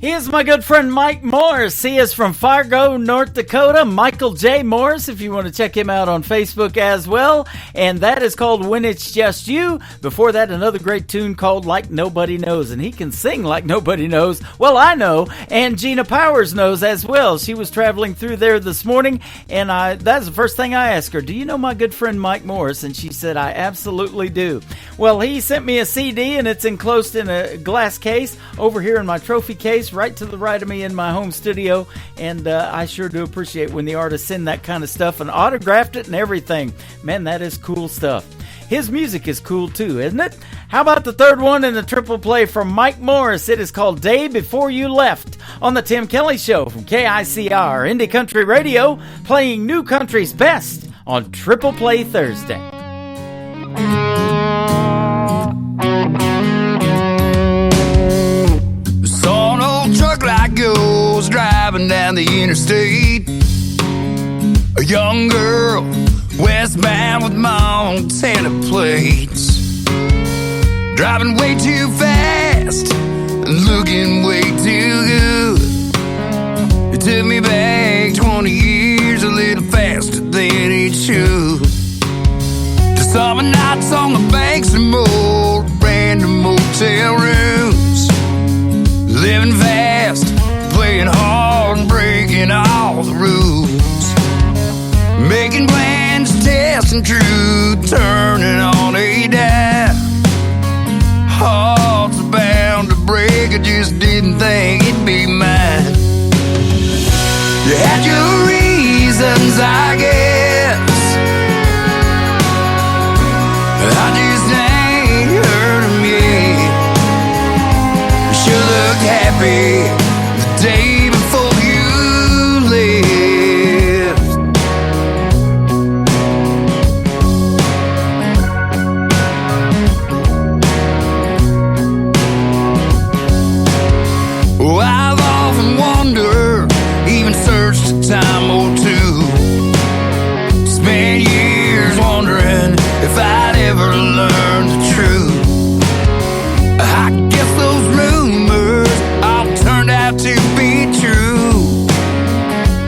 Here's my good friend Mike Morris. He is from Fargo, North Dakota. Michael J. Morris, if you want to check him out on Facebook as well. And that is called When It's Just You. Before that, another great tune called Like Nobody Knows. And he can sing like nobody knows. Well, I know. And Gina Powers knows as well. She was traveling through there this morning. And that's the first thing I asked her. Do you know my good friend Mike Morris? And she said, I absolutely do. Well, he sent me a CD, and it's enclosed in a glass case over here in my trophy case, right to the right of me in my home studio. And I sure do appreciate when the artists send that kind of stuff and autographed it and everything. Man, that is cool stuff. His music is cool too, isn't it? How about the third one in the triple play from Mike Morris? It is called Day Before You Left on the Tim Kelly Show from KICR Indie Country Radio, playing new country's best on Triple Play Thursday. Saw an old truck like goes driving down the interstate. A young girl westbound with Montana plates, driving way too fast and looking way too good. It took me back 20 years, a little faster than it should, to Summer nights on the banks of mold, random motel rooms. Living fast, playing hard, and breaking all the rules. Making plans, testing truth, turning on a dime. Hearts are bound to break, I just didn't think it'd be mine. You had your reasons, I guess. I just ain't heard them yet. You sure look happy the day before you left. Oh, I've often wondered, even searched a time or two. Spent years wondering if I'd ever learn the truth. I guess those rumors all turned out to be true.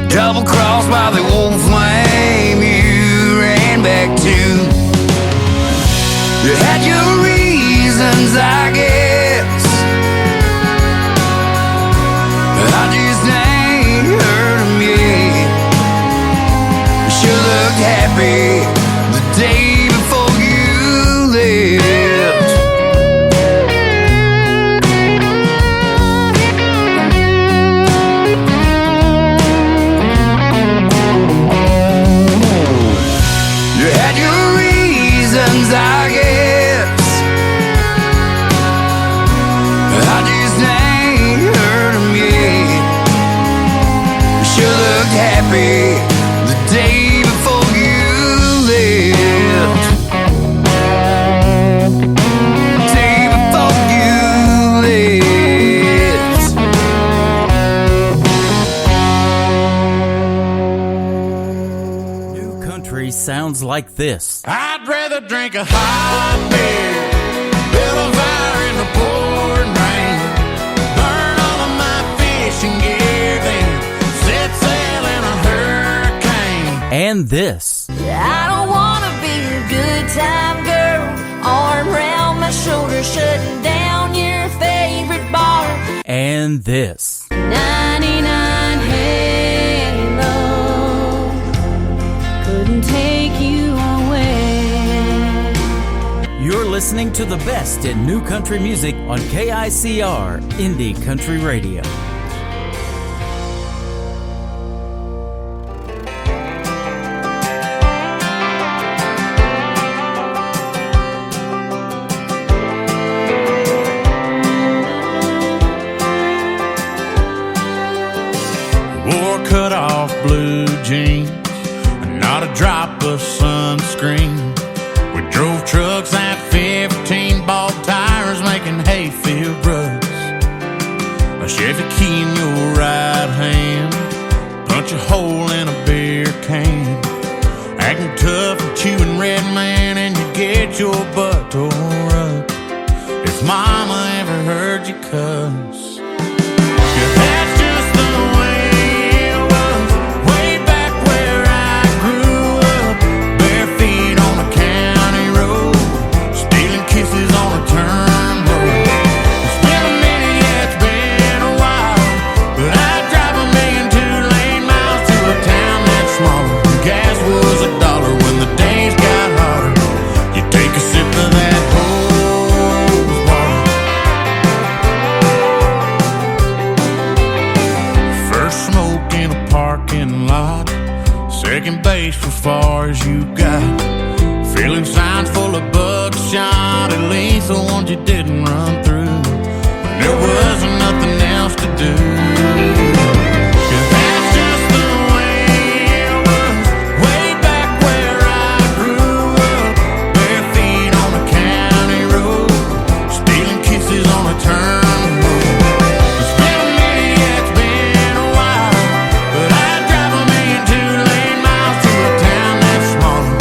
Double crossed by the old flame you ran back to. You had your reasons, I guess. I just ain't heard them yet. You sure looked happy the day before you left. You had your reasons, I guess. I just ain't heard them yet. You sure looked happy the day before you left. Day before you left. New country sounds like this. I'd rather drink a hot beer, build a fire in the pouring rain, burn all of my fishing gear, then set sail in a hurricane. And this. I don't wanna be a good time girl, arm around my shoulder, shutting down your favorite bar. And this. 99 Halo couldn't take you away. You're listening to the best in new country music on KICR Indie Country Radio. Wore cut-off blue jeans and not a drop of sunscreen. We drove trucks at 15, bought tires making hayfield ruts. A Chevy key in your right hand, punch a hole in a beer can. Acting tough and chewing red man, and you get your butt tore up. If mama ever heard you cuss, 'cause that's just the way it was way back where I grew up. Bare feet on a county road, stealing kisses on a turnpike. It's been a minute, yeah, it's been a while, but I'd drive a million two-lane miles to a town that's smaller. Gas was $1 when the days got hotter. You take a sip of that hose water. First smoke in a parking lot, second base for far as you got. Feeling signs full of buckshot, at least the ones you didn't run through. There wasn't nothing else to do. 'Cause that's just the way it was way back where I grew up. Bare feet on a county road, stealing kisses on a turnpike. It's been a minute, yeah, it's been a while, but I'd drive a million two-lane miles to a town that's smaller.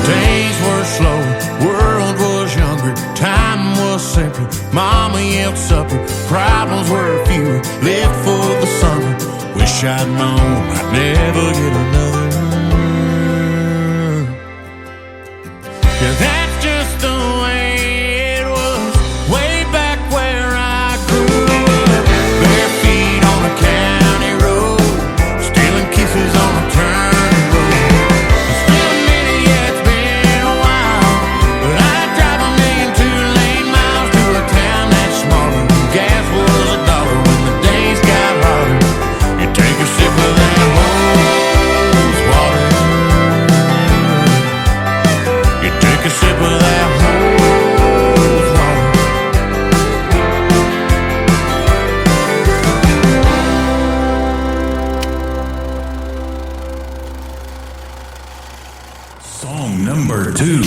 Days were slow, world was younger, time was simpler. Mama yelled supper, problems were fewer. Lived for the summer, wish I'd known I'd never get another. Yeah, that's just the way it was, way back where I grew up. Bare feet on a county road, stealing kisses on a turn road. Still a minute, yeah, it's been a while, but I'd drive 1,000,000 two-lane miles to a town that's smaller. Gas was $1 when the days got hotter. You take a sip of that hose water. You take a sip of that hose water. Song number 2.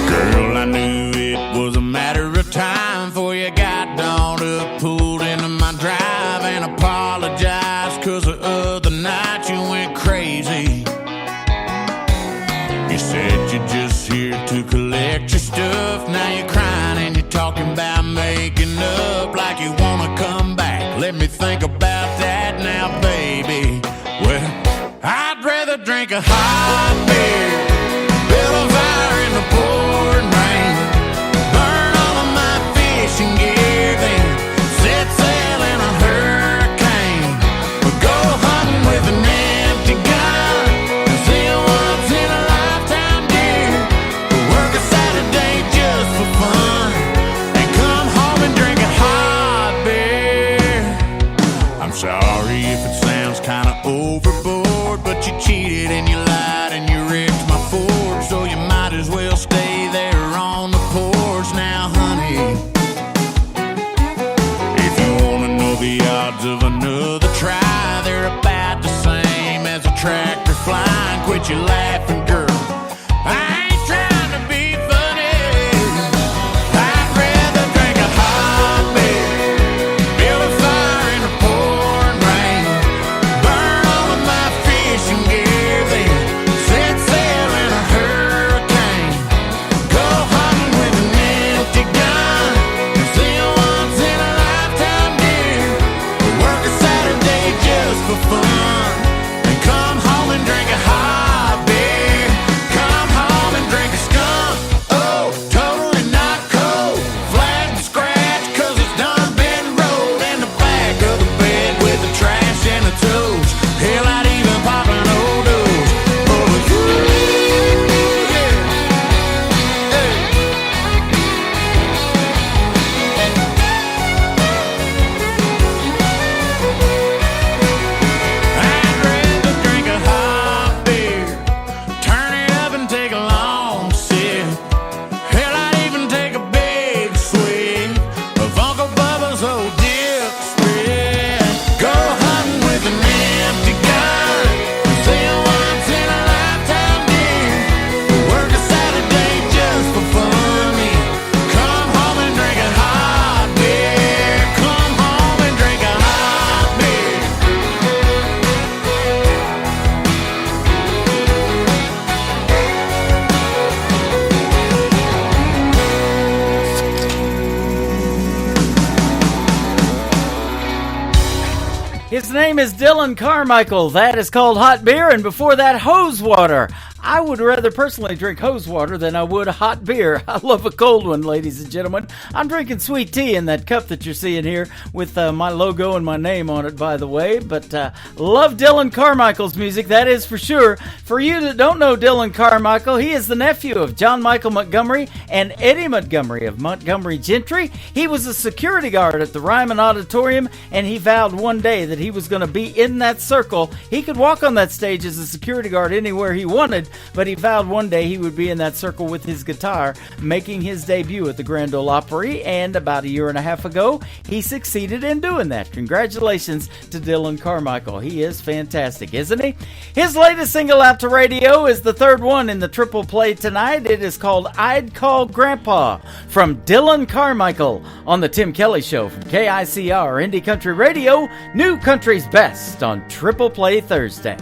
Girl, I knew it was a matter of time before you got dawned up, pulled into my drive and apologized 'cause the other night you went crazy. You said you're just here to collect your stuff. Now you're crying and you're talking about making up like you wanna come back. Let me think about that now, baby. Well, I'd rather drink a hot beer, build a fire in the pouring rain, burn all of my fishing gear, then set sail in a hurricane, or go hunting with an empty gun, 'cause then once in a lifetime deal, or work a Saturday just for fun, and come home and drink a hot beer. I'm sorry if it sounds kinda overboard, but you cheated and you lied and you wrecked my Ford, so you might as well stay there on the porch now, honey. If you wanna know the odds of another try, they're about the same as a tractor flying. Quit your laughing, girl. I ain't trying to be funny. I'd rather drink a hot beer, build a fire in the pouring rain, burn all of my fishing gear, then set sail in a hurricane, go hunting with an empty gun, 'cause then once in a lifetime deal, work a Saturday just for fun, and come home and drink a hot beer, come home and drink a skunk. Oh, totally not cold, flat and scratch 'cause it's done been rolled in the back of the bed with the trash and the tools. Hell, I'd even pop an old dose. Oh, you, yeah. Hey. I'd rather drink a hot beer, turn it up and take a long sip. Hell, I'd even take a big swig of Uncle Bubba's old dip spread. Go hunting with an empty gun, 'cause then once in a lifetime deal, work a Saturday just for fun. Come home and drink a hot beer, come home and drink a hot beer. His name is Dylan Carmichael. That is called Hot Beer, and before that, Hose Water. I would rather personally drink hose water than I would a hot beer. I love a cold one, ladies and gentlemen. I'm drinking sweet tea in that cup that you're seeing here with my logo and my name on it, by the way. But love Dylan Carmichael's music, that is for sure. For you that don't know Dylan Carmichael, he is the nephew of John Michael Montgomery and Eddie Montgomery of Montgomery Gentry. He was a security guard at the Ryman Auditorium, and he vowed one day that he was going to be in that circle. He could walk on that stage as a security guard anywhere he wanted, but he vowed one day he would be in that circle with his guitar, making his debut at the Grand Ole Opry, and about a year and a half ago, he succeeded in doing that. Congratulations to Dylan Carmichael. He is fantastic, isn't he? His latest single out to radio is the third one in the triple play tonight. It is called I'd Call Grandpa from Dylan Carmichael on the Tim Kelly Show from KICR Indie Country Radio, New Country's Best on Triple Play Thursday.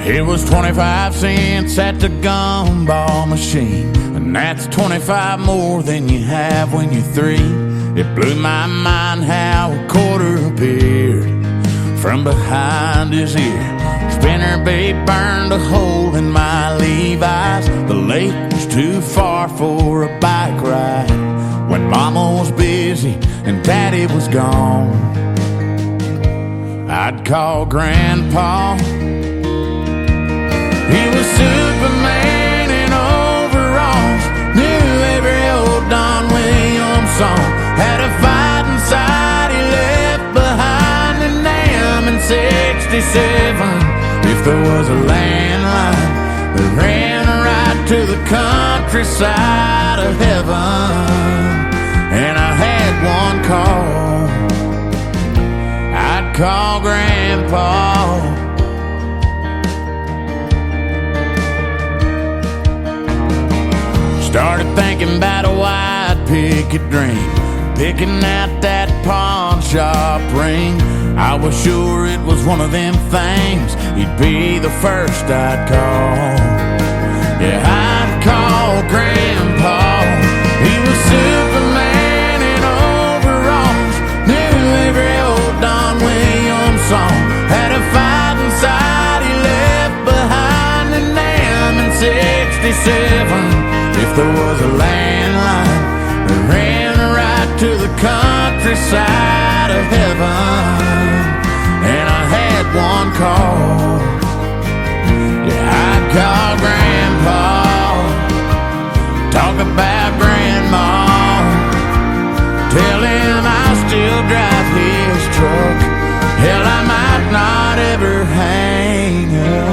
It was 25 cents at the gumball machine, and that's 25 more than you have when you're 3. It blew my mind how a quarter appeared from behind his ear. Spinnerbait burned a hole in my Levi's. The lake was too far for a bike ride when Mama was busy and Daddy was gone. I'd call Grandpa. He was Superman in overalls, knew every old Don Williams song, had a fight inside he left behind in Nam in 67. If there was a landline that ran right to the countryside of heaven, and I had one call, I'd call Grandpa. Started thinking about a white picket dream, picking out that pawn shop ring. I was sure it was one of them things, he'd be the first I'd call. Yeah, I'd call Grandpa. He was Superman in overalls, knew every old Don Williams song, had a fight inside he left behind in Nam in 67. If there was a landline that ran right to the countryside of heaven, and I had one call, yeah, I'd call Grandpa. Talk about Grandma, tell him I still drive his truck. Hell, I might not ever hang up.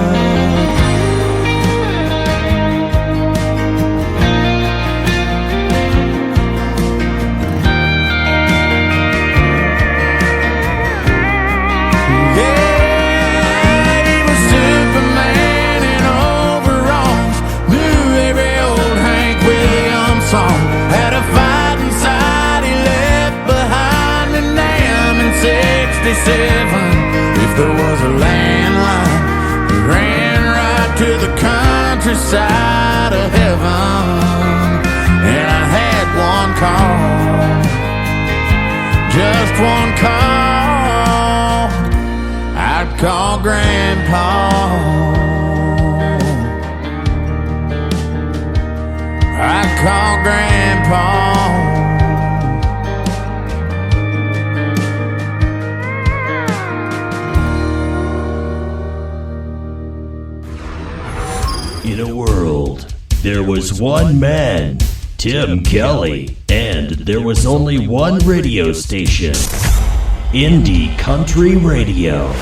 Had a fight inside he left behind in Nam in 67. If there was a landline that ran right to the countryside of heaven, and I had one call, just one call, I'd call Grandpa. I'd call Grandpa. In a world, there was one man, Tim Kelly, and there was only one radio station, Indie Country Radio.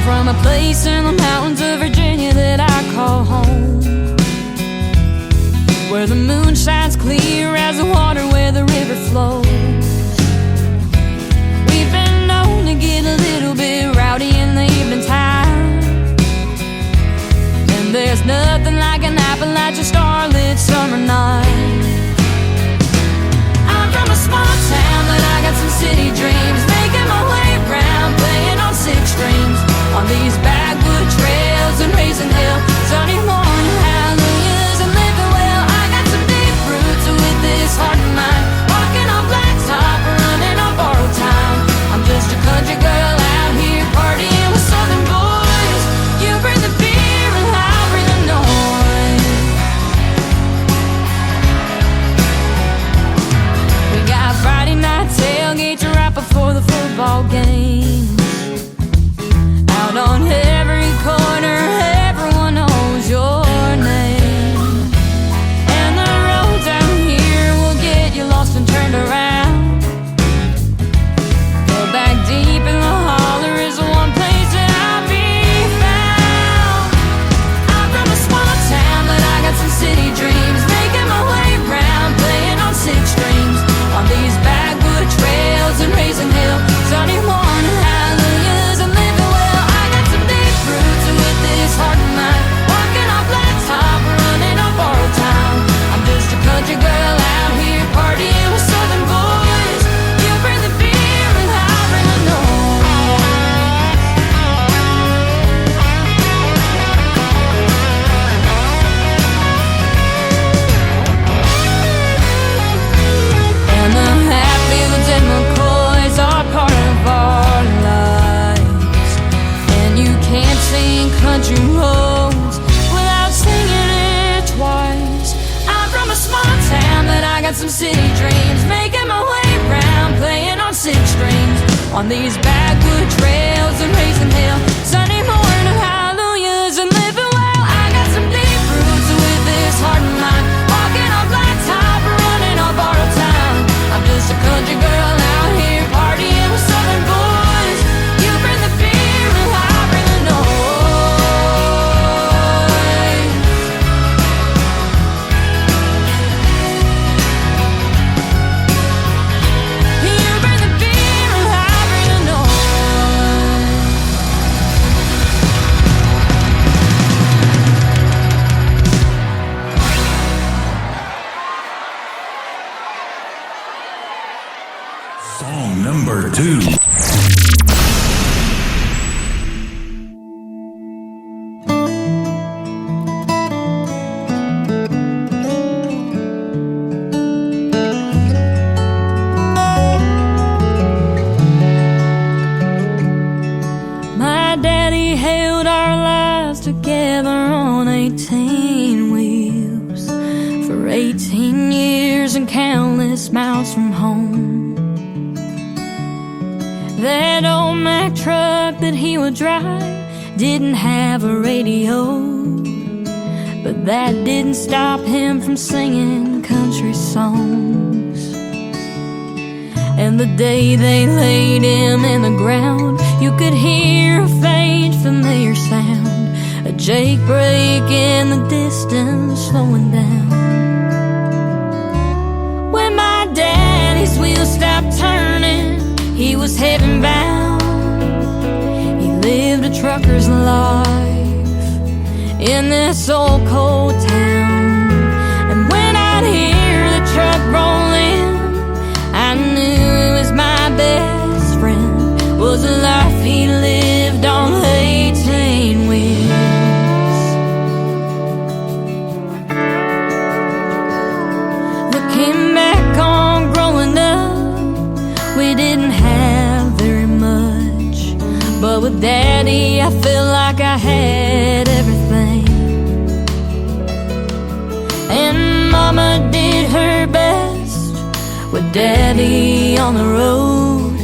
From a place in the mountains of Virginia that I call home, where the moon shines clear as the water where the river flows. We've been known to get a little bit rowdy in the evening time, and there's nothing like an Appalachian starlit summer night. I'm from a small town, but I got some city dreams, making my way round, playing on 6 strings on these backwood trails and raising hell. Sunny morning hallelujahs and living well. I got some deep roots with this heart of mine, walking on black some city dreams, making my way round, playing on 6 strings, on these backwood trails and raising hell. Sunday morning hallelujahs and living well. I got some deep roots with this heart of mine, walking on blacktop, running on borrowed time. I'm just a country girl out here partying with southern boys. You bring the fear and I bring the noise. You bring the fear and I bring the noise. Song number 2. My daddy held our lives together on 18 wheels for 18 years and countless miles from home. That old Mack truck that he would drive didn't have a radio, but that didn't stop him from singing country songs. And the day they laid him in the ground, you could hear a faint familiar sound, a jake brake in the distance slowing down. When my daddy's wheels stopped turning, he was heaven bound. He lived a trucker's life in this old cold town. And when I'd hear the truck roll in, I knew it was my best friend, was a life he lived on 18 wheels. Looking back on growing up, we didn't have very much, but with Daddy I felt like I had everything. And Mama did her best with Daddy on the road.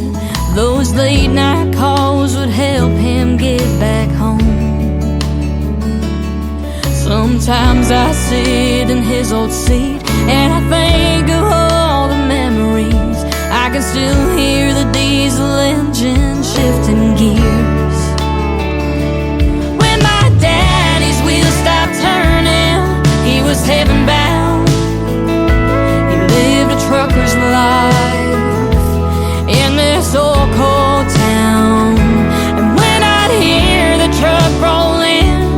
Those late night calls would help him get back home. Sometimes I sit in his old seat and I think of all the memories. I can still hear the diesel engine shifting gears. When my daddy's wheels stopped turning, he was heaven bound. He lived a trucker's life in this old cold town. And when I'd hear the truck roll in,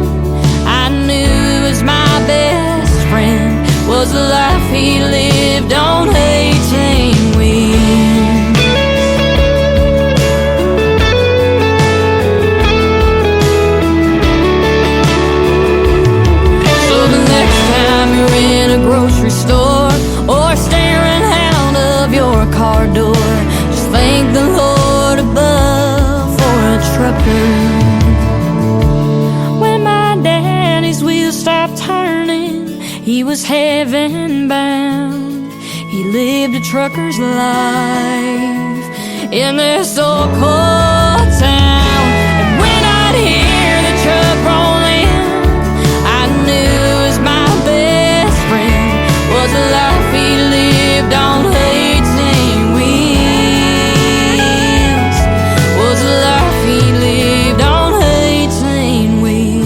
I knew it was my best friend, was the life he lived on 18 wheels. So the next time you're in a grocery store or staring out of your car door, just thank the Lord above for a trucker. When my daddy's wheels stopped turning, he was heaven bound. He lived a trucker's life in this old cold town. And when I'd hear the truck roll in, I knew it was my best friend, was the life he lived on 18 wheels, was the life he lived on 18 wheels.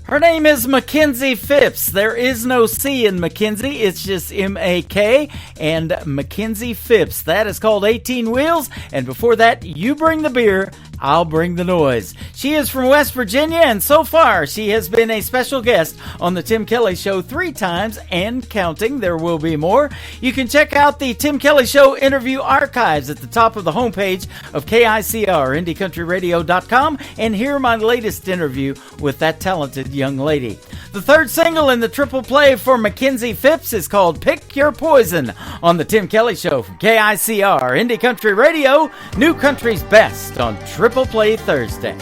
Her name is Mackenzie Phipps. There is no C in Mackenzie. It's just M-A-K and Mackenzie Phipps. That is called 18 Wheels. And before that, You Bring the Beer. I'll Bring the Noise. She is from West Virginia, and so far she has been a special guest on the Tim Kelly Show 3 times and counting. There will be more. You can check out the Tim Kelly Show interview archives at the top of the homepage of KICR, IndieCountryRadio.com, and hear my latest interview with that talented young lady. The third single in the triple play for Mackenzie Phipps is called Pick Your Poison on the Tim Kelly Show from KICR, Indie Country Radio, New Country's Best on Triple Play Thursday.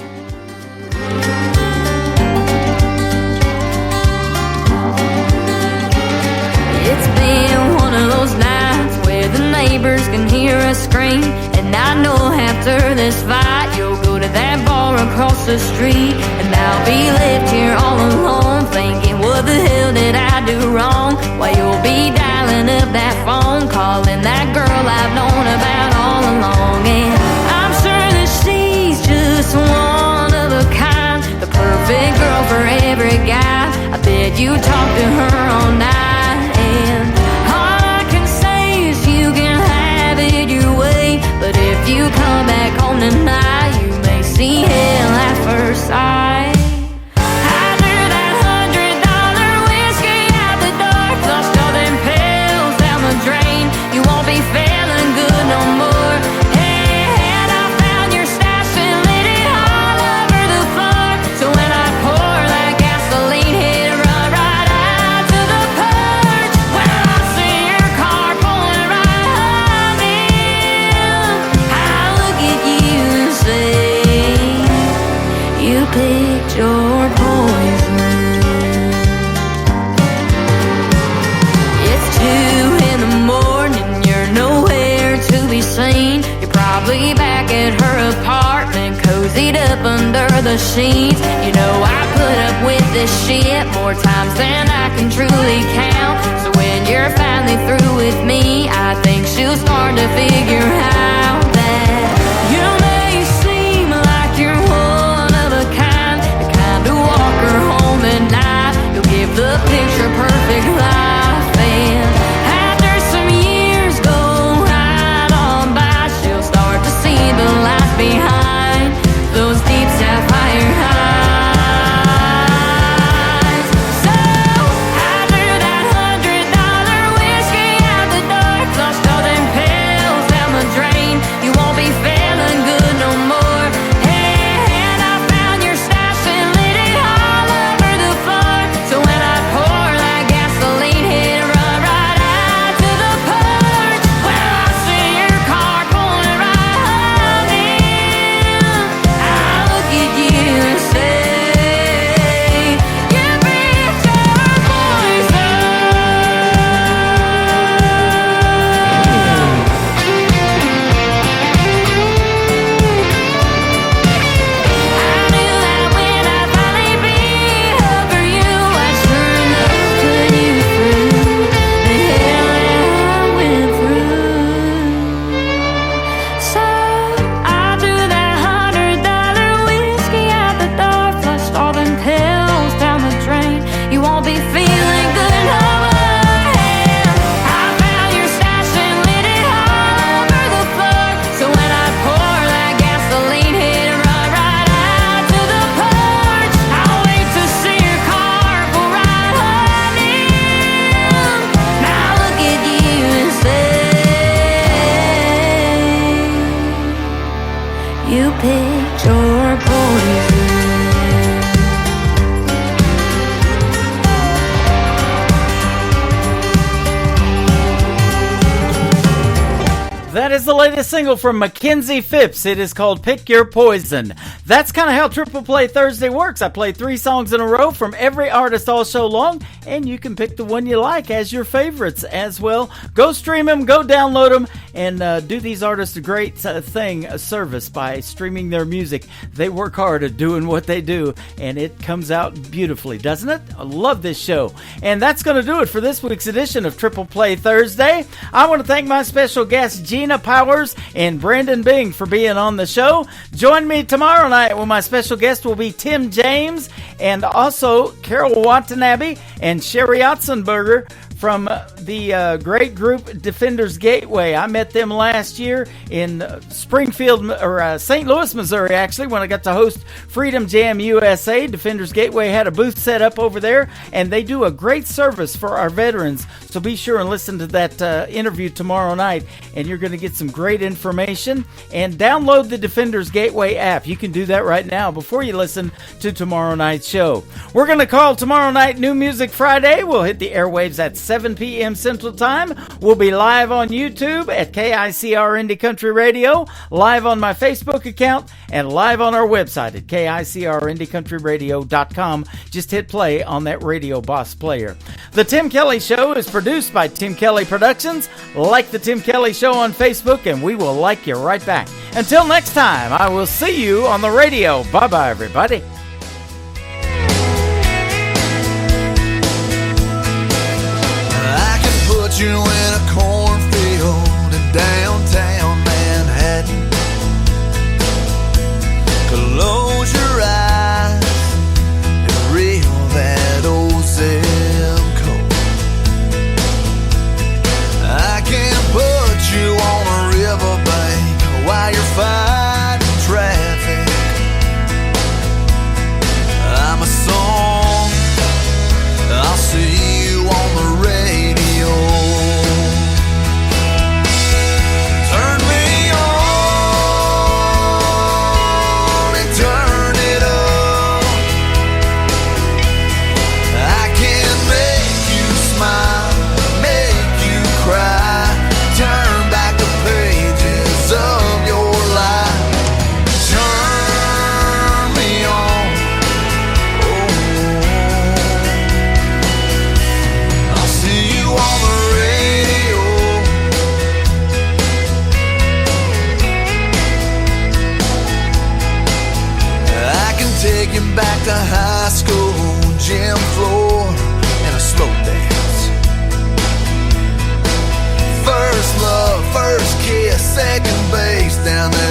It's been one of those nights where the neighbors can hear us scream, and I know after this fight you'll go to that bar across the street, and I'll be left here all alone thinking, what the hell did I do wrong? While you'll be dialing up that phone, calling that girl I've known about all along. And I'm sure that she's just one of a kind, the perfect girl for every guy. I bet you talk to her all night, and all I can say is you can have it your way, but if you come back home tonight, you may see hell at first sight. I threw that $100 whiskey out the door, flushed all them pills down the drain. You won't be feeling good no more. Hey, and I found your stash and lit it all over the floor. So when I pour that gasoline, hit run right out to the porch. When I see your car pulling right up in, I look at you and say, you picked your poison. It's 2 in the morning, you're nowhere to be seen. You're probably back at her apartment, cozied up under the sheets. You know I put up with this shit more times than I can truly count. So when you're finally through with me, I think she'll start to figure out that you may seem like you're one of a kind, the kind to walk her home at night. You'll give the picture perfect life, and after some years go right on by, she'll start to see the light behind those deep sapphire eyes. So I threw that $100 whiskey out the door, flushed all them pills down the drain. You won't be feeling good no more. Hey, and I found your stash and lit it all over the floor. So when I pour that gasoline, hit run right out to the porch. When I see your car pulling right up in, I look at you and say, you picked your poison. I knew that when I finally beat up for you, I sure enough put you through the hell that I went through. So I threw that $100 whiskey out the door, flushed all them pills down the drain. You won't be feeling good no more. And I found your stash and lit it all over the floor. So when I pour that gasoline, hit run right out to the porch. I'll wait to see your car pull right on in. Now look at you and say, you picked your poison. That is the latest single from Mackenzie Phipps. It is called Pick Your Poison. That's kind of how Triple Play Thursday works. I play 3 songs in a row from every artist all show long, and you can pick the one you like as your favorites as well. Go stream them, go download them, and do these artists a great a service by streaming their music. They work hard at doing what they do, and it comes out beautifully, doesn't it? I love this show. And that's going to do it for this week's edition of Triple Play Thursday. I want to thank my special guests, Gina Powers and Brandon Bing, for being on the show. Join me tomorrow night when my special guest will be Tim James, and also Carol Watanabe and Sherry Otzenberger from the great group Defenders Gateway. I met them last year in Springfield, or St. Louis, Missouri, actually, when I got to host Freedom Jam USA. Defenders Gateway had a booth set up over there, and they do a great service for our veterans. So be sure and listen to that interview tomorrow night, and you're going to get some great information. And download the Defenders Gateway app. You can do that right now before you listen to tomorrow night's show. We're going to call tomorrow night New Music Friday. We'll hit the airwaves at 7 p.m. Central Time. We'll be live on YouTube at KICR Indie Country Radio, live on my Facebook account, and live on our website at KICRIndieCountryRadio.com. Just hit play on that Radio Boss player. The Tim Kelly Show is produced by Tim Kelly Productions. Like the Tim Kelly Show on Facebook, and we will like you right back. Until next time, I will see you on the radio. Bye-bye, everybody. I can put you in a cornfield in downtown Manhattan. Close your eyes and reel that old zip code. I can put you on a riverbank while you're fighting traffic. I'm a song, I'll see you on the radio. Turn me on and turn it up. I can make you smile, make you cry, turn back the pages of your life. Turn me on, oh, I'll see you on the radio. I can take you back to high school, gym floor, and a slow dance. First love, first kiss, second base down there